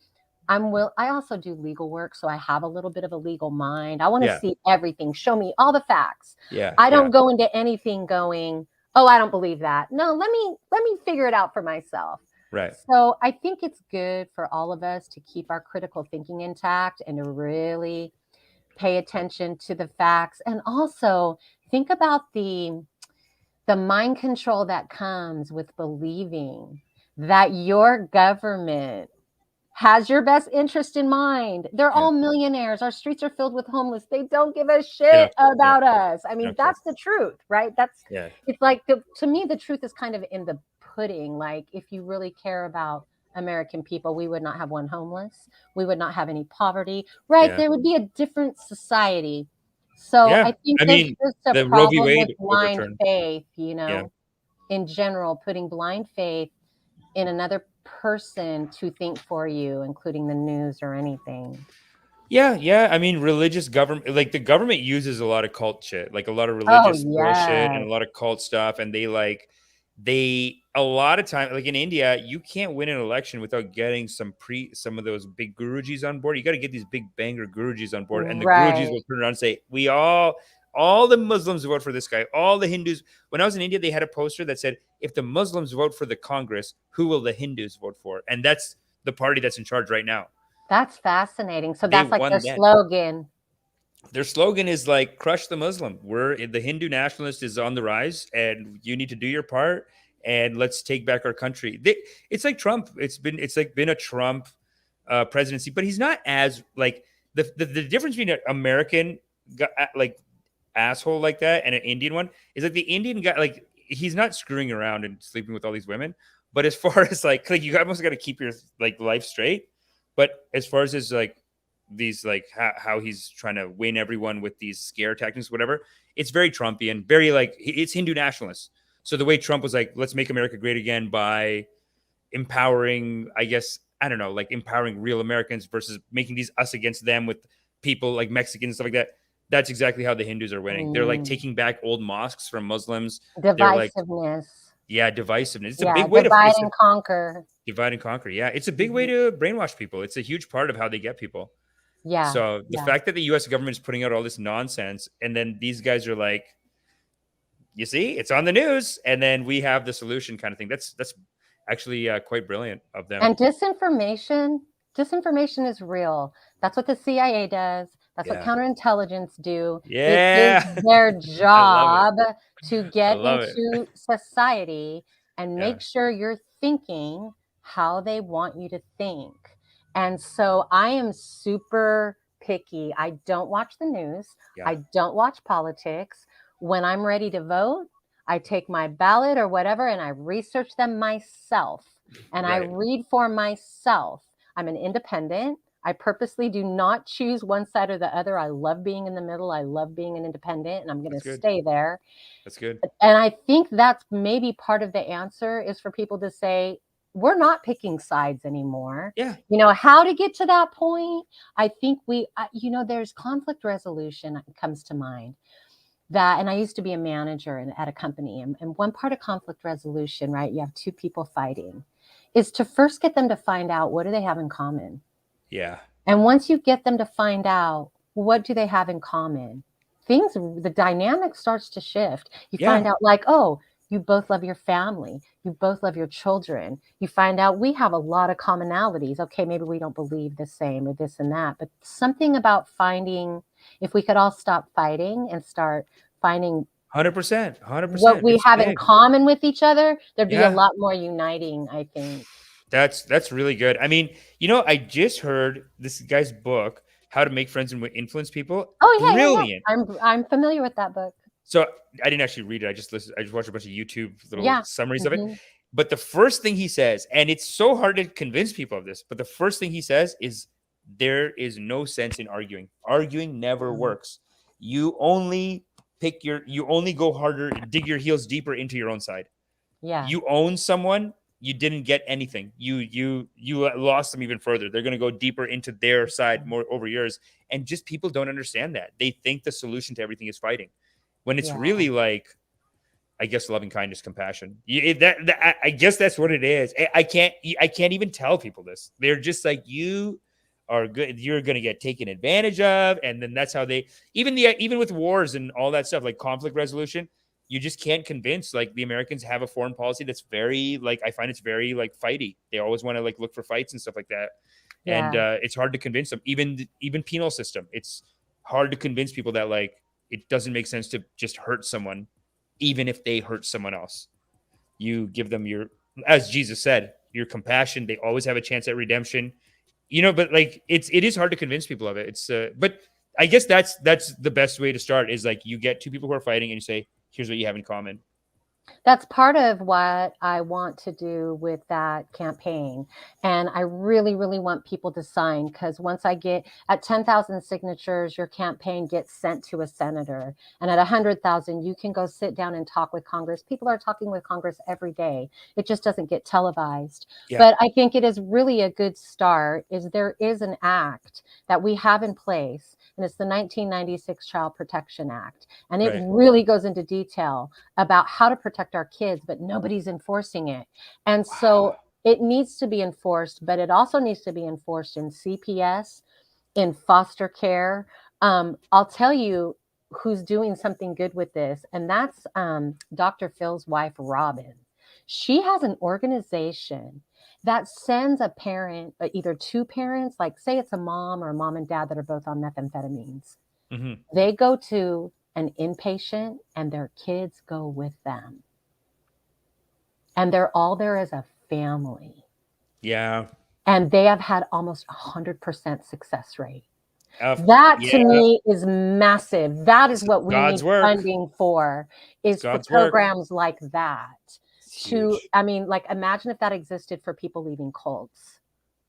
Speaker 2: I also do legal work, so I have a little bit of a legal mind. I want to see everything. Show me all the facts.
Speaker 1: Yeah.
Speaker 2: I don't go into anything going, oh, I don't believe that. No, let me figure it out for myself.
Speaker 1: Right.
Speaker 2: So I think it's good for all of us to keep our critical thinking intact and to really pay attention to the facts, and also think about the mind control that comes with believing that your government has your best interest in mind. They're all millionaires. Our streets are filled with homeless. They don't give a shit about us. I mean, that's the truth, right? It's like, to me, the truth is kind of in the pudding. Like, if you really care about American people, we would not have one homeless. We would not have any poverty, right? There would be a different society. So I think there's just a problem with blind faith, in general, putting blind faith in another person to think for you, including the news or anything.
Speaker 1: I mean, religious government, like the government uses a lot of cult shit, like a lot of religious bullshit and a lot of cult stuff, and they a lot of time, like in India, you can't win an election without getting some of those big gurujis on board. You got to get these big banger gurujis on board, and the gurujis will turn around and say, all the Muslims vote for this guy, all the Hindus. When I was in India, they had a poster that said, if the Muslims vote for the Congress, who will the Hindus vote for? And that's the party that's in charge right now.
Speaker 2: That's fascinating. So
Speaker 1: They
Speaker 2: that's like
Speaker 1: won
Speaker 2: their
Speaker 1: then.
Speaker 2: slogan.
Speaker 1: Their slogan is like crush the Muslim. The Hindu nationalist is on the rise, and you need to do your part, and let's take back our country. It's like Trump. It's been a Trump presidency, but he's not as like the difference between an American like asshole like that and an Indian one is like the Indian guy, like he's not screwing around and sleeping with all these women, but as far as like you almost got to keep your like life straight. But as far as his like these like how he's trying to win everyone with these scare tactics, whatever, it's very Trumpian, very like it's Hindu nationalists. So the way Trump was like, let's make America great again by empowering, I guess, I don't know, like empowering real Americans versus making these us against them with people like Mexicans and stuff like that. That's exactly how the Hindus are winning. They're like taking back old mosques from Muslims.
Speaker 2: Divisiveness.
Speaker 1: Yeah, divisiveness. It's a big way
Speaker 2: divide and conquer.
Speaker 1: Divide and conquer. Yeah, it's a big way to brainwash people. It's a huge part of how they get people.
Speaker 2: Yeah.
Speaker 1: So the fact that the U.S. government is putting out all this nonsense, and then these guys are like, you see, it's on the news, and then we have the solution kind of thing. That's actually quite brilliant of them.
Speaker 2: And disinformation is real. That's what the CIA does. That's what counterintelligence do.
Speaker 1: Yeah.
Speaker 2: It is their job to get into society and make sure you're thinking how they want you to think. And so I am super picky. I don't watch the news. I don't watch politics. When I'm ready to vote, I take my ballot or whatever and I research them myself and I read for myself. I'm an independent. I purposely do not choose one side or the other. I love being in the middle. I love being an independent, and I'm going to stay there.
Speaker 1: That's good.
Speaker 2: And I think that's maybe part of the answer is for people to say, we're not picking sides anymore.
Speaker 1: Yeah.
Speaker 2: You know, how to get to that point? I think there's conflict resolution that comes to mind. And I used to be a manager at a company. And one part of conflict resolution, right? You have two people fighting, is to first get them to find out what do they have in common.
Speaker 1: Yeah.
Speaker 2: And once you get them to find out what do they have in common, the dynamic starts to shift. You find out like, oh, you both love your family. You both love your children. You find out we have a lot of commonalities. Okay, maybe we don't believe the same or this and that, but something about finding, if we could all stop fighting and start finding
Speaker 1: 100%,
Speaker 2: what we have in common with each other, there'd be a lot more uniting, I think.
Speaker 1: That's really good. I mean, I just heard this guy's book, How to Make Friends and Influence People.
Speaker 2: Oh yeah,
Speaker 1: brilliant.
Speaker 2: Yeah. I'm familiar with that book.
Speaker 1: So I didn't actually read it. I just watched a bunch of YouTube little summaries of it. But the first thing he says, and it's so hard to convince people of this, but the first thing he says is there is no sense in arguing. Arguing never works. You only go harder, dig your heels deeper into your own side.
Speaker 2: Yeah.
Speaker 1: You own someone, you didn't get anything. You lost them even further. They're going to go deeper into their side more over yours. And just people don't understand that. They think the solution to everything is fighting, when it's really like, I guess, loving kindness, compassion. I guess that's what it is. I can't even tell people this. They're just like, you are good. You're going to get taken advantage of. And then that's how they, even with wars and all that stuff, like conflict resolution, you just can't convince, like, the Americans have a foreign policy that's very, like, I find it's very, like, fighty. They always want to, like, look for fights and stuff like that. Yeah. And it's hard to convince them. Even penal system, it's hard to convince people that, like, it doesn't make sense to just hurt someone, even if they hurt someone else. You give them as Jesus said, your compassion. They always have a chance at redemption. But like, it is hard to convince people of it. It's but I guess that's the best way to start, is like, you get two people who are fighting and you say, here's what you have in common.
Speaker 2: That's part of what I want to do with that campaign. And I really, really want people to sign, because once I get at 10,000 signatures, your campaign gets sent to a senator. And at 100,000, you can go sit down and talk with Congress. People are talking with Congress every day. It just doesn't get televised. Yeah. But I think it is really a good start. There is an act that we have in place, and it's the 1996 Child Protection Act. And it really goes into detail about how to protect our kids, but nobody's enforcing it. And so it needs to be enforced, but it also needs to be enforced in CPS, in foster care. I'll tell you who's doing something good with this, and that's Dr. Phil's wife, Robin. She has an organization, that sends a parent, either two parents, like say it's a mom or a mom and dad that are both on methamphetamines. They go to an inpatient and their kids go with them. And they're all there as a family.
Speaker 1: Yeah.
Speaker 2: And they have had almost 100% success rate. That to me is massive. That is what we need funding for, is for programs like that. I mean, like, imagine if that existed for people leaving cults.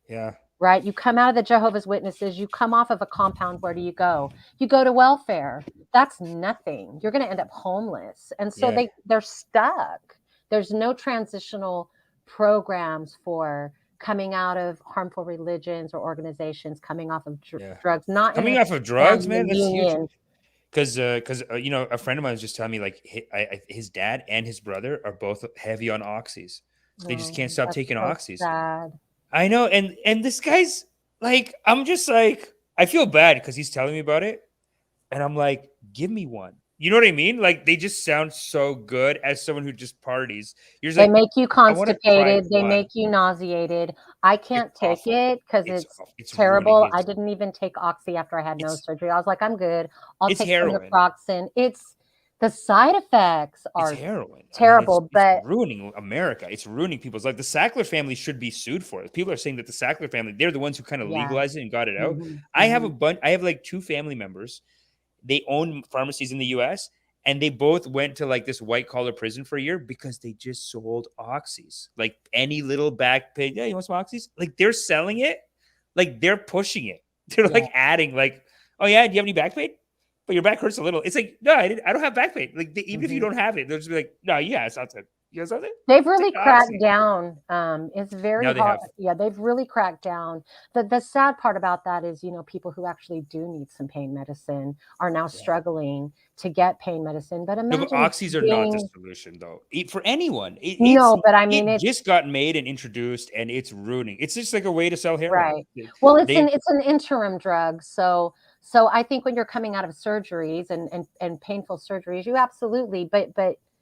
Speaker 1: Yeah.
Speaker 2: Right? You come out of the Jehovah's Witnesses, you come off of a compound, where do you go? You go to welfare. That's nothing. You're going to end up homeless. And so they're stuck. There's no transitional programs for coming out of harmful religions or organizations, coming off of drugs. Not
Speaker 1: coming off of drugs, man. That's huge. Because you know, a friend of mine was just telling me, like, his dad and his brother are both heavy on oxys. They just can't stop taking oxys.
Speaker 2: Sad.
Speaker 1: I know, and this guy's like, I'm just like, I feel bad because he's telling me about it, and I'm like, give me one. You know what I mean? Like, they just sound so good as someone who just parties.
Speaker 2: They make you constipated. They make you nauseated. I can't take it because it's terrible. I didn't even take oxy after I had nose surgery. I was like, I'm good. I'll take some naproxen. The side effects are terrible,
Speaker 1: but it's ruining America. It's ruining people's life. The Sackler family should be sued for it. People are saying that the Sackler family, they're the ones who kind of legalized it and got it out. I have like two family members. They own pharmacies in the US, and they both went to like this white collar prison for a year because they just sold oxys. Like any little back pain. Yeah, you want some oxys? Like, they're selling it. Like, they're pushing it. They're like adding, like, oh yeah, do you have any back pain? But your back hurts a little. It's like, no, I don't have back pain. Like, even if you don't have it, they'll just be like, no, yeah, it's not good. You guys have it?
Speaker 2: They've really cracked down. It's very hard. Yeah, they've really cracked down. The sad part about that is, you know, people who actually do need some pain medicine are now struggling to get pain medicine. But imagine,
Speaker 1: but oxys are not the solution, though, for anyone.
Speaker 2: But I mean,
Speaker 1: it just got made and introduced, and it's ruining. It's just like a way to sell heroin.
Speaker 2: Right. Well, it's an interim drug, so I think when you're coming out of surgeries and painful surgeries, you absolutely, but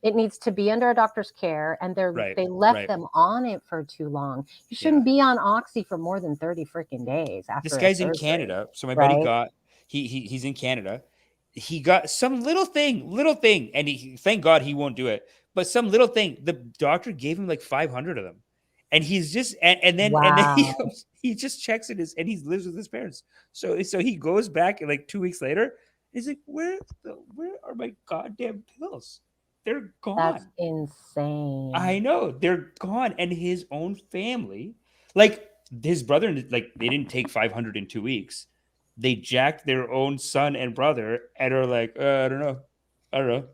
Speaker 2: it needs to be under a doctor's care, and they left them on it for too long. You shouldn't be on oxy for more than 30 freaking days after.
Speaker 1: This guy's in Canada, so my buddy got he's in Canada. He got some little thing, and thank God he won't do it. But some little thing, the doctor gave him like 500 of them, and he's just and then he just checks it and he lives with his parents. So he goes back and like 2 weeks later, he's like, where are my goddamn pills? They're gone.
Speaker 2: That's insane.
Speaker 1: I know, they're gone. And his own family, like his brother, like they didn't take 500 in 2 weeks. They jacked their own son and brother and are like, I don't know.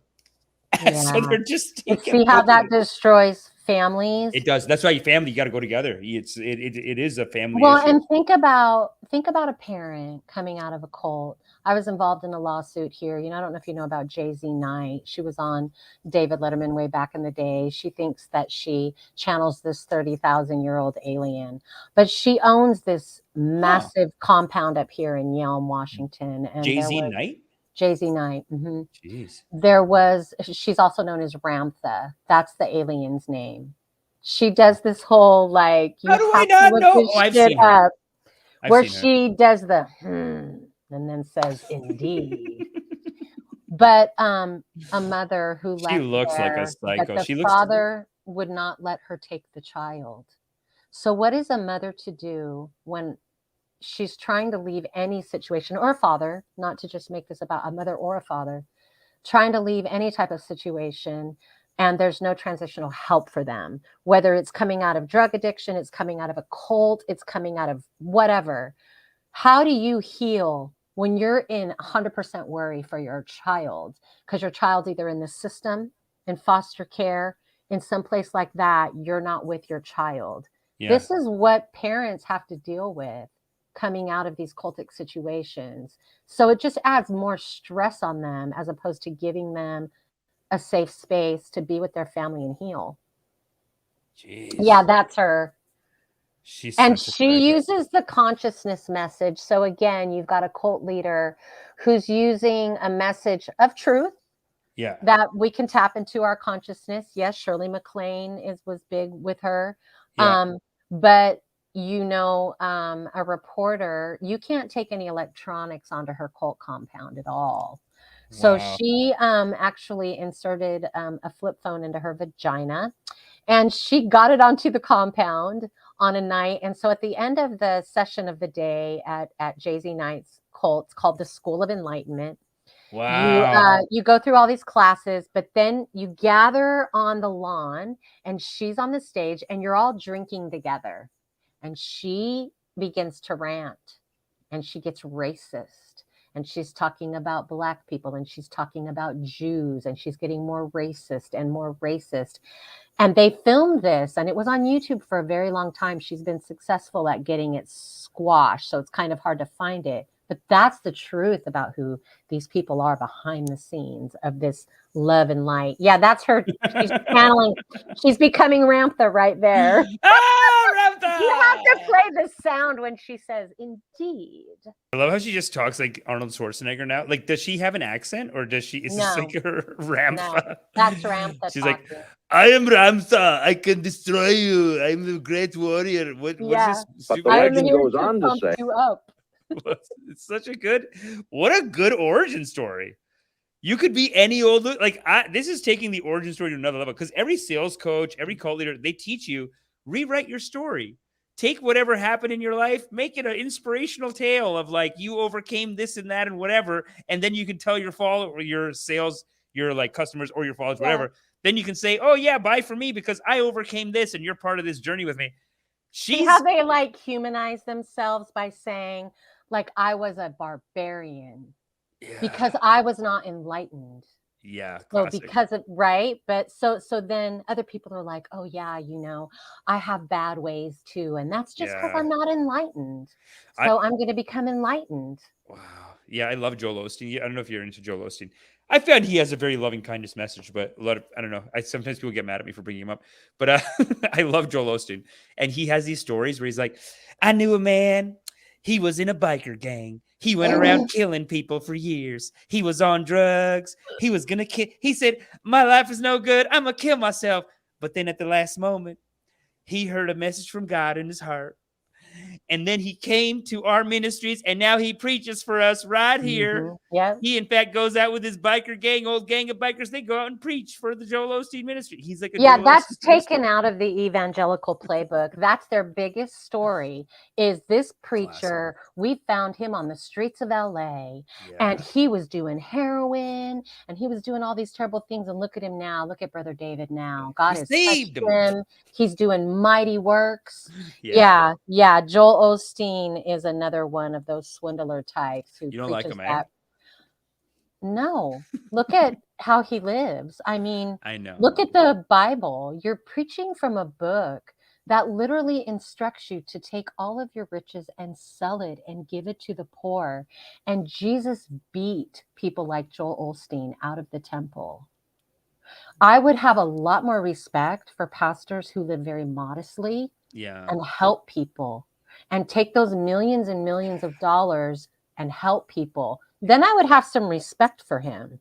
Speaker 2: Yeah.
Speaker 1: So they're just
Speaker 2: see how that destroys families.
Speaker 1: It does. That's why you got to go together. It is a family issue.
Speaker 2: And think about a parent coming out of a cult. I was involved in a lawsuit here. You know, I don't know if you know about Jay-Z Knight. She was on David Letterman way back in the day. She thinks that she channels this 30,000-year-old alien, but she owns this massive compound up here in Yelm, Washington. And
Speaker 1: Jay-Z Knight?
Speaker 2: Jay-Z Knight.
Speaker 1: Jeez.
Speaker 2: She's also known as Ramtha. That's the alien's name. She does this whole, like,
Speaker 1: how do I not know? I've seen her.
Speaker 2: Where she does the and then says indeed. But a mother who left,
Speaker 1: she looks like a psycho.
Speaker 2: The father would not let her take the child. So what is a mother to do when she's trying to leave any situation, or a father, not to just make this about a mother or a father, trying to leave any type of situation, and there's no transitional help for them, whether it's coming out of drug addiction, it's coming out of a cult, it's coming out of whatever. How do you heal when you're in 100% worry for your child? Because your child's either in the system, in foster care, in some place like that, you're not with your child. Yeah. This is what parents have to deal with coming out of these cultic situations. So it just adds more stress on them as opposed to giving them a safe space to be with their family and heal.
Speaker 1: Jeez.
Speaker 2: Yeah, that's her.
Speaker 1: She
Speaker 2: uses the consciousness message. So again, you've got a cult leader who's using a message of truth.
Speaker 1: Yeah.
Speaker 2: That we can tap into our consciousness. Yes, Shirley MacLaine was big with her.
Speaker 1: Yeah.
Speaker 2: But a reporter, you can't take any electronics onto her cult compound at all. So
Speaker 1: Wow.
Speaker 2: she actually inserted a flip phone into her vagina, and she got it onto the compound on a night. And so at the end of the session of the day at Jay-Z Knight's cult, it's called the School of Enlightenment.
Speaker 1: Wow.
Speaker 2: You go through all these classes, but then you gather on the lawn, and she's on the stage, and you're all drinking together. And she begins to rant, and she gets racist, and she's talking about Black people, and she's talking about Jews, and she's getting more racist and more racist. And they filmed this, and it was on YouTube for a very long time. She's been successful at getting it squashed, so it's kind of hard to find it. But that's the truth about who these people are behind the scenes of this love and light. Yeah, that's her. She's channeling. She's becoming Ramtha right there.
Speaker 1: Ramtha!
Speaker 2: You have to play the sound when she says, "Indeed."
Speaker 1: I love how she just talks like Arnold Schwarzenegger now. Like, does she have an accent, or does she? Is this like her Ramtha?
Speaker 2: No, that's Ramtha.
Speaker 1: She's
Speaker 2: talking.
Speaker 1: like, I am Ramtha. I can destroy you. I'm the great warrior. What is this?
Speaker 4: But the
Speaker 1: Stupid
Speaker 4: legend goes on to say,
Speaker 2: you up.
Speaker 1: It's such a good, what a good origin story. You could be any old, like, this is taking the origin story to another level, because every sales coach, every cult leader, they teach you, rewrite your story. Take whatever happened in your life, make it an inspirational tale of like, you overcame this and that and whatever. And then you can tell your follower, your sales, your like customers or your followers, whatever. Then you can say, oh yeah, buy from me because I overcame this and you're part of this journey with me.
Speaker 2: See how they like humanize themselves by saying, like, I was a barbarian because I was not enlightened.
Speaker 1: Yeah.
Speaker 2: So because of, right. But so then other people are like, oh yeah, I have bad ways too. And that's just because I'm not enlightened. So I'm going to become enlightened.
Speaker 1: Wow. Yeah. I love Joel Osteen. I don't know if you're into Joel Osteen. I found he has a very loving kindness message, but a lot of, I don't know. Sometimes people get mad at me for bringing him up, but I love Joel Osteen. And he has these stories where he's like, I knew a man. He was in a biker gang. He went around killing people for years. He was on drugs. He was going to kill. He said, my life is no good. I'm going to kill myself. But then at the last moment, he heard a message from God in his heart. And then he came to our ministries, and now he preaches for us right here.
Speaker 2: Yeah.
Speaker 1: He, in fact, goes out with his biker gang, old gang of bikers. They go out and preach for the Joel Osteen ministry. He's like,
Speaker 2: that's taken out of the evangelical playbook. That's their biggest story is this preacher. We found him on the streets of LA, and he was doing heroin, and he was doing all these terrible things. And look at him now. Look at Brother David now. God has saved him. He's doing mighty works. Yeah. Joel Osteen is another one of those swindler types who
Speaker 1: you don't like him,
Speaker 2: No, look at how he lives. I mean,
Speaker 1: I know.
Speaker 2: Look at the Bible. You're preaching from a book that literally instructs you to take all of your riches and sell it and give it to the poor. And Jesus beat people like Joel Osteen out of the temple. I would have a lot more respect for pastors who live very modestly and help people and take those millions and millions of dollars and help people. Then I would have some respect for him.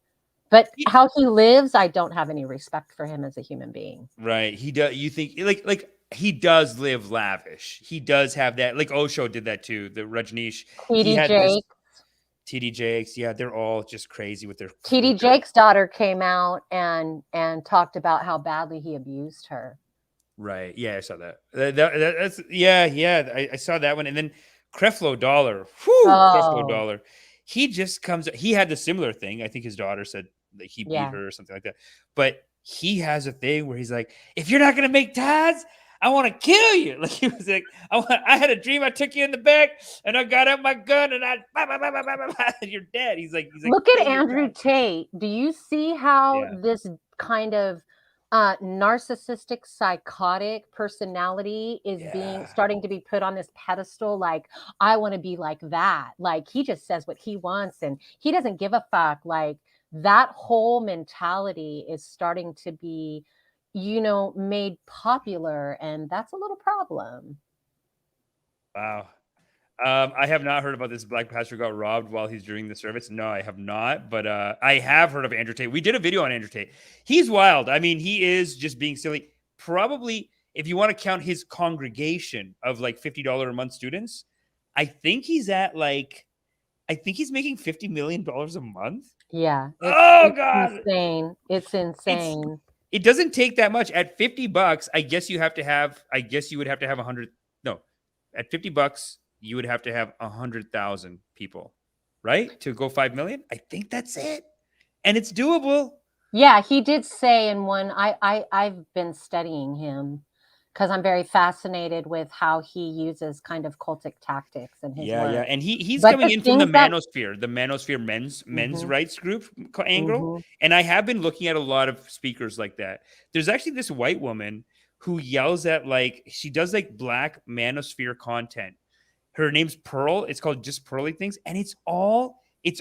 Speaker 2: But how he lives, I don't have any respect for him as a human being.
Speaker 1: Right. He does. You think like he does live lavish. He does have that. Like Osho did that too. The Rajneesh. TD Jakes. Yeah, they're all just crazy with their.
Speaker 2: TD Jakes' daughter came out and talked about how badly he abused her.
Speaker 1: Right. Yeah, I saw that. That's I saw that one. And then Creflo Dollar. Creflo Dollar. He just comes. He had the similar thing. I think his daughter said that he beat her or something like that. But he has a thing where he's like, if you're not gonna make tithes, I want to kill you. Like he was like, I had a dream. I took you in the back, and I got out my gun, and and you're dead. He's like,
Speaker 2: look at Andrew Tate. Do you see how this kind of narcissistic, psychotic personality is starting to be put on this pedestal? Like, I want to be like that. Like, he just says what he wants, and he doesn't give a fuck. Like, that whole mentality is starting to be, made popular, and that's a little problem.
Speaker 1: Wow. I have not heard about this black pastor got robbed while he's doing the service. No, I have not, but I have heard of Andrew Tate. We did a video on Andrew Tate. He's wild. I mean, he is just being silly. Probably if you want to count his congregation of like $50 a month students, I think he's making $50 million a month.
Speaker 2: Yeah.
Speaker 1: Oh God.
Speaker 2: Insane. It's insane.
Speaker 1: It doesn't take that much. At $50, I guess you would have to have 100. No, at $50, you would have to have 100,000 people, right? To go 5 million. I think that's it. And it's doable.
Speaker 2: Yeah, he did say in one, I've been studying him because I'm very fascinated with how he uses kind of cultic tactics in his work.
Speaker 1: Yeah. And he's
Speaker 2: But
Speaker 1: coming
Speaker 2: the
Speaker 1: in from the
Speaker 2: things that-
Speaker 1: manosphere men's
Speaker 2: Mhm.
Speaker 1: rights group angle.
Speaker 2: Mhm.
Speaker 1: And I have been looking at a lot of speakers like that. There's actually this white woman who yells at, like, she does like black manosphere content. Her name's Pearl. It's called Just Pearly Things. And it's all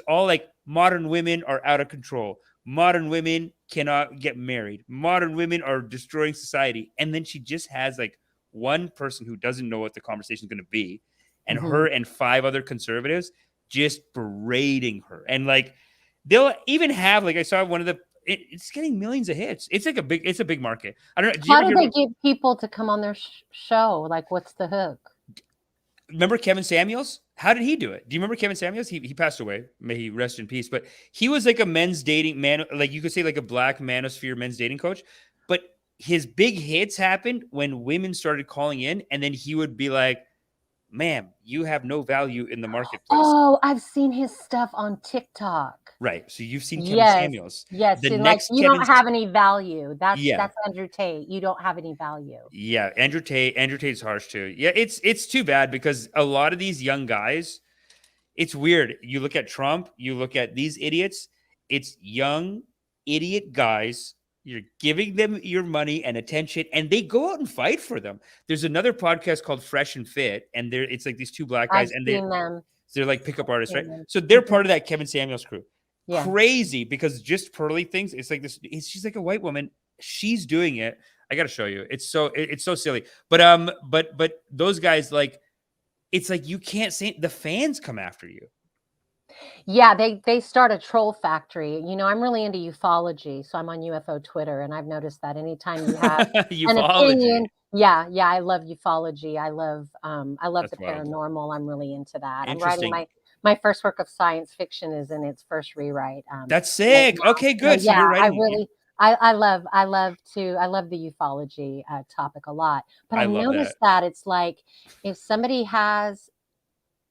Speaker 1: like modern women are out of control. Modern women cannot get married. Modern women are destroying society. And then she just has like one person who doesn't know what the conversation is going to be, and
Speaker 2: Mhm.
Speaker 1: her and 5 other conservatives just berating her. And like they'll even have, like, I saw one of the, it's getting millions of hits. It's like it's a big market. I don't know.
Speaker 2: How do they get people to come on their show? Like, what's the hook?
Speaker 1: Remember Kevin Samuels? How did he do it? Do you remember Kevin Samuels? He passed away. May he rest in peace. But he was like a men's dating man, like you could say like a black manosphere men's dating coach. But his big hits happened when women started calling in, and then he would be like, "Ma'am, you have no value in the marketplace."
Speaker 2: Oh, I've seen his stuff on TikTok.
Speaker 1: Right. So you've seen Kevin
Speaker 2: Yes.
Speaker 1: Samuels.
Speaker 2: Yes,
Speaker 1: The
Speaker 2: and like
Speaker 1: next
Speaker 2: you
Speaker 1: Kevin-
Speaker 2: don't have any value. That's
Speaker 1: Yeah.
Speaker 2: Andrew Tate. You don't have any value.
Speaker 1: Yeah, Andrew Tate's harsh too. Yeah, it's too bad because a lot of these young guys, it's weird. You look at Trump, you look at these idiots, it's young idiot guys. You're giving them your money and attention, and they go out and fight for them. There's another podcast called Fresh and Fit, and it's like these 2 black guys,
Speaker 2: I've
Speaker 1: and
Speaker 2: seen them.
Speaker 1: they're like pickup artists, right?
Speaker 2: them.
Speaker 1: So they're part of that Kevin Samuels crew.
Speaker 2: Yeah.
Speaker 1: Crazy, because Just Pearly Things, it's like this. She's like a white woman. She's doing it. I gotta show you. It's so silly. But those guys, like, it's like you can't say, the fans come after you.
Speaker 2: Yeah, they start a troll factory. You know, I'm really into ufology, so I'm on UFO Twitter, and I've noticed that anytime you have an opinion, yeah, I love ufology. I love
Speaker 1: That's
Speaker 2: the
Speaker 1: wild.
Speaker 2: paranormal. I'm really into that. I'm
Speaker 1: Interesting.
Speaker 2: writing my first work of science fiction is in its first rewrite.
Speaker 1: That's sick.
Speaker 2: now.
Speaker 1: Okay, good.
Speaker 2: So
Speaker 1: So
Speaker 2: yeah,
Speaker 1: you're
Speaker 2: I
Speaker 1: writing.
Speaker 2: really I love the ufology topic a lot. But
Speaker 1: I
Speaker 2: I've
Speaker 1: love
Speaker 2: noticed that it's like if somebody has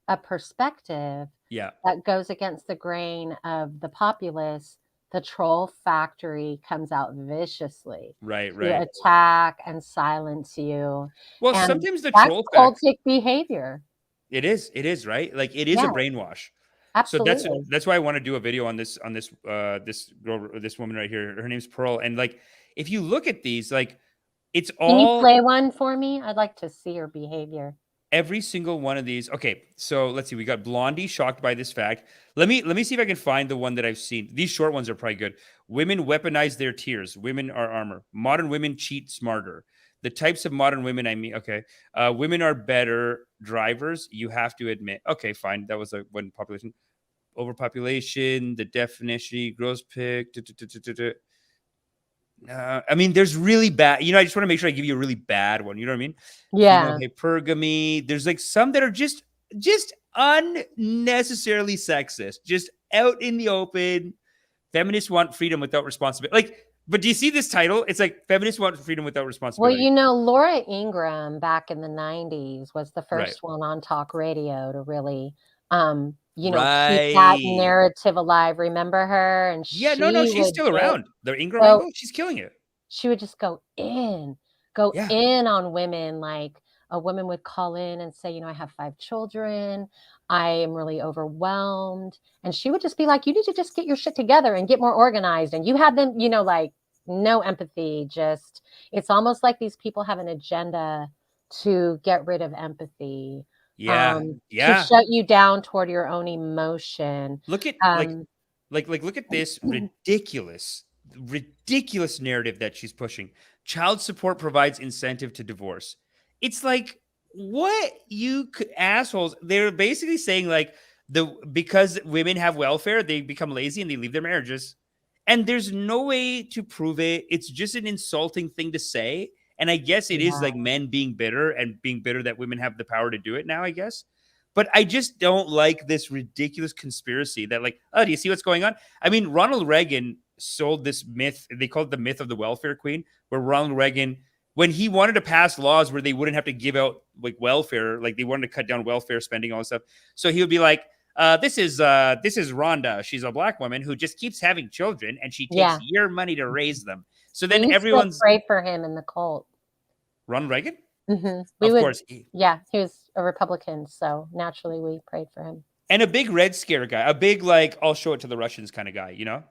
Speaker 2: a perspective
Speaker 1: Yeah.
Speaker 2: that goes against the grain of the populace, the troll factory comes out viciously
Speaker 1: Right.
Speaker 2: to attack and silence you.
Speaker 1: Well,
Speaker 2: And
Speaker 1: sometimes the
Speaker 2: that's
Speaker 1: troll fact,
Speaker 2: cultic behavior.
Speaker 1: it is right. Like it is a
Speaker 2: Yeah.
Speaker 1: brainwash.
Speaker 2: Absolutely.
Speaker 1: So that's why I want to do a video on this this woman right here. Her name's Pearl, and like if you look at these, like it's
Speaker 2: Can you
Speaker 1: all
Speaker 2: play one for me? I'd like to see her behavior.
Speaker 1: every single one of these. Okay, so let's see. We got Blondie shocked by this fact. Let me see if I can find the one that I've seen. These short ones are probably good. Women weaponize their tears. Women are armor. Modern women cheat smarter. The types of modern women, I mean, okay. Women are better drivers, you have to admit. Okay, fine. That was one population. Overpopulation, the definition, gross pick. I mean, there's really bad. You know, I just want to make sure I give you a really bad one. You know what I mean?
Speaker 2: Yeah.
Speaker 1: Hypergamy. There's like some that are just unnecessarily sexist, just out in the open. Feminists want freedom without responsibility. Like, but do you see this title? It's like feminists want freedom without
Speaker 2: Well,
Speaker 1: responsibility.
Speaker 2: you know, Laura Ingraham back in the 90s was the
Speaker 1: Right.
Speaker 2: first one on talk radio to really, keep that
Speaker 1: Right.
Speaker 2: narrative alive. Remember her? And
Speaker 1: Yeah, no, she's
Speaker 2: would
Speaker 1: still
Speaker 2: get-
Speaker 1: around. The Ingram
Speaker 2: So-
Speaker 1: angle, she's killing it.
Speaker 2: She would just go
Speaker 1: Yeah.
Speaker 2: in on women. Like a woman would call in and say, I have 5 children. I am really overwhelmed. And she would just be like, you need to just get your shit together and get more organized. And you have them, like no empathy. Just, it's almost like these people have an agenda to get rid of empathy.
Speaker 1: Yeah.
Speaker 2: To shut you down toward your own emotion.
Speaker 1: Look at
Speaker 2: Um,
Speaker 1: like look at this ridiculous narrative that she's pushing. Child support provides incentive to divorce. It's like, what, you assholes. They're basically saying like because women have welfare, they become lazy and they leave their marriages. And there's no way to prove it. It's just an insulting thing to say. And I guess it is like men being bitter and being bitter that women have the power to do it now, I guess. But I just don't like this ridiculous conspiracy that like, oh, do you see what's going on? I mean, Ronald Reagan sold this myth. They call it the myth of the welfare queen, where Ronald Reagan, when he wanted to pass laws where they wouldn't have to give out like welfare, like they wanted to cut down welfare spending, all this stuff. So he would be like, this is Rhonda. She's a black woman who just keeps having children and she takes your money to raise them. So then everyone's
Speaker 2: pray for him in the cult.
Speaker 1: Ronald Reagan?
Speaker 2: Mm-hmm. Of course. Yeah, he was a Republican. So naturally we prayed for him.
Speaker 1: And a big Red Scare guy, a big, like, I'll show it to the Russians kind of guy, you know?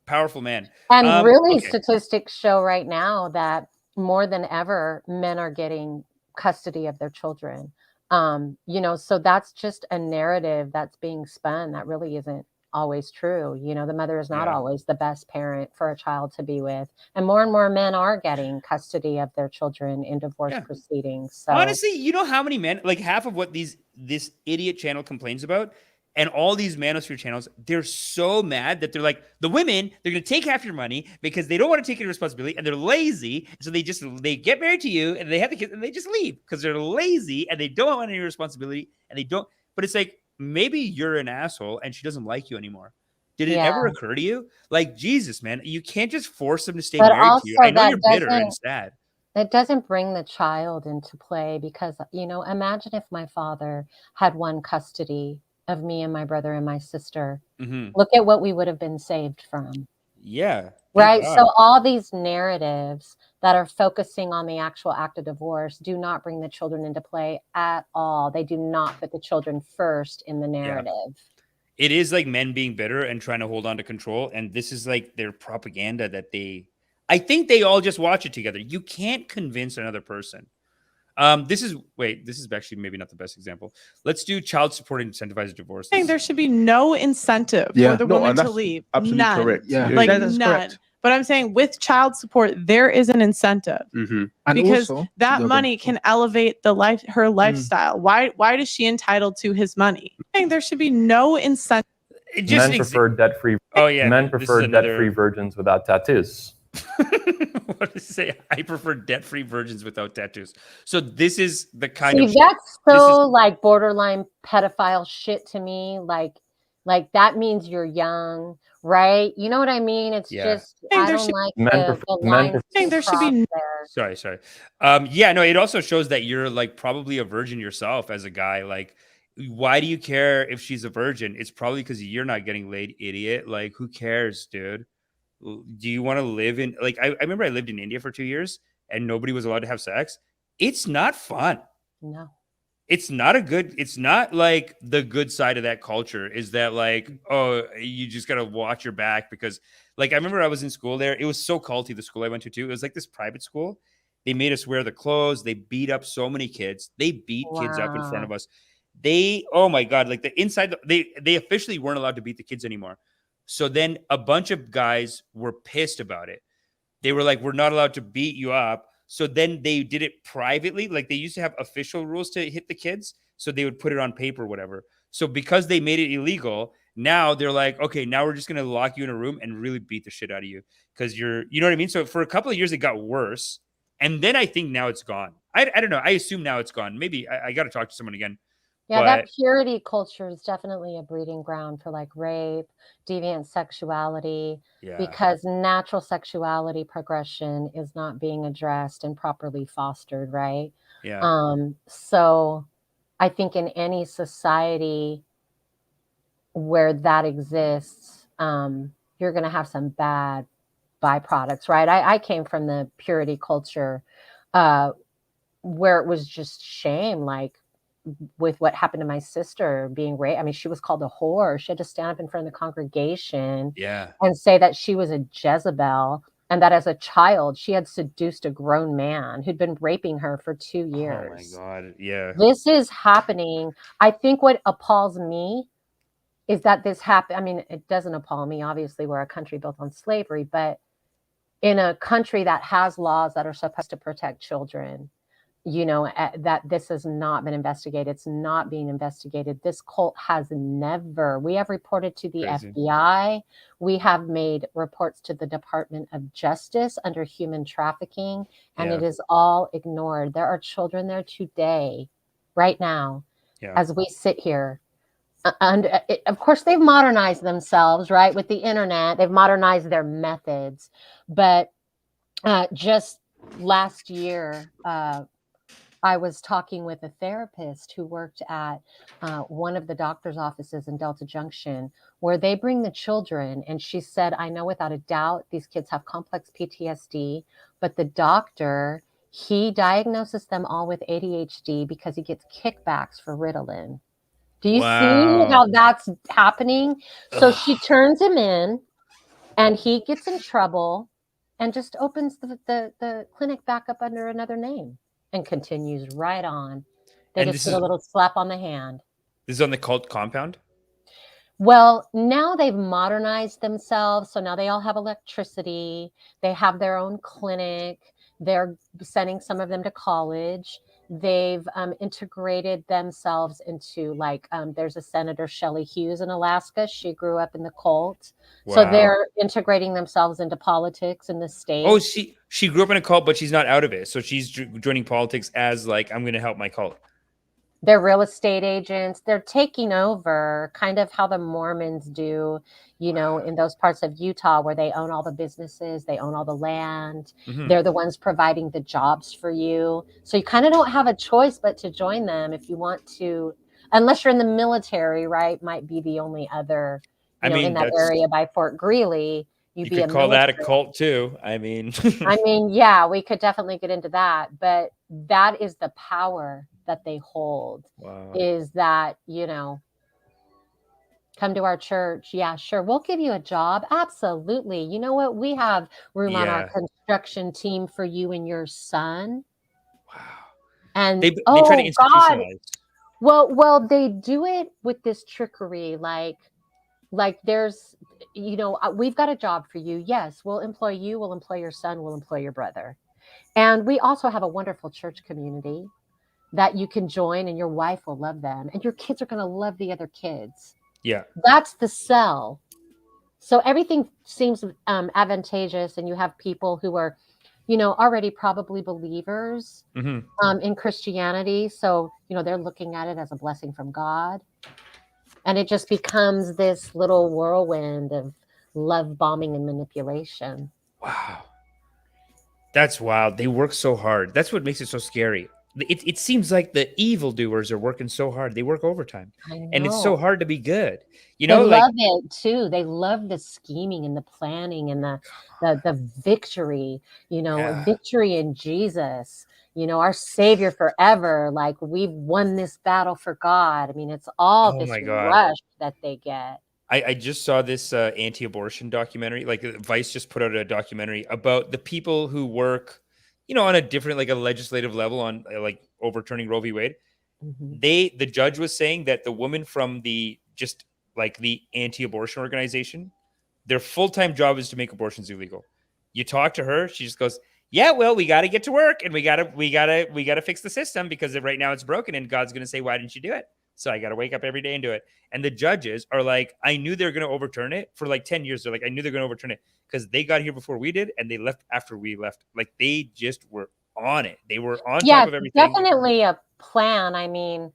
Speaker 1: Powerful man.
Speaker 2: And really statistics show right now that more than ever, men are getting custody of their children. You know, so that's just a narrative that's being spun that really isn't always true. You know, the mother is not always the best parent for a child to be with. And more men are getting custody of their children in divorce proceedings. So
Speaker 1: honestly, you know how many men, like half of what this idiot channel complains about, and all these manosphere channels, they're so mad that they're like, the women, they're going to take half your money because they don't want to take any responsibility and they're lazy. So they get married to you and they have the kids and they just leave because they're lazy and they don't want any responsibility and they don't. But it's like, maybe you're an asshole and she doesn't like you anymore. Did it ever occur to you? Like, Jesus, man, you can't just force them to stay married to you. I know you're bitter and sad.
Speaker 2: It doesn't bring the child into play because, you know, imagine if my father had one custody of me and my brother and my sister. Look at what we would have been saved from.
Speaker 1: Yeah.
Speaker 2: Right. So all these narratives that are focusing on the actual act of divorce do not bring the children into play at all. They do not put the children first in the narrative.
Speaker 1: It is like men being bitter and trying to hold on to control. And this is like their propaganda that I think they all just watch it together. You can't convince another person. This is actually maybe not the best example. Let's do child support incentivized divorce.
Speaker 4: There should be no incentive for the woman to leave.
Speaker 5: Absolutely
Speaker 4: none.
Speaker 5: Correct. Yeah,
Speaker 4: like
Speaker 5: that is
Speaker 4: none.
Speaker 5: correct.
Speaker 4: But I'm saying with child support, there is an incentive because
Speaker 5: also,
Speaker 4: that money can elevate her lifestyle. Why is she entitled to his money? There should be no incentive.
Speaker 6: Men prefer debt-free.
Speaker 1: Oh yeah,
Speaker 6: men prefer debt-free virgins without tattoos.
Speaker 1: What does it say? I prefer debt-free virgins without tattoos. So this is the kind of
Speaker 2: that's so like borderline pedophile shit to me. Like that means you're young, right? You know what I mean? It's just I don't like the line.
Speaker 4: There should be
Speaker 1: sorry. No, it also shows that you're like probably a virgin yourself as a guy. Like, why do you care if she's a virgin? It's probably because you're not getting laid, idiot. Like, who cares, dude? Do you want to live in like I remember I lived in India for 2 years and nobody was allowed to have sex. It's not fun.
Speaker 2: No.
Speaker 1: It's not like the good side of that culture is that like, oh, you just got to watch your back because like I remember I was in school there. It was so culty, the school I went to too. It was like this private school. They made us wear the clothes. They beat up so many kids. They beat kids up in front of us. Oh my God, like the inside, they officially weren't allowed to beat the kids anymore. So then a bunch of guys were pissed about it. They were like, we're not allowed to beat you up. So then they did it privately. Like they used to have official rules to hit the kids. So they would put it on paper or whatever. So because they made it illegal, now they're like, okay, now we're just going to lock you in a room and really beat the shit out of you. Because you know what I mean? So for a couple of years, it got worse. And then I think now it's gone. I don't know. I assume now it's gone. Maybe I got to talk to someone again.
Speaker 2: Yeah, that purity culture is definitely a breeding ground for like rape, deviant sexuality, because natural sexuality progression is not being addressed and properly fostered, right?
Speaker 1: Yeah.
Speaker 2: So I think in any society where that exists, you're going to have some bad byproducts, right? I came from the purity culture where it was just shame, like with what happened to my sister being raped. I mean, she was called a whore. She had to stand up in front of the congregation and say that she was a Jezebel and that as a child, she had seduced a grown man who'd been raping her for 2 years.
Speaker 1: Oh my God. Yeah.
Speaker 2: This is happening. I think what appalls me is that this happened. I mean, it doesn't appall me. Obviously, we're a country built on slavery, but in a country that has laws that are supposed to protect children, that this has not been investigated. It's not being investigated. This cult has never, we have reported to the
Speaker 1: Crazy.
Speaker 2: FBI. We have made reports to the Department of Justice under human trafficking, and it is all ignored. There are children there today, right now, as we sit here. And of course, they've modernized themselves, right? With the internet, they've modernized their methods. But just last year, I was talking with a therapist who worked at one of the doctor's offices in Delta Junction, where they bring the children. And she said, I know without a doubt these kids have complex PTSD, but the doctor, he diagnoses them all with ADHD because he gets kickbacks for Ritalin. Do you see how that's happening? So she turns him in, and he gets in trouble and just opens the clinic back up under another name. And continues right on. They just get a little slap on the hand.
Speaker 1: This is on the cult compound?
Speaker 2: Well, now they've modernized themselves. So now they all have electricity. They have their own clinic. They're sending some of them to college. They've integrated themselves into, like, there's a Senator Shelley Hughes in Alaska. She grew up in the cult. Wow. So they're integrating themselves into politics in the state.
Speaker 1: Oh, she grew up in a cult, but she's not out of it. So she's joining politics as, like, I'm going to help my cult.
Speaker 2: They're real estate agents. They're taking over, kind of how the Mormons do, in those parts of Utah where they own all the businesses, they own all the land. Mm-hmm. They're the ones providing the jobs for you. So you kind of don't have a choice but to join them if you want to, unless you're in the military, right? Might be the only other, in that area by Fort Greely.
Speaker 1: You could call that a cult too. I mean,
Speaker 2: yeah, we could definitely get into that, but that is the power that they hold. Wow. Is that, come to our church. Yeah, sure. We'll give you a job. Absolutely. You know what? We have room on our construction team for you and your son.
Speaker 1: Wow.
Speaker 2: And
Speaker 1: they try to institutionalize.
Speaker 2: Well, they do it with this trickery. Like there's, we've got a job for you. Yes, we'll employ you. We'll employ your son. We'll employ your brother. And we also have a wonderful church community that you can join, and your wife will love them, and your kids are going to love the other kids.
Speaker 1: Yeah.
Speaker 2: That's the sell. So everything seems advantageous, and you have people who are, already probably believers in Christianity. So, they're looking at it as a blessing from God. And it just becomes this little whirlwind of love bombing and manipulation.
Speaker 1: Wow. That's wild. They work so hard. That's what makes it so scary. It seems like the evildoers are working so hard. They work overtime. And it's so hard to be good.
Speaker 2: They love it too. They love the scheming and the planning and the victory, victory in Jesus, our Savior forever. Like, we've won this battle for God. I mean, it's all this rush that they get.
Speaker 1: I just saw this anti-abortion documentary. Like, Vice just put out a documentary about the people who work, on a different, like a legislative level on like overturning Roe v. Wade. Mm-hmm. The judge was saying that the woman from the anti-abortion organization, their full-time job is to make abortions illegal. You talk to her, she just goes, yeah, well, we got to get to work, and we got to fix the system because right now it's broken, and God's going to say, why didn't you do it? So I got to wake up every day and do it. And the judges are like, I knew they were going to overturn it for like 10 years. They're like, I knew they're going to overturn it because they got here before we did, and they left after we left. Like, they just were on it. They were on top of everything.
Speaker 2: Definitely a plan. I mean,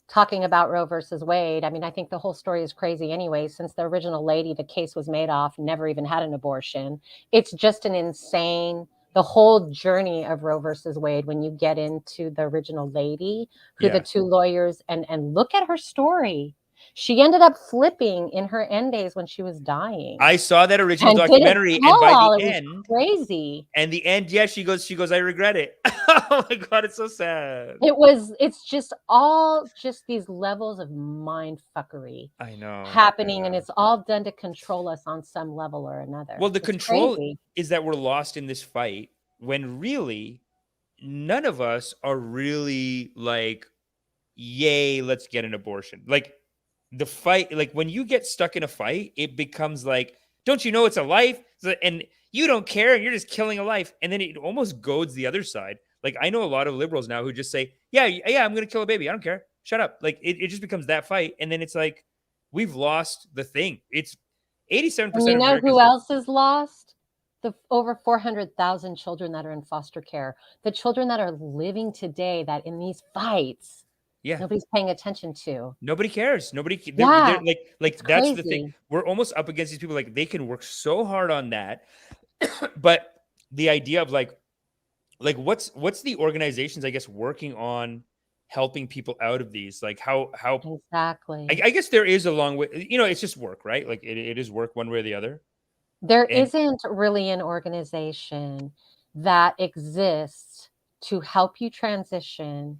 Speaker 2: talking about Roe versus Wade, I mean, I think the whole story is crazy anyway, since the original lady the case was made off never even had an abortion. It's just an insane, the whole journey of Roe versus Wade, when you get into the original lady, who the two lawyers, and look at her story. She ended up flipping in her end days when she was dying.
Speaker 1: I saw that original documentary, and by the end,
Speaker 2: crazy.
Speaker 1: And the end, she goes, I regret it. Oh my God, it's so sad.
Speaker 2: It's just all these levels of mind fuckery.
Speaker 1: I know
Speaker 2: happening, and it's all done to control us on some level or another.
Speaker 1: Well, the control is that we're lost in this fight when really none of us are really like, yay, let's get an abortion. Like, the fight, like when you get stuck in a fight, it becomes like, don't you know it's a life? And you don't care, and you're just killing a life. And then it almost goads the other side. Like I know a lot of liberals now who just say, yeah, I'm going to kill a baby. I don't care. Shut up. Like it just becomes that fight. And then it's like, we've lost the thing. It's 87%
Speaker 2: And you
Speaker 1: of
Speaker 2: know
Speaker 1: Americans.
Speaker 2: who else is lost? The over 400,000 children that are in foster care, the children that are living today that in these fights, nobody's paying attention to.
Speaker 1: Nobody cares. They're like that's the thing. We're almost up against these people. Like they can work so hard on that, but the idea of like what's the organizations, I guess, working on helping people out of these? Like how
Speaker 2: exactly?
Speaker 1: I guess there is a long way. It's just work, right? Like it is work one way or the other.
Speaker 2: There isn't really an organization that exists to help you transition.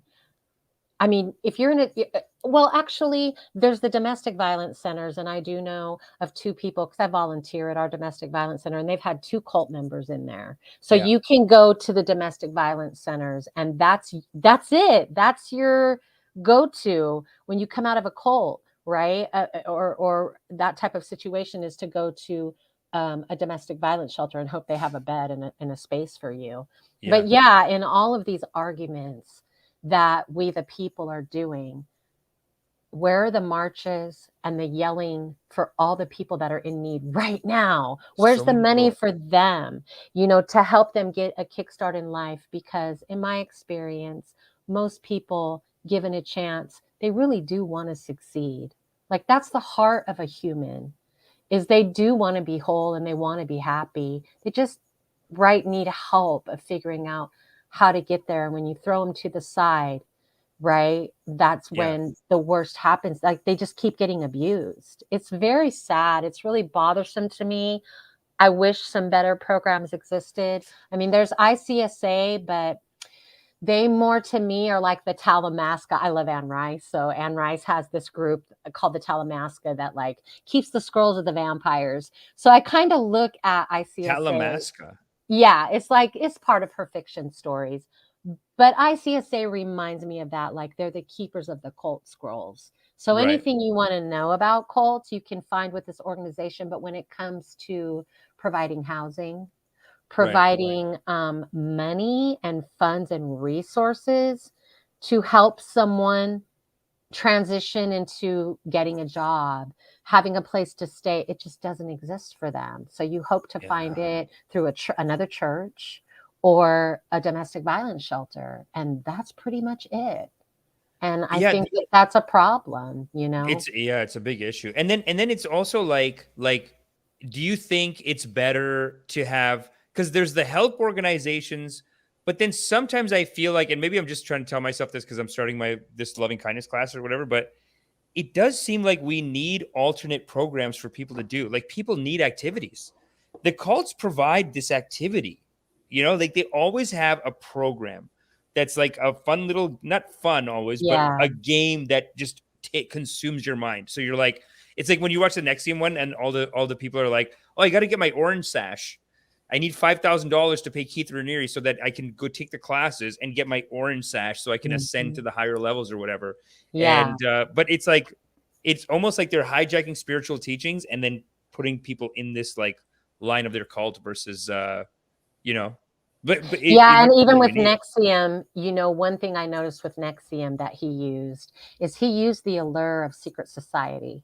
Speaker 2: I mean, if you're in actually, there's the domestic violence centers, and I do know of 2 people because I volunteer at our domestic violence center, and they've had 2 cult members in there. So you can go to the domestic violence centers, and that's it. That's your go-to when you come out of a cult, right? Or that type of situation is to go to a domestic violence shelter and hope they have a bed and a space for you. But in all of these arguments that we the people are doing, where are the marches and the yelling for all the people that are in need right now? Where's the money for them, to help them get a kickstart in life? Because in my experience, most people given a chance, they really do want to succeed. Like that's the heart of a human, is they do want to be whole and they want to be happy. They just need help of figuring out how to get there. And when you throw them to the side, right, that's when the worst happens. Like they just keep getting abused. It's very sad. It's really bothersome to me. I wish some better programs existed. I mean, there's ICSA, but they more to me are like the Talamasca. I love Anne Rice. So Anne Rice has this group called the Talamasca that like keeps the scrolls of the vampires. So I kind of look at ICSA.
Speaker 1: Talamasca.
Speaker 2: Yeah, it's part of her fiction stories. But ICSA reminds me of that. Like they're the keepers of the cult scrolls. So anything you want to know about cults, you can find with this organization. But when it comes to providing housing, providing money and funds and resources to help someone transition into getting a job, having a place to stay, it just doesn't exist for them. So you hope to find it through another church or a domestic violence shelter, and that's pretty much it. And I think that's a problem,
Speaker 1: It's a big issue. And then it's also like do you think it's better to have, because there's the help organizations, but then sometimes I feel like, and maybe I'm just trying to tell myself this because I'm starting this loving kindness class or whatever, but it does seem like we need alternate programs for people to do. Like people need activities. The cults provide this activity, like they always have a program that's like a fun little, not fun always, but a game that just consumes your mind. So you're like, it's like when you watch the NXIVM one and all the people are like, oh, I got to get my orange sash. I need $5,000 to pay Keith Raniere so that I can go take the classes and get my orange sash so I can ascend to the higher levels or whatever. Yeah. And, but it's like, it's almost like they're hijacking spiritual teachings and then putting people in this like line of their cult versus, but
Speaker 2: and even with NXIVM, one thing I noticed with NXIVM that he used the allure of secret society.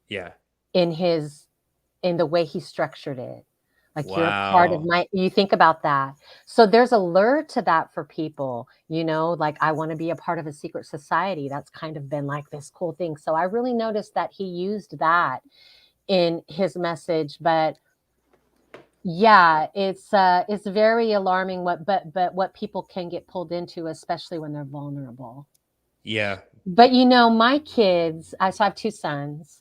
Speaker 2: Yeah. In the way he structured it. Like you're a part of you think about that. So there's a lure to that for people, like I want to be a part of a secret society. That's kind of been like this cool thing. So I really noticed that he used that in his message, but it's very alarming what people can get pulled into, especially when they're vulnerable.
Speaker 1: Yeah.
Speaker 2: But my kids, so I have 2 sons.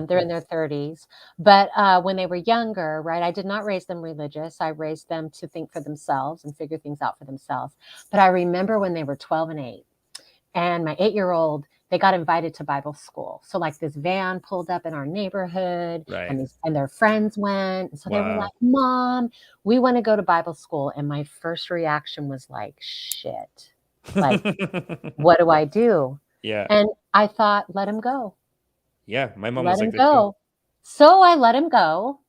Speaker 2: They're in their 30s, but when they were younger, right, I did not raise them religious. I raised them to think for themselves and figure things out for themselves. But I remember when they were 12 and 8, and my 8-year-old, they got invited to Bible school. So like this van pulled up in our neighborhood, and their friends went. And so they were like, Mom, we want to go to Bible school. And my first reaction was like, shit, like, what do I do? Yeah. And I thought, let him go.
Speaker 1: Yeah, my mom
Speaker 2: let
Speaker 1: was
Speaker 2: him
Speaker 1: like
Speaker 2: go. So I let him go.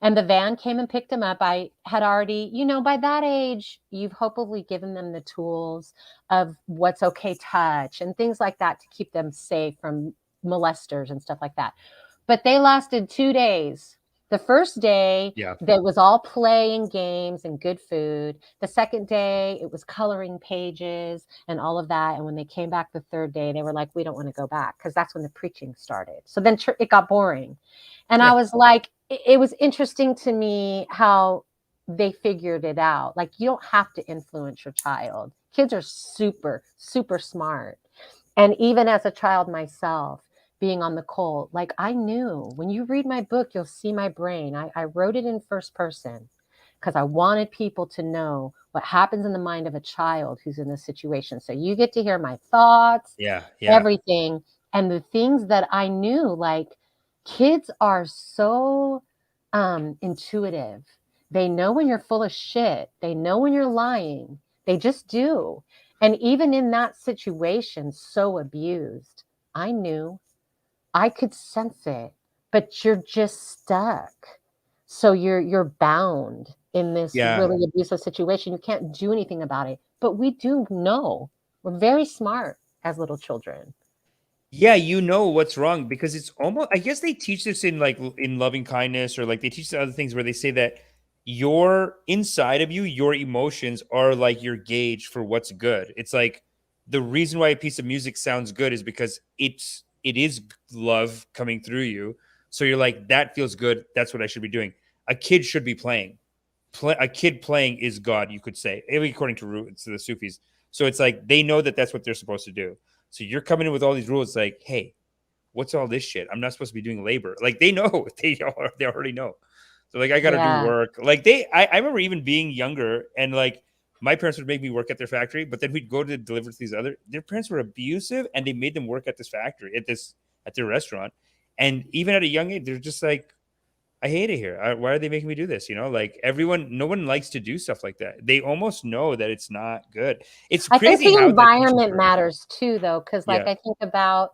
Speaker 2: And the van came and picked him up. I had already, by that age, you've hopefully given them the tools of what's okay touch and things like that to keep them safe from molesters and stuff like that. But they lasted 2 days. The first day, there was all play and games and good food. The second day, it was coloring pages and all of that. And when they came back the third day, they were like, we don't want to go back, because that's when the preaching started. So then it got boring. And I was like, it was interesting to me how they figured it out. Like, you don't have to influence your child. Kids are super, super smart. And even as a child myself, being on the cult, like, I knew, when you read my book, you'll see my brain. I wrote it in first person because I wanted people to know what happens in the mind of a child who's in this situation. So you get to hear my thoughts, everything. And the things that I knew, like, kids are so intuitive. They know when you're full of shit. They know when you're lying. They just do. And even in that situation, so abused, I knew. I could sense it, but you're just stuck. So you're bound in this really abusive situation. You can't do anything about it. But we do know. We're very smart as little children.
Speaker 1: Yeah, you know what's wrong, because it's almost, I guess they teach this in loving kindness, or like they teach the other things where they say that your inside of you, your emotions are like your gauge for what's good. It's like the reason why a piece of music sounds good is because it is love coming through you. So you're like, that feels good. That's what I should be doing. A kid should be playing. A kid playing is God, you could say, according to the Sufis. So it's like they know that that's what they're supposed to do. So you're coming in with all these rules, like, hey, what's all this shit? I'm not supposed to be doing labor. Like, they know. They already know. So like, I got to do work. Like I remember even being younger, and like my parents would make me work at their factory, but then we'd go to deliver to their parents were abusive, and they made them work at this factory, at their restaurant. And even at a young age, they're just like, I hate it here. Why are they making me do this? Like no one likes to do stuff like that. They almost know that it's not good. It's crazy.
Speaker 2: I think the environment matters too, though, because like I think about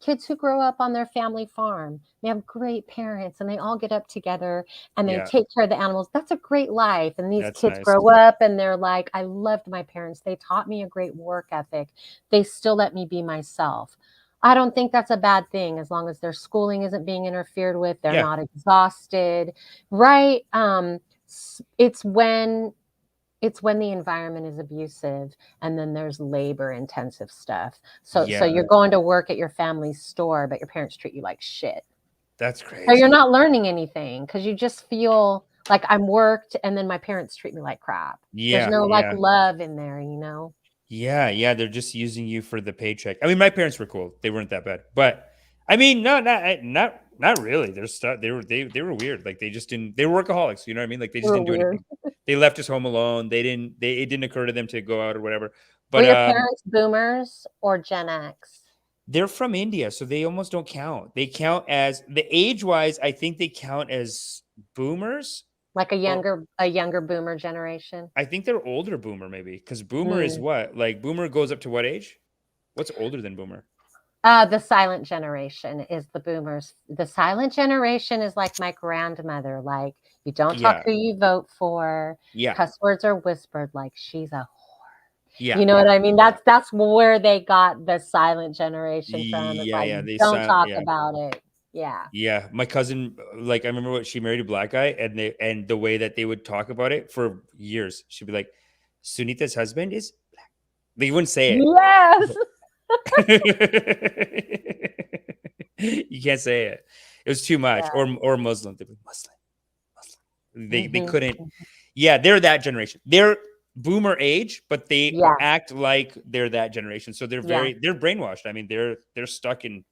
Speaker 2: kids who grow up on their family farm. They have great parents, and they all get up together and they take care of the animals. That's a great life. And these kids grow up and they're like, I loved my parents. They taught me a great work ethic. They still let me be myself. I don't think that's a bad thing, as long as their schooling isn't being interfered with. They're not exhausted, right? It's when the environment is abusive, and then there's labor intensive stuff. So you're going to work at your family's store, but your parents treat you like shit.
Speaker 1: That's crazy.
Speaker 2: So you're not learning anything, because you just feel like I'm worked, and then my parents treat me like crap. There's no love in there,
Speaker 1: Yeah, they're just using you for the paycheck. I mean, my parents were cool; they weren't that bad. But I mean, not really. They were weird. Like, they just didn't. They were workaholics. You know what I mean? Like, they just didn't do anything. They left us home alone. It didn't occur to them to go out or whatever. But
Speaker 2: were your parents boomers or Gen X?
Speaker 1: They're from India, so they almost don't count. They count as, the age-wise, I think they count as boomers.
Speaker 2: Like a younger boomer generation?
Speaker 1: I think they're older boomer, maybe, because boomer is what? Like, boomer goes up to what age? What's older than boomer?
Speaker 2: The silent generation is the boomers. The silent generation is like my grandmother. Like, you don't talk who you vote for. Cuss words are whispered, like, she's a whore. You know what I mean? That's where they got the silent generation from. It's like, don't talk about it. Yeah.
Speaker 1: My cousin, like, I remember what she married a black guy, and the way that they would talk about it for years, she'd be like, Sunita's husband is black. They wouldn't say it.
Speaker 2: Yes.
Speaker 1: You can't say it. It was too much. Or Muslim. They'd be Muslim. They couldn't. Yeah, they're that generation. They're boomer age, but they act like they're that generation. So they're they're brainwashed. I mean, they're stuck in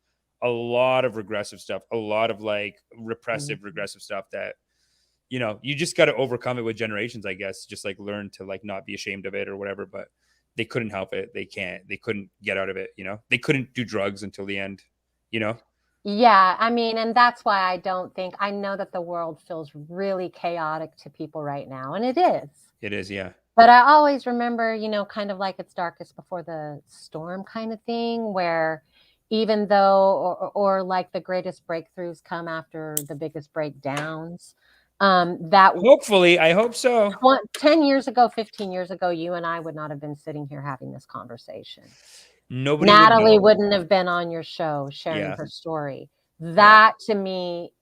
Speaker 1: a lot of regressive stuff, a lot of like repressive, regressive stuff that, you just got to overcome it with generations, I guess. Just like learn to like not be ashamed of it or whatever, but they couldn't help it. They couldn't get out of it. They couldn't do drugs until the end,
Speaker 2: Yeah. I mean, and that's why I know that the world feels really chaotic to people right now. And it is.
Speaker 1: It is. Yeah.
Speaker 2: But I always remember, kind of like it's darkest before the storm kind of thing, where even though, or like the greatest breakthroughs come after the biggest breakdowns, That
Speaker 1: Hopefully, I hope so.
Speaker 2: 10 years ago, 15 years ago, you and I would not have been sitting here having this conversation.
Speaker 1: Nobody
Speaker 2: Natalie
Speaker 1: would know.
Speaker 2: wouldn't have been on your show sharing
Speaker 1: Yeah.
Speaker 2: her story. That to me,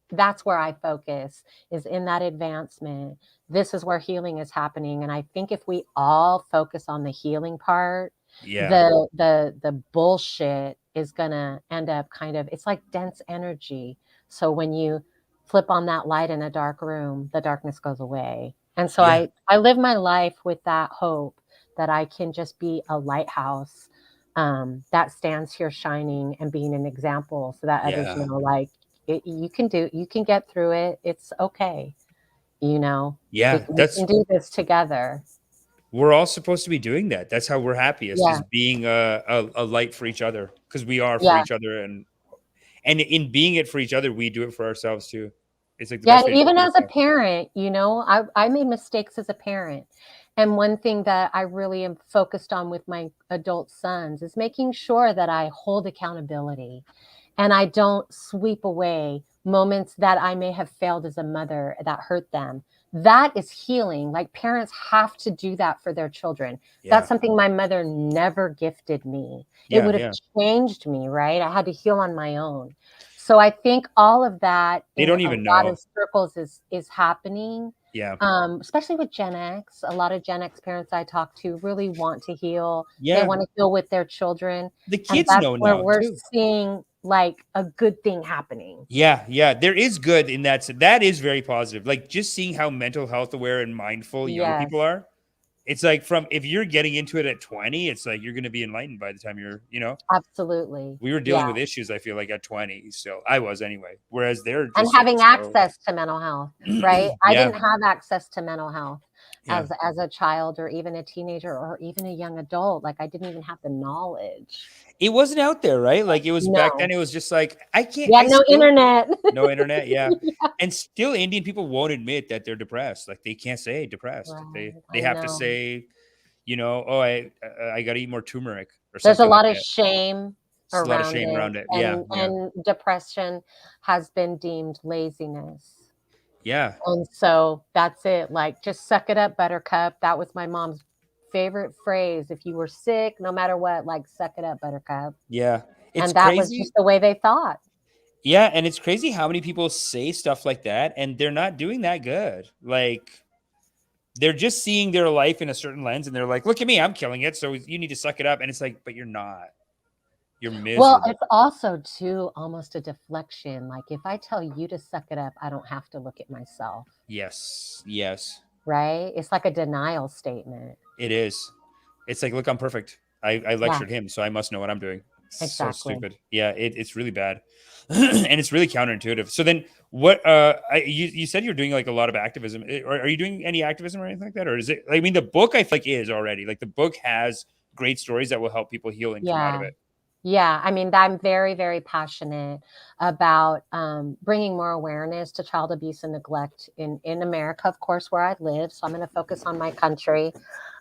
Speaker 2: that's where I focus, is in that advancement. This is where healing is happening. And I think if we all focus on the healing part, the bullshit is gonna end up kind of, it's like dense energy. So when you flip on that light in a dark room, the darkness goes away. And so I live my life with that hope that I can just be a lighthouse that stands here shining and being an example, so that others know, like, you can get through it. It's okay. You know, we can do this together.
Speaker 1: We're all supposed to be doing that. That's how we're happiest, is being a light for each other, because we are for each other. And in being it for each other, we do it for ourselves too. It's like the best way
Speaker 2: even as a parent, you know, I made mistakes as a parent. And one thing that I really am focused on with my adult sons is making sure that I hold accountability and I don't sweep away moments that I may have failed as a mother that hurt them. That is healing. Like, parents have to do that for their children. That's something my mother never gifted me. It would have changed me, right? I had to heal on my own. So I think all of that
Speaker 1: they don't even know.
Speaker 2: A lot of circles is happening.
Speaker 1: Yeah.
Speaker 2: Especially with Gen X. A lot of Gen X parents I talk to really want to heal.
Speaker 1: Yeah.
Speaker 2: They want to heal with their children.
Speaker 1: The kids know
Speaker 2: where
Speaker 1: now
Speaker 2: we're
Speaker 1: too.
Speaker 2: seeing like a good thing happening.
Speaker 1: Yeah. There is good in that. That is very positive. Like, just seeing how mental health aware and mindful young people are. It's like, if you're getting into it at 20, it's like you're going to be enlightened by the time you're, you know.
Speaker 2: Absolutely.
Speaker 1: We were dealing with issues, I feel like, at 20 still. I was anyway. Whereas they're just
Speaker 2: and having access to mental health, right? I didn't have access to mental health as a child, or even a teenager, or even a young adult. Like, I didn't even have the knowledge.
Speaker 1: It wasn't out there, right? Like, it was back then. It was just like, I can't.
Speaker 2: Yeah, internet.
Speaker 1: No internet. Yeah. And still, Indian people won't admit that they're depressed. Like, they can't say depressed. Right. They have to say, you know, oh, I got to eat more turmeric or something.
Speaker 2: There's a lot
Speaker 1: like
Speaker 2: of shame.
Speaker 1: There's a lot of shame around it.
Speaker 2: And depression has been deemed laziness.
Speaker 1: Yeah.
Speaker 2: And so that's it. Like, just suck it up, buttercup. That was my mom's favorite phrase. If you were sick, no matter what, like, suck it up, buttercup.
Speaker 1: Yeah.
Speaker 2: And that was just the way they thought.
Speaker 1: Yeah. And it's crazy how many people say stuff like that and they're not doing that good. Like, they're just seeing their life in a certain lens and they're like, look at me, I'm killing it. So you need to suck it up. And it's like, but you're not. You're miserable.
Speaker 2: Well, it's also too almost a deflection. Like, if I tell you to suck it up, I don't have to look at myself.
Speaker 1: Yes.
Speaker 2: Right? It's like a denial statement.
Speaker 1: It is. It's like, look, I'm perfect. I lectured him, so I must know what I'm doing. Exactly. So stupid. Yeah, it's really bad. And it's really counterintuitive. So then what, you said you're doing like a lot of activism. Are you doing any activism or anything like that? Or is it, I mean, the book I feel like is already, like, the book has great stories that will help people heal and come out of it.
Speaker 2: Yeah, I mean, I'm very, very passionate about bringing more awareness to child abuse and neglect in America, of course, where I live. So I'm going to focus on my country.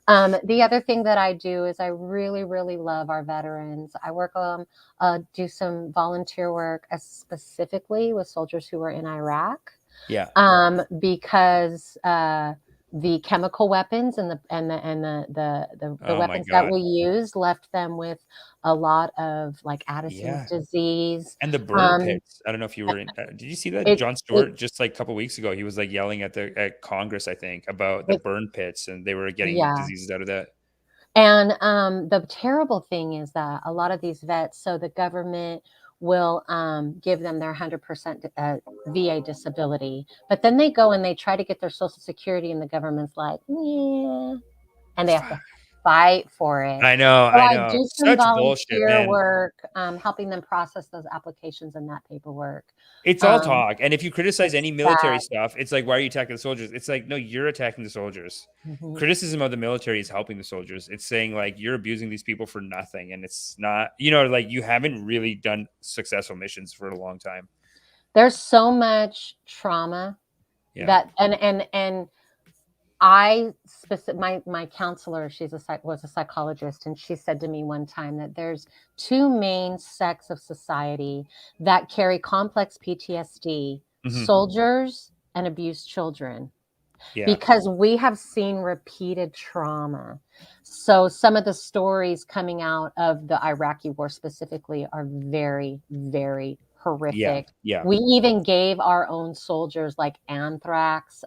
Speaker 2: The other thing that I do is I really, really love our veterans. I work do some volunteer work, specifically with soldiers who were in Iraq.
Speaker 1: Yeah.
Speaker 2: Because the chemical weapons and the weapons that we used left them with a lot of, like, Addison's disease
Speaker 1: and the burn pits. I don't know if you were in. Did you see that? Jon Stewart just like a couple of weeks ago, he was like yelling at Congress, I think, about the burn pits, and they were getting diseases out of that.
Speaker 2: And the terrible thing is that a lot of these vets, so the government will give them their 100% VA disability, but then they go and they try to get their Social Security, and the government's like, yeah, and they have to fight for it.
Speaker 1: I know.
Speaker 2: So I do some
Speaker 1: Such
Speaker 2: volunteer
Speaker 1: bullshit,
Speaker 2: work, helping them process those applications and that paperwork.
Speaker 1: It's all talk. And if you criticize any military stuff, it's like, why are you attacking the soldiers? It's like, no, you're attacking the soldiers. Mm-hmm. Criticism of the military is helping the soldiers. It's saying, like, you're abusing these people for nothing. And it's not, you know, like, you haven't really done successful missions for a long time.
Speaker 2: There's so much trauma that, and my counselor, was a psychologist, and she said to me one time that there's two main sects of society that carry complex PTSD, soldiers and abused children.
Speaker 1: Yeah.
Speaker 2: Because we have seen repeated trauma. So some of the stories coming out of the Iraqi war specifically are very, very horrific.
Speaker 1: Yeah.
Speaker 2: We even gave our own soldiers like anthrax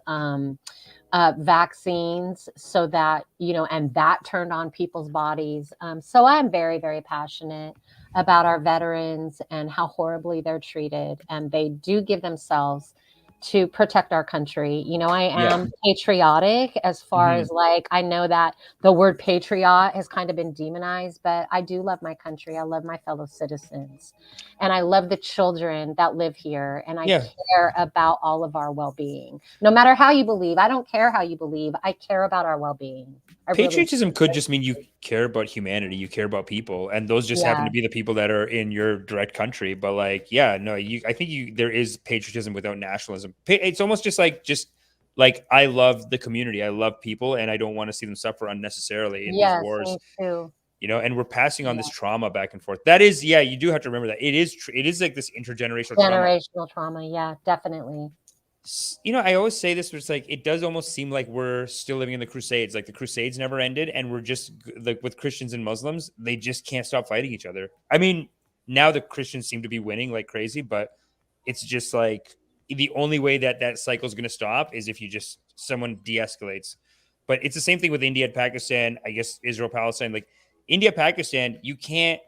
Speaker 2: vaccines so that, and that turned on people's bodies. So I'm very, very passionate about our veterans and how horribly they're treated. And they do give themselves to protect our country. I am patriotic as far as like, I know that the word patriot has kind of been demonized, but I do love my country. I love my fellow citizens, and I love the children that live here. And I care about all of our well-being, no matter how you believe. I don't care how you believe. I care about our well-being.
Speaker 1: Patriotism could just mean you care about humanity, you care about people, and those just happen to be the people that are in your direct country. But like, I think there is patriotism without nationalism. It's almost just like I love the community, I love people, and I don't want to see them suffer unnecessarily in these wars.
Speaker 2: Me too.
Speaker 1: And we're passing on this trauma back and forth. That is, you do have to remember that it is like this intergenerational
Speaker 2: trauma. Yeah, definitely.
Speaker 1: I always say this, but it's like, it does almost seem like we're still living in the Crusades. Like the Crusades never ended, and we're just like with Christians and Muslims, they just can't stop fighting each other. I mean, now the Christians seem to be winning like crazy, but it's just like the only way that cycle is going to stop is if someone de-escalates. But it's the same thing with India and Pakistan, I guess Israel, Palestine. Like India, Pakistan, you can't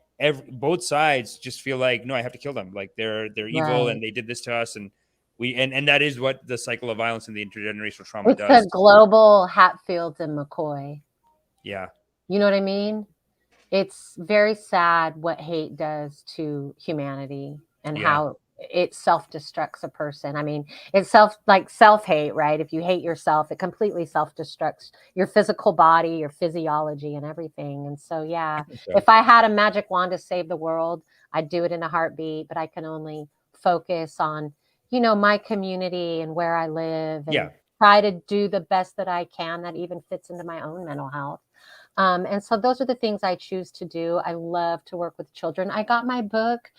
Speaker 1: both sides just feel like, no, I have to kill them. Like they're evil and they did this to us, and and that is what the cycle of violence and the intergenerational trauma does.
Speaker 2: It's a global Hatfields and McCoy.
Speaker 1: Yeah.
Speaker 2: You know what I mean? It's very sad what hate does to humanity and how it self-destructs a person. I mean, it's self-hate, right? If you hate yourself, it completely self-destructs your physical body, your physiology, and everything. And so, if I had a magic wand to save the world, I'd do it in a heartbeat, but I can only focus on my community and where I live, and try to do the best that I can that even fits into my own mental health. And so those are the things I choose to do. I love to work with children. I got my book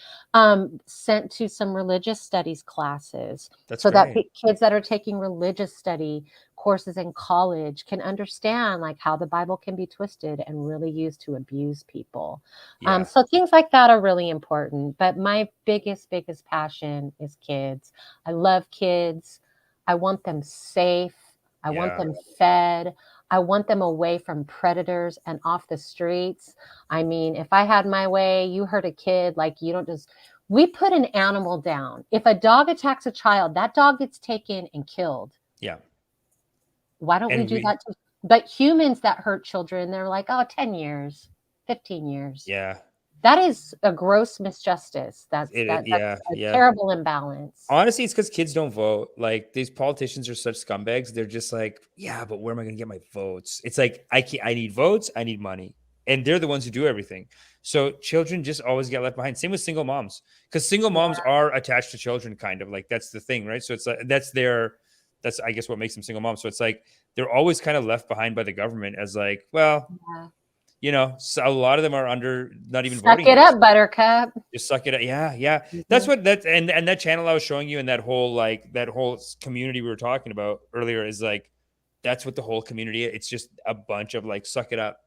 Speaker 2: sent to some religious studies classes. That's so great. That kids that are taking religious study courses in college can understand like how the Bible can be twisted and really used to abuse people. So things like that are really important. But my biggest passion is kids. I love kids. I want them safe. I want them fed. I want them away from predators and off the streets. I mean, if I had my way, you hurt a kid, like we put an animal down. If a dog attacks a child, that dog gets taken and killed.
Speaker 1: Yeah.
Speaker 2: Why don't we do that? But humans that hurt children, they're like, 10 years, 15 years.
Speaker 1: Yeah.
Speaker 2: That is a gross misjustice. That's a terrible imbalance.
Speaker 1: Honestly, it's because kids don't vote. Like these politicians are such scumbags. They're just like, but where am I going to get my votes? It's like, I need votes. I need money. And they're the ones who do everything. So children just always get left behind. Same with single moms, because single moms are attached to children, kind of like that's the thing, right? So it's like, that's I guess what makes them single moms. So it's like, they're always kind of left behind by the government as like, so a lot of them are under not even voting.
Speaker 2: Suck it up, Buttercup.
Speaker 1: Just suck it up. Yeah. Mm-hmm. That's what and that channel I was showing you, and that whole community we were talking about earlier is like, that's what the whole community is. It's just a bunch of like, suck it up.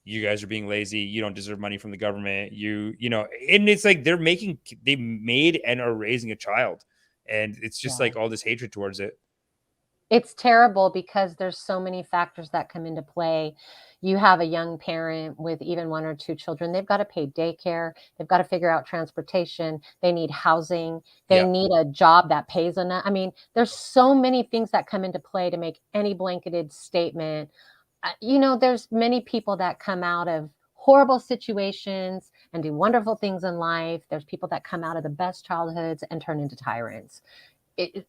Speaker 1: You guys are being lazy. You don't deserve money from the government. And it's like they made and are raising a child, and it's just like all this hatred towards it.
Speaker 2: It's terrible because there's so many factors that come into play. You have a young parent with even 1 or 2 children. They've got to pay daycare. They've got to figure out transportation. They need housing. They need a job that pays enough. I mean, there's so many things that come into play to make any blanketed statement. There's many people that come out of horrible situations and do wonderful things in life. There's people that come out of the best childhoods and turn into tyrants.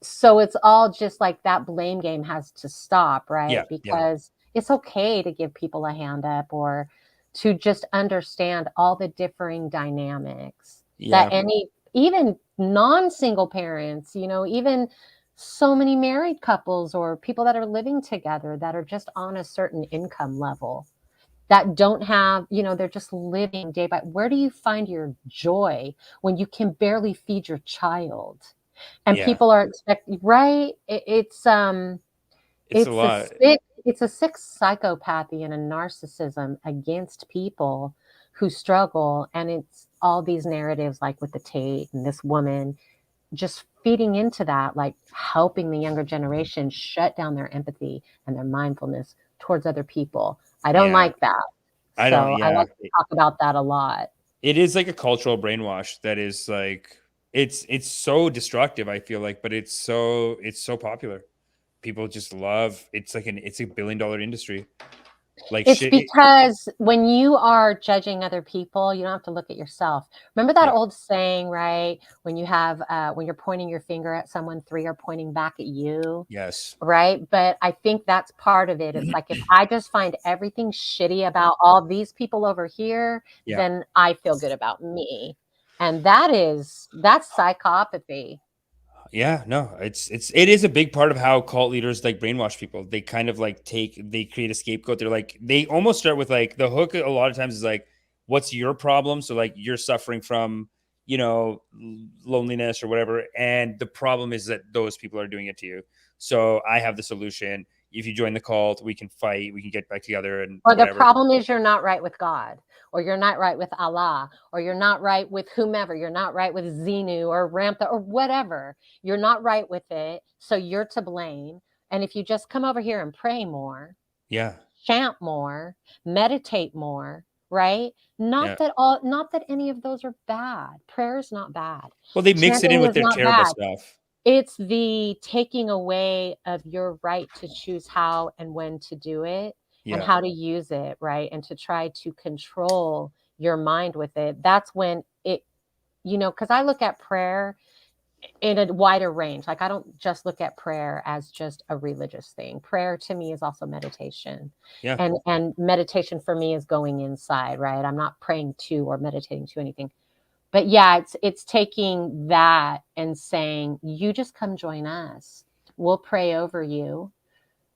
Speaker 2: So it's all just like that blame game has to stop, right? Because it's okay to give people a hand up or to just understand all the differing dynamics that even non-single parents, even so many married couples or people that are living together that are just on a certain income level that don't have, they're just living day by. Where do you find your joy when you can barely feed your child? And
Speaker 1: Yeah.
Speaker 2: people are expecting, right? It's
Speaker 1: a lot.
Speaker 2: It's a sick psychopathy and a narcissism against people who struggle. And it's all these narratives like with the Tate and this woman just feeding into that, like helping the younger generation shut down their empathy and their mindfulness towards other people. I don't
Speaker 1: Yeah.
Speaker 2: like that.
Speaker 1: I don't,
Speaker 2: So I
Speaker 1: yeah.
Speaker 2: like to talk about that a lot.
Speaker 1: It is like a cultural brainwash that is like, it's so destructive, I feel like, but it's so popular. People just love, it's like it's a $1 billion industry. Like
Speaker 2: It's
Speaker 1: shit.
Speaker 2: because when you are judging other people, you don't have to look at yourself. Remember that
Speaker 1: Yeah.
Speaker 2: old saying, right? When you have, when you're pointing your finger at someone, 3 are pointing back at you.
Speaker 1: Yes.
Speaker 2: Right. But I think that's part of it. It's like, if I just find everything shitty about all these people over here,
Speaker 1: Yeah.
Speaker 2: then I feel good about me. And that's psychopathy.
Speaker 1: Yeah, no, it is a big part of how cult leaders like brainwash people. They kind of like they create a scapegoat. They're like, they almost start with like the hook. A lot of times is like, what's your problem? So like you're suffering from, loneliness or whatever. And the problem is that those people are doing it to you. So I have the solution. If you join the cult, we can fight, we can get back together and
Speaker 2: Or
Speaker 1: whatever.
Speaker 2: the problem is you're not right with God, or you're not right with Allah, or you're not right with whomever. You're not right with Xenu or Ramtha or whatever. You're not right with it. So you're to blame. And if you just come over here and pray more,
Speaker 1: Yeah.
Speaker 2: chant more, meditate more, right? Not that any of those are bad. Prayer is not bad.
Speaker 1: Well, they mix it in
Speaker 2: Chanting
Speaker 1: with
Speaker 2: is
Speaker 1: their
Speaker 2: not
Speaker 1: terrible
Speaker 2: bad.
Speaker 1: stuff.
Speaker 2: It's the taking away of your right to choose how and when to do it and how to use it, right? And to try to control your mind with it. That's when it, because I look at prayer in a wider range. Like, I don't just look at prayer as just a religious thing. Prayer to me is also meditation.
Speaker 1: Yeah.
Speaker 2: And meditation for me is going inside, right? I'm not praying to or meditating to anything. But yeah, it's taking that and saying, you just come join us. We'll pray over you.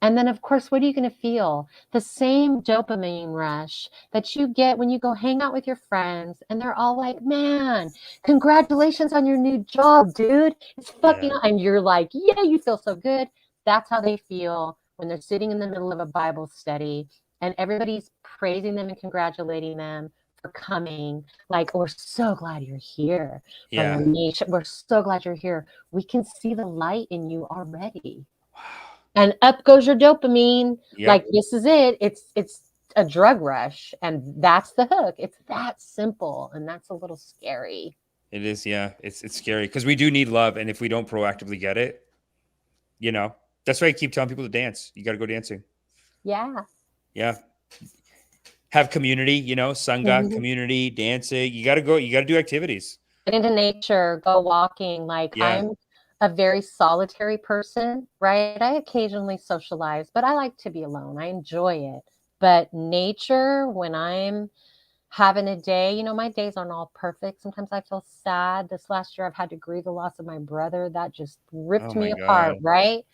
Speaker 2: And then, of course, what are you going to feel? The same dopamine rush that you get when you go hang out with your friends and they're all like, man, congratulations on your new job, dude. It's fucking, and you're like, yeah, you feel so good. That's how they feel when they're sitting in the middle of a Bible study and everybody's praising them and congratulating them for coming. Like, we're so glad you're here.
Speaker 1: Yeah.
Speaker 2: Amish, we're so glad you're here. We can see the light in you already. Wow. And up goes your dopamine.
Speaker 1: Yep.
Speaker 2: Like, this is it. It's a drug rush. And that's the hook. It's that simple. And that's a little scary.
Speaker 1: It is. Yeah. It's scary because we do need love. And if we don't proactively get it, that's why I keep telling people to dance. You got to go dancing.
Speaker 2: Yeah.
Speaker 1: Yeah. Have community, Sangha, community, dancing. You got to do activities.
Speaker 2: Get into nature, go walking. Like, I'm a very solitary person, right? I occasionally socialize, but I like to be alone. I enjoy it. But nature, when I'm having a day, my days aren't all perfect. Sometimes I feel sad. This last year, I've had to grieve the loss of my brother. That just ripped me apart, right?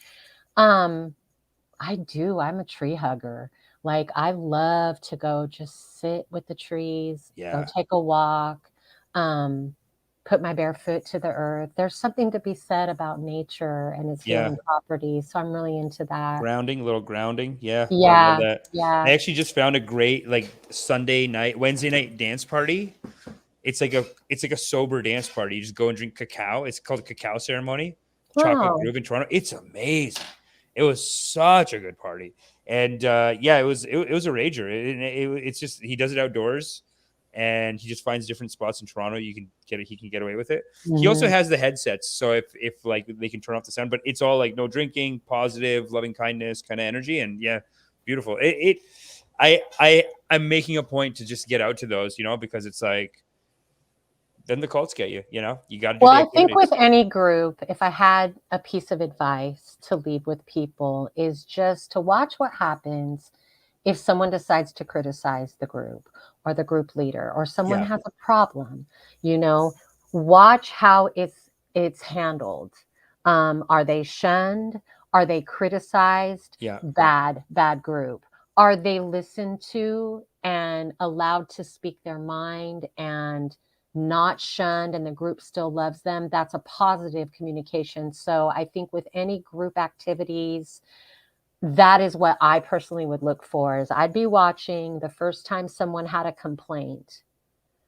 Speaker 2: I do. I'm a tree hugger. Like, I love to go just sit with the trees, go take a walk, put my bare foot to the earth. There's something to be said about nature and its healing properties. So I'm really into that.
Speaker 1: A little grounding. Yeah.
Speaker 2: Yeah.
Speaker 1: I love that.
Speaker 2: Yeah.
Speaker 1: I actually just found a great Wednesday night dance party. It's like a sober dance party. You just go and drink cacao. It's called a cacao ceremony.
Speaker 2: Wow.
Speaker 1: Chocolate Groove in Toronto. It's amazing. It was such a good party. And it was a rager. It's just, he does it outdoors and he just finds different spots in Toronto. He can get away with it. Mm-hmm. He also has the headsets. So if like they can turn off the sound, but it's all like no drinking, positive, loving kindness kind of energy. And beautiful. I'm making a point to just get out to those, because it's like, then the cults get you, you got to do.
Speaker 2: Well, I think with any group, if I had a piece of advice to leave with people, is just to watch what happens if someone decides to criticize the group or the group leader, or someone has a problem. Watch how it's handled. Are they shunned? Are they criticized? Bad group. Are they listened to and allowed to speak their mind and not shunned and the group still loves them, that's a positive communication. So I think with any group activities, that is what I personally would look for. Is I'd be watching the first time someone had a complaint.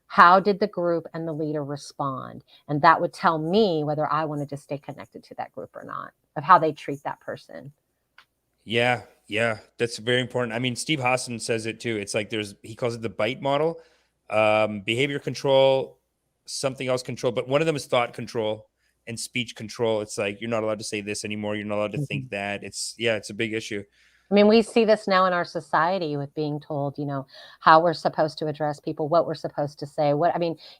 Speaker 2: How did the group and the leader respond? And that would tell me whether I wanted to stay connected to that group or not, of how they treat that person.
Speaker 1: Yeah, that's very important. I mean, Steve Hassan says it too. It's like he calls it the BITE model, behavior control, something else control, but one of them is thought control and speech control. It's like, you're not allowed to say this anymore. You're not allowed to think that. It's a big issue.
Speaker 2: I mean, we see this now in our society with being told, how we're supposed to address people, what we're supposed to say.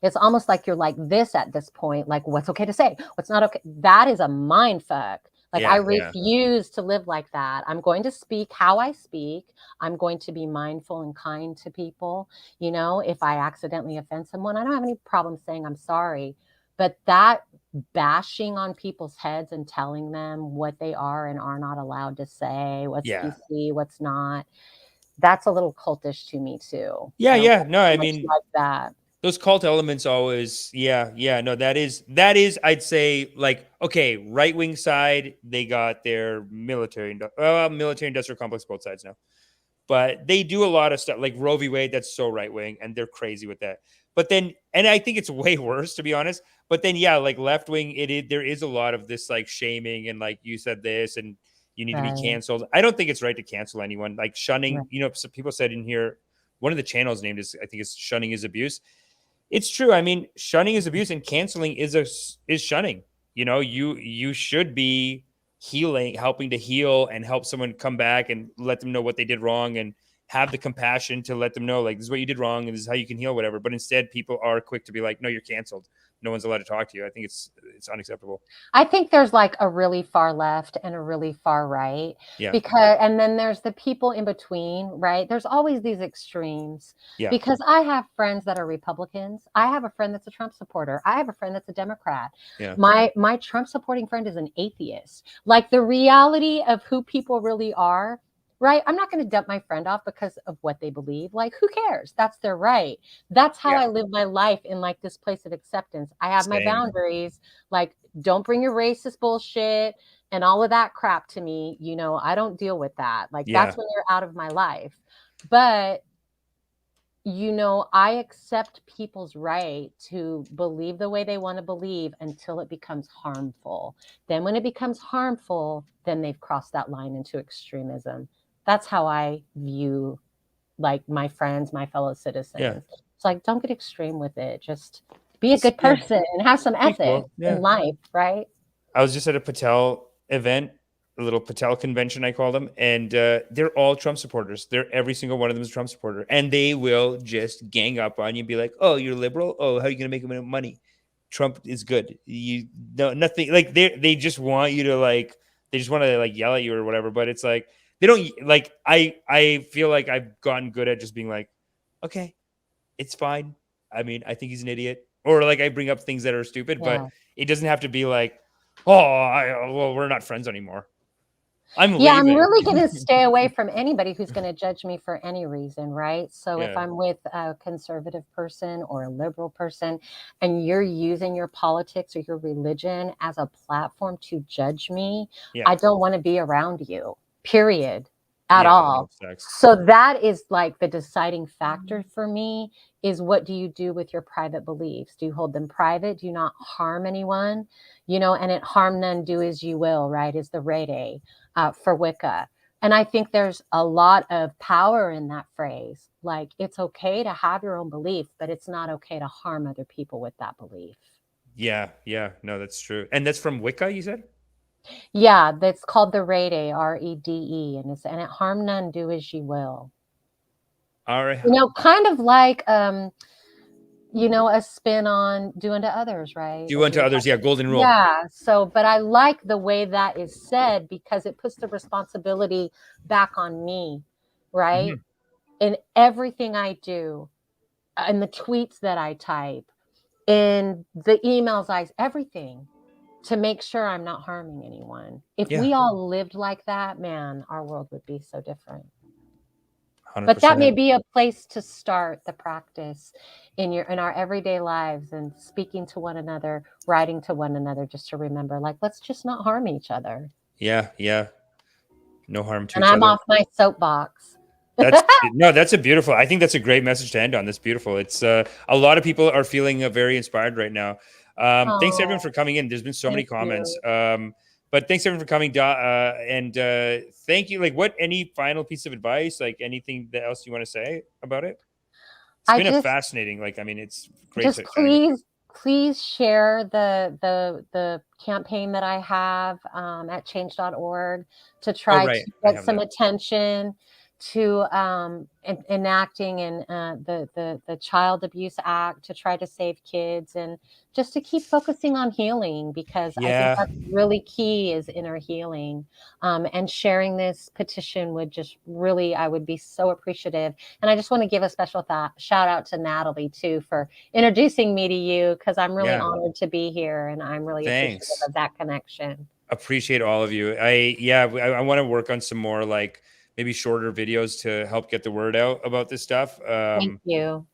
Speaker 2: It's almost like you're like this at this point, like what's okay to say, what's not okay. That is a mind fuck. Like, I refuse to live like that. I'm going to speak how I speak. I'm going to be mindful and kind to people. If I accidentally offend someone, I don't have any problem saying I'm sorry. But that bashing on people's heads and telling them what they are and are not allowed to say, what's PC, what's not, that's a little cultish to me too.
Speaker 1: Yeah. No, I mean,
Speaker 2: like that.
Speaker 1: Those cult elements always, no, that is, I'd say, like, okay, right-wing side, they got their military industrial complex, both sides now. But they do a lot of stuff, like Roe v. Wade, that's so right-wing, and they're crazy with that. But then, and I think it's way worse, to be honest. But then, like left-wing, there is a lot of this, like, shaming, and like, you said this, and you need to be canceled. I don't think it's right to cancel anyone. Like, shunning, some people said in here, one of the channels named is, I think it's Shunning is Abuse. It's true. I mean, shunning is abuse, and canceling is shunning. You should be healing, helping to heal and help someone come back and let them know what they did wrong, and have the compassion to let them know, like, this is what you did wrong and this is how you can heal, whatever. But instead, people are quick to be like, no, you're canceled. No one's allowed to talk to you. I think it's unacceptable.
Speaker 2: I think there's like a really far left and a really far right.
Speaker 1: Yeah.
Speaker 2: And then there's the people in between, right? There's always these extremes.
Speaker 1: Yeah.
Speaker 2: Because I have friends that are Republicans. I have a friend that's a Trump supporter. I have a friend that's a Democrat.
Speaker 1: Yeah.
Speaker 2: My Trump supporting friend is an atheist. Like, the reality of who people really are. Right. I'm not going to dump my friend off because of what they believe. Like, who cares? That's their right. That's how I live my life, in like this place of acceptance. I have my boundaries. Like, don't bring your racist bullshit and all of that crap to me. I don't deal with that. Like, that's when you're out of my life. But, I accept people's right to believe the way they want to believe until it becomes harmful. Then when it becomes harmful, then they've crossed that line into extremism. That's how I view, like, my friends, my fellow citizens. Yeah. It's like, don't get extreme with it. Just be a good person and have some ethics in life, right?
Speaker 1: I was just at a Patel event, a little Patel convention, I call them, and they're all Trump supporters. Every single one of them is a Trump supporter, and they will just gang up on you and be like, "Oh, you're liberal. Oh, how are you going to make money? Trump is good. Nothing." Like, they just want you to, like, they just want to, like, yell at you or whatever. But it's like, they don't, like, I feel like I've gotten good at just being like, okay, it's fine. I mean, I think he's an idiot, or like, I bring up things that are stupid, but it doesn't have to be like, well, we're not friends anymore. I'm
Speaker 2: really going to stay away from anybody who's going to judge me for any reason, right? So if I'm with a conservative person or a liberal person, and you're using your politics or your religion as a platform to judge me, I don't want to be around you, period, at all. So that is like the deciding factor for me, is what do you do with your private beliefs? Do you hold them private? Do you not harm anyone? And it harm none, do as you will, right? Is the Rede for Wicca. And I think there's a lot of power in that phrase. Like, it's okay to have your own belief, but it's not okay to harm other people with that belief.
Speaker 1: Yeah. No, that's true. And that's from Wicca, you said?
Speaker 2: Yeah, that's called the Rede, R-E-D-E, and it harm none, do as you will.
Speaker 1: All right.
Speaker 2: Kind of like a spin on do unto others, right?
Speaker 1: Do unto others, golden rule.
Speaker 2: Yeah. So, but I like the way that is said, because it puts the responsibility back on me, right? Mm-hmm. In everything I do, in the tweets that I type, in the emails everything, to make sure I'm not harming anyone. If we all lived like that, man, our world would be so different. But that may
Speaker 1: 100%.
Speaker 2: be a place to start the practice in our everyday lives, and speaking to one another, writing to one another, just to remember, like, let's just not harm each other.
Speaker 1: Yeah, yeah. No harm to
Speaker 2: And
Speaker 1: each
Speaker 2: I'm
Speaker 1: other.
Speaker 2: off my soapbox.
Speaker 1: That's a beautiful, I think that's a great message to end on. That's beautiful. It's a lot of people are feeling very inspired right now. Thanks everyone for coming in. There's been so many comments. But thanks everyone for coming. And thank you. Like, any final piece of advice, like anything else you want to say about it? It's been a fascinating, like, I mean, it's great.
Speaker 2: Just please share the campaign that I have at change.org to try to get some attention to enacting the Child Abuse Act to try to save kids, and just to keep focusing on healing, because I think that's really key, is inner healing. And sharing this petition would just really, I would be so appreciative. And I just want to give a special shout out to Natalie too for introducing me to you, because I'm really honored to be here, and I'm really appreciative of that connection.
Speaker 1: Appreciate all of you. I want to work on some more, like, maybe shorter videos to help get the word out about this stuff.
Speaker 2: Thank you.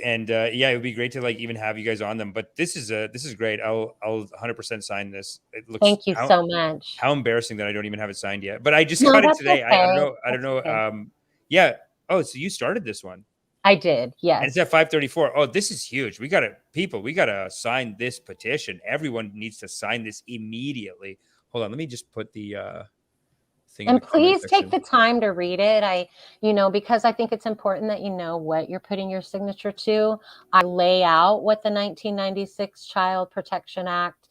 Speaker 1: And it would be great to, like, even have you guys on them. But this is great. I'll 100% sign this. It looks,
Speaker 2: thank you so much.
Speaker 1: How embarrassing that I don't even have it signed yet. But I just got it today.
Speaker 2: Okay.
Speaker 1: I don't know. Okay. Oh, so you started this one?
Speaker 2: I did. Yes.
Speaker 1: And it's at 5:34. Oh, this is huge. We gotta sign this petition. Everyone needs to sign this immediately. Hold on. Let me just put the thing.
Speaker 2: And please take the time to read it. Because I think it's important that you know what you're putting your signature to. I lay out what the 1996 Child Protection Act.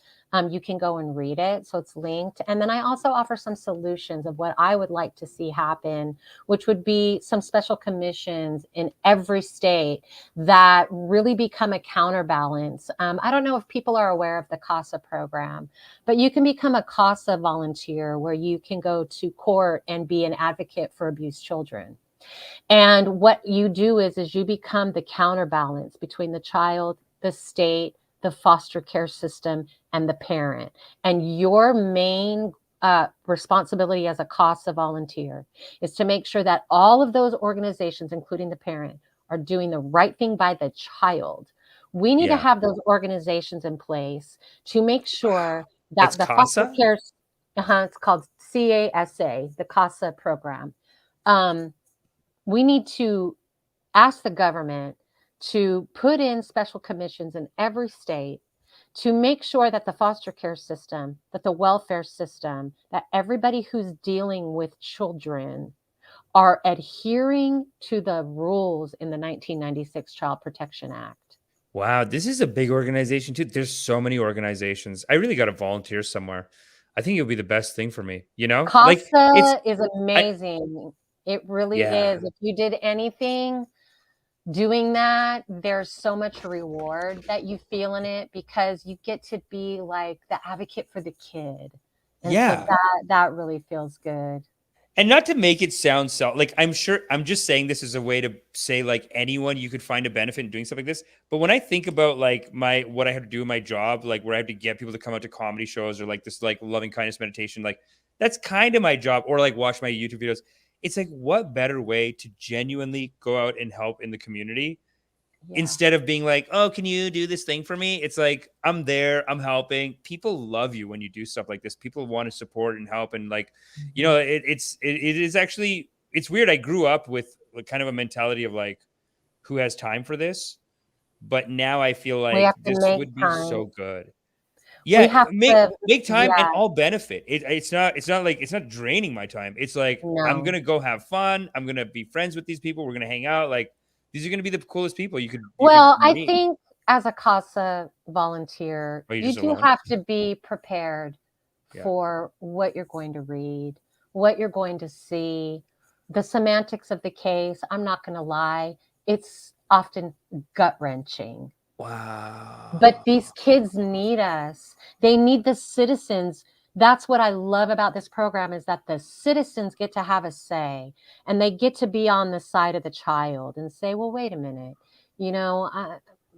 Speaker 2: You can go and read it, so it's linked. And then I also offer some solutions of what I would like to see happen, which would be some special commissions in every state that really become a counterbalance. I don't know if people are aware of the CASA program, but you can become a CASA volunteer, where you can go to court and be an advocate for abused children. And what you do is you become the counterbalance between the child, the state, the foster care system, and the parent. And your main responsibility as a CASA volunteer is to make sure that all of those organizations, including the parent, are doing the right thing by the child. We need to have those organizations in place to make sure that the foster care, it's called CASA, the CASA program. We need to ask the government to put in special commissions in every state to make sure that the foster care system, that the welfare system, that everybody who's dealing with children are adhering to the rules in the 1996 Child Protection Act.
Speaker 1: Wow, this is a big organization too. There's so many organizations. I really got to volunteer somewhere. I think it'll be the best thing for me,
Speaker 2: CASA is amazing. It really is. If you did anything doing that, there's so much reward that you feel in it, because you get to be like the advocate for the kid. And so that really feels good.
Speaker 1: And not to make it sound like, I'm just saying this as a way to say, like, anyone, you could find a benefit in doing stuff like this. But when I think about, like, what I have to do in my job, like, where I have to get people to come out to comedy shows, or like this, like, loving kindness meditation, like, that's kind of my job, or like watch my YouTube videos. It's like, what better way to genuinely go out and help in the community instead of being like, oh, can you do this thing for me? It's like, I'm there, I'm helping. People love you when you do stuff like this. People want to support and help. And, like, it is actually, it's weird. I grew up with kind of a mentality of, like, who has time for this? But now I feel like this would be so good. Yeah, make time and I'll benefit. It's not draining my time. It's like, I'm gonna go have fun. I'm gonna be friends with these people. We're gonna hang out. Like, these are gonna be the coolest people you could.
Speaker 2: I think as a CASA volunteer, you do have to be prepared for what you're going to read, what you're going to see, the semantics of the case. I'm not gonna lie, it's often gut-wrenching.
Speaker 1: Wow.
Speaker 2: But these kids need us. They need the citizens. That's what I love about this program, is that the citizens get to have a say, and they get to be on the side of the child and say, well, wait a minute,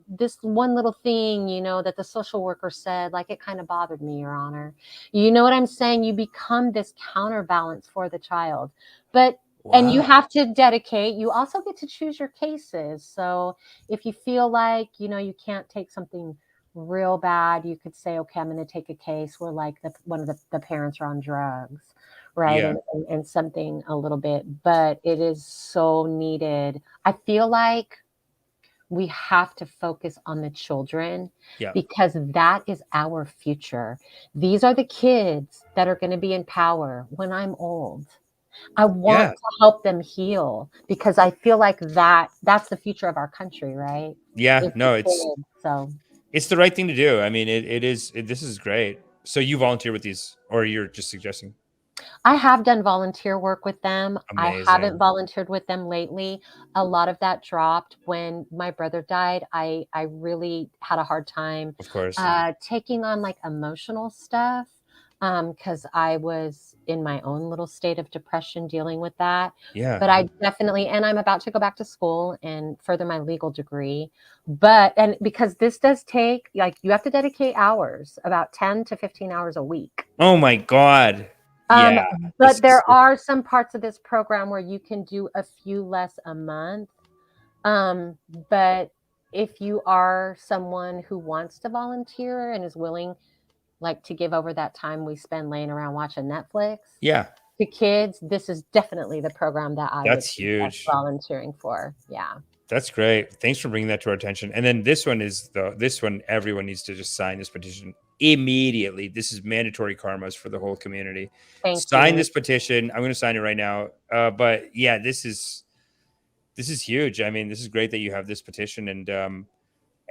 Speaker 2: this one little thing, that the social worker said, like, it kind of bothered me, Your Honor. You know what I'm saying? You become this counterbalance for the child. But And you
Speaker 1: Wow.
Speaker 2: have to dedicate. You also get to choose your cases. So if you feel like, you can't take something real bad, you could say, okay, I'm going to take a case where like one of the parents are on drugs, right?
Speaker 1: Yeah.
Speaker 2: And something a little bit, but it is so needed. I feel like we have to focus on the children
Speaker 1: Yeah.
Speaker 2: because that is our future. These are the kids that are going to be in power when I'm old. I want
Speaker 1: Yeah.
Speaker 2: to help them heal because I feel like that's the future of our country, right?
Speaker 1: Yeah.
Speaker 2: It's the
Speaker 1: No, it's
Speaker 2: kids. So
Speaker 1: the right thing to do. I mean, this is great. So you volunteer with these, or you're just suggesting?
Speaker 2: I have done volunteer work with them. I haven't
Speaker 1: Amazing.
Speaker 2: volunteered with them lately. A lot of that dropped when my brother died. I really had a hard time
Speaker 1: Of course.
Speaker 2: taking on like emotional stuff because I was in my own little state of depression dealing with that.
Speaker 1: Yeah.
Speaker 2: But I definitely, and I'm about to go back to school and further my legal degree. And because this does take, like, you have to dedicate hours, about 10 to 15 hours a week.
Speaker 1: Oh my God. Yeah.
Speaker 2: But there are some parts of this program where you can do a few less a month. But if you are someone who wants to volunteer and is willing, like, to give over that time we spend laying around watching Netflix
Speaker 1: Yeah.
Speaker 2: to kids, this is definitely the program that I
Speaker 1: That's
Speaker 2: would suggest
Speaker 1: huge.
Speaker 2: volunteering for. Yeah.
Speaker 1: That's great. Thanks for bringing that to our attention. And then this one, everyone needs to just sign this petition immediately. This is mandatory karmas for the whole community. Sign this petition. I'm going to sign it right now. But yeah, this is huge. I mean, this is great that you have this petition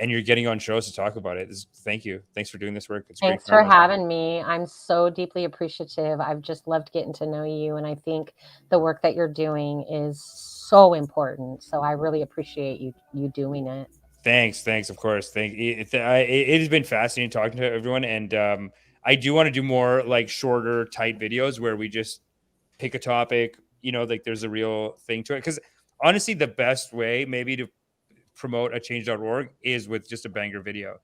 Speaker 1: and you're getting on shows to talk about it. Thank you. Thanks for doing this work. It's
Speaker 2: Thanks for having me. I'm so deeply appreciative. I've just loved getting to know you. And I think the work that you're doing is so important. So I really appreciate you doing it.
Speaker 1: Thanks. Of course. It has been fascinating talking to everyone. And I do want to do more like shorter, tight videos where we just pick a topic, like there's a real thing to it. Because honestly, the best way maybe to promote a change.org is with just a banger video.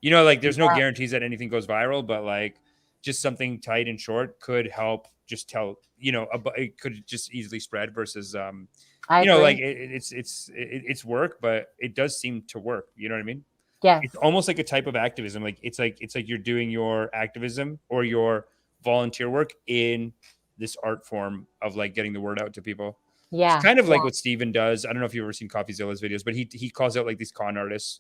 Speaker 1: Like there's no guarantees that anything goes viral, but like just something tight and short could help just tell, it could just easily spread versus, like it's work, but it does seem to work. You know what I mean?
Speaker 2: Yeah.
Speaker 1: It's almost like a type of activism. Like it's like you're doing your activism or your volunteer work in this art form of like getting the word out to people.
Speaker 2: Yeah.
Speaker 1: It's kind of like what Steven does. I don't know if you've ever seen CoffeeZilla's videos, but he calls out like these con artists.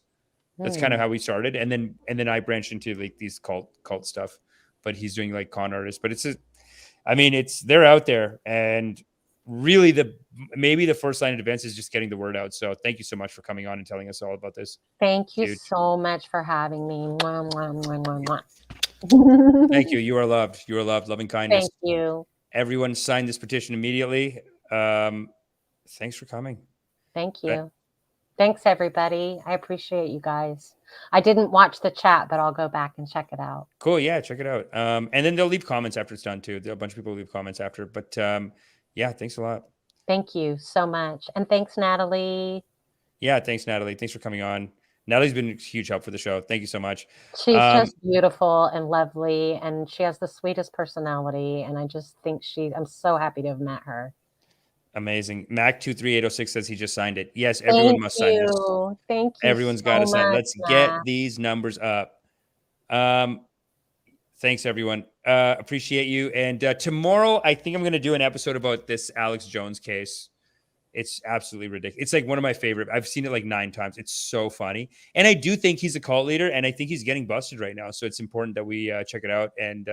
Speaker 1: That's kind of how we started. And then I branched into like these cult stuff, but he's doing like con artists, but they're out there. And really maybe the first line of defense is just getting the word out. So thank you so much for coming on and telling us all about this.
Speaker 2: Thank you so much for having me. Mwah, mwah, mwah, mwah.
Speaker 1: Thank you. You are loved. You are loved. Loving kindness.
Speaker 2: Thank you.
Speaker 1: Everyone sign this petition immediately. Thanks for coming.
Speaker 2: Thank you. Thanks, everybody. I appreciate you guys. I didn't watch the chat, but I'll go back and check it out.
Speaker 1: Cool. Yeah, check it out. And then they'll leave comments after it's done too. A bunch of people leave comments after. But yeah, thanks a lot.
Speaker 2: Thank you so much. And thanks, Natalie.
Speaker 1: Yeah, thanks, Natalie. Thanks for coming on. Natalie's been a huge help for the show. Thank you so much.
Speaker 2: She's just beautiful and lovely, and she has the sweetest personality. And I just think I'm so happy to have met her.
Speaker 1: Amazing. Mac23806 says he just signed it. Yes, everyone must sign this.
Speaker 2: Thank you.
Speaker 1: Everyone's got to sign. Let's get these numbers up. Thanks, everyone. Appreciate you. And tomorrow, I think I'm going to do an episode about this Alex Jones case. It's absolutely ridiculous. It's like one of my favorite. I've seen it like 9 times. It's so funny. And I do think he's a cult leader, and I think he's getting busted right now. So it's important that we check it out and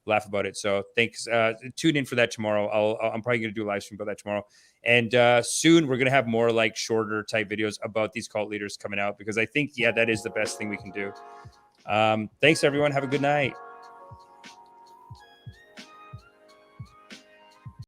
Speaker 1: laugh about it. So thanks. Tune in for that tomorrow. I'm probably going to do a live stream about that tomorrow. And soon we're going to have more like shorter type videos about these cult leaders coming out, because I think, that is the best thing we can do. Thanks, everyone. Have a good night.